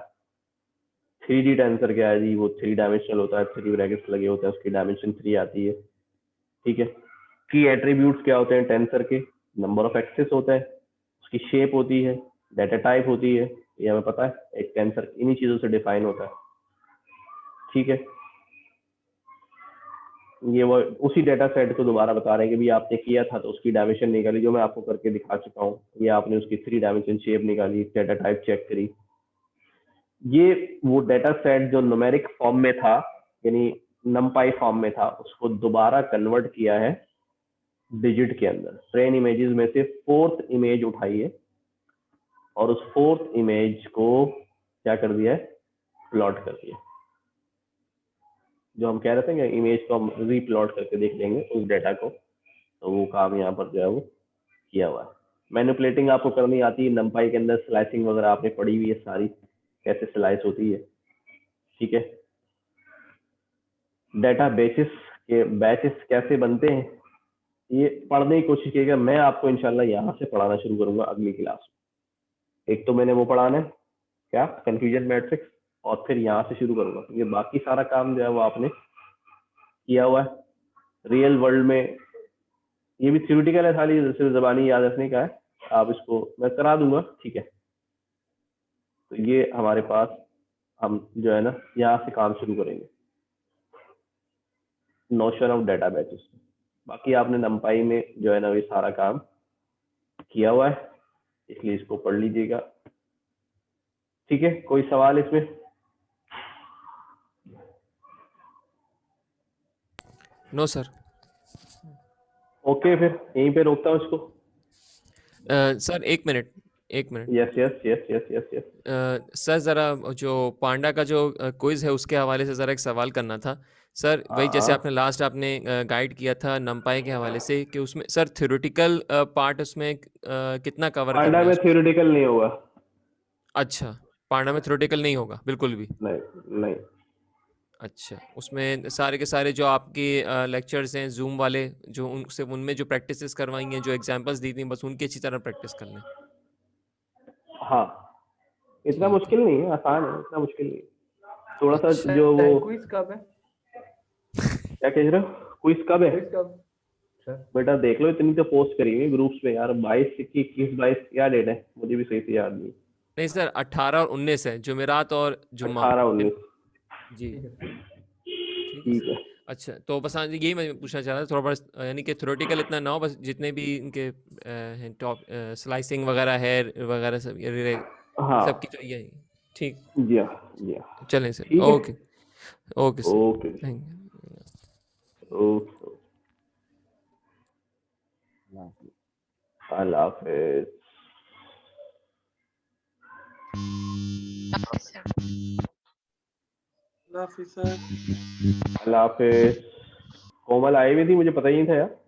3D टेंसर क्या है जी, वो 3 डायमेंशनल होता है, 3 ब्रैकेट्स लगे होते हैं, उसकी डायमेंशन 3 आती है। ठीक है, की एट्रीब्यूट्स क्या होते हैं टेंसर के, नंबर ऑफ एक्सेस होता है, उसकी शेप होती है, डेटा टाइप होती है, ये हमें पता है, एक टेंसर इन्हीं चीजों से डिफाइन होता है। ठीक है, ये वो उसी डेटा सेट को दोबारा बता रहे हैं कि भी आपने किया था तो उसकी डायमेंशन निकाली, जो मैं आपको करके दिखा चुका हूँ। ये आपने उसकी 3 डायमेंशन शेप निकाली, डेटा टाइप चेक करी। ये वो डेटा सेट जो न्यूमेरिक फॉर्म में था, यानी नमपाई फॉर्म में था, उसको दोबारा कन्वर्ट किया है डिजिट के अंदर। ट्रेन इमेजेस में से 4th इमेज उठाई है और उस 4th इमेज को क्या कर दिया है, प्लॉट कर दिया। जो हम कह रहे थे कि इमेज को हम रीप्लॉट करके देख लेंगे उस डेटा को, तो वो काम यहाँ पर जो है वो किया हुआ है। मैनिपुलेटिंग आपको करनी आती है, नमपाई के अंदर स्लाइसिंग वगैरह आपने पढ़ी हुई है सारी, कैसे स्लाइस होती है। ठीक है, डेटा बेसिस के बैचेस कैसे बनते हैं ये पढ़ने की कोशिश कीजिएगा। मैं आपको इंशाल्लाह यहाँ से पढ़ाना शुरू करूंगा अगली क्लास में। एक तो मैंने वो पढ़ाना है क्या, कंफ्यूजन मैट्रिक्स, और फिर यहाँ से शुरू करूंगा। ये बाकी सारा काम जो है वो आपने किया हुआ है रियल वर्ल्ड में। ये भी थ्योरेटिकल है, खाली सिर्फ ज़बानी याद रखने का है, आप इसको मैं करा दूंगा। ठीक है, तो ये हमारे पास हम जो है ना यहाँ से काम शुरू करेंगे, नोशन ऑफ डेटा बैचेस। बाकी आपने नमपाई में जो है ना ये सारा काम किया हुआ है, इसलिए इसको पढ़ लीजिएगा। ठीक है, कोई सवाल इसमें? No sir. ओके, फिर यहीं पे रोकता हूँ इसको। सर एक minute. Yes yes yes yes yes yes sir ज़रा जो पांडा का जो क्विज़ है उसके हवाले से ज़रा एक सवाल करना था सर। वही जैसे आपने लास्ट आपने गाइड किया था नमपाई के हवाले से कि उसमें सर थ्योरेटिकल पार्ट उसमें कितना कवर करना पांडा है में उसमें? थ्योरेटिकल नहीं होगा। अच्छा, पांडा में थ्योरेटिकल नहीं होगा बिल्कुल भी? नहीं। अच्छा, उसमें सारे के सारे जो आपके लेक्चर्स हैं जूम वाले, जो उनसे उनमें जो प्रैक्टिसेस करवाई हैं, जो एग्जांपल्स दी थी, बस उनकी अच्छी तरह प्रैक्टिस कर लें। हाँ, इतना मुश्किल नहीं है, आसान है, इतना मुश्किल नहीं है। थोड़ा सा जो वो क्विज कब है? क्या कह रहे हो, क्विज कब है? बेटा देख लो, इतनी तो पोस्ट करी हुई ग्रुप्स में यार, 22 की 21 22 क्या डेट है, मुझे भी सही से याद नहीं। नहीं सर 18 और 19 है, जुमेरात और जुम्मा। 18 19 जी ठीक है। अच्छा तो बस हाँ यही मैं पूछना चाह रहा था थोड़ा बड़ा, यानी कि थ्योरेटिकल इतना ना हो, बस जितने भी इनके टॉप स्लाइसिंग वगैरह है वगैरह सब हाँ सबकी तो यही ठीक। जी हाँ जी हाँ चलें सर, ठीक है। Okay okay sir, okay thank okay अल्लाह हाफिज। अल्लाह हाफिज। कोमल आई हुई थी, मुझे पता ही नहीं था यार।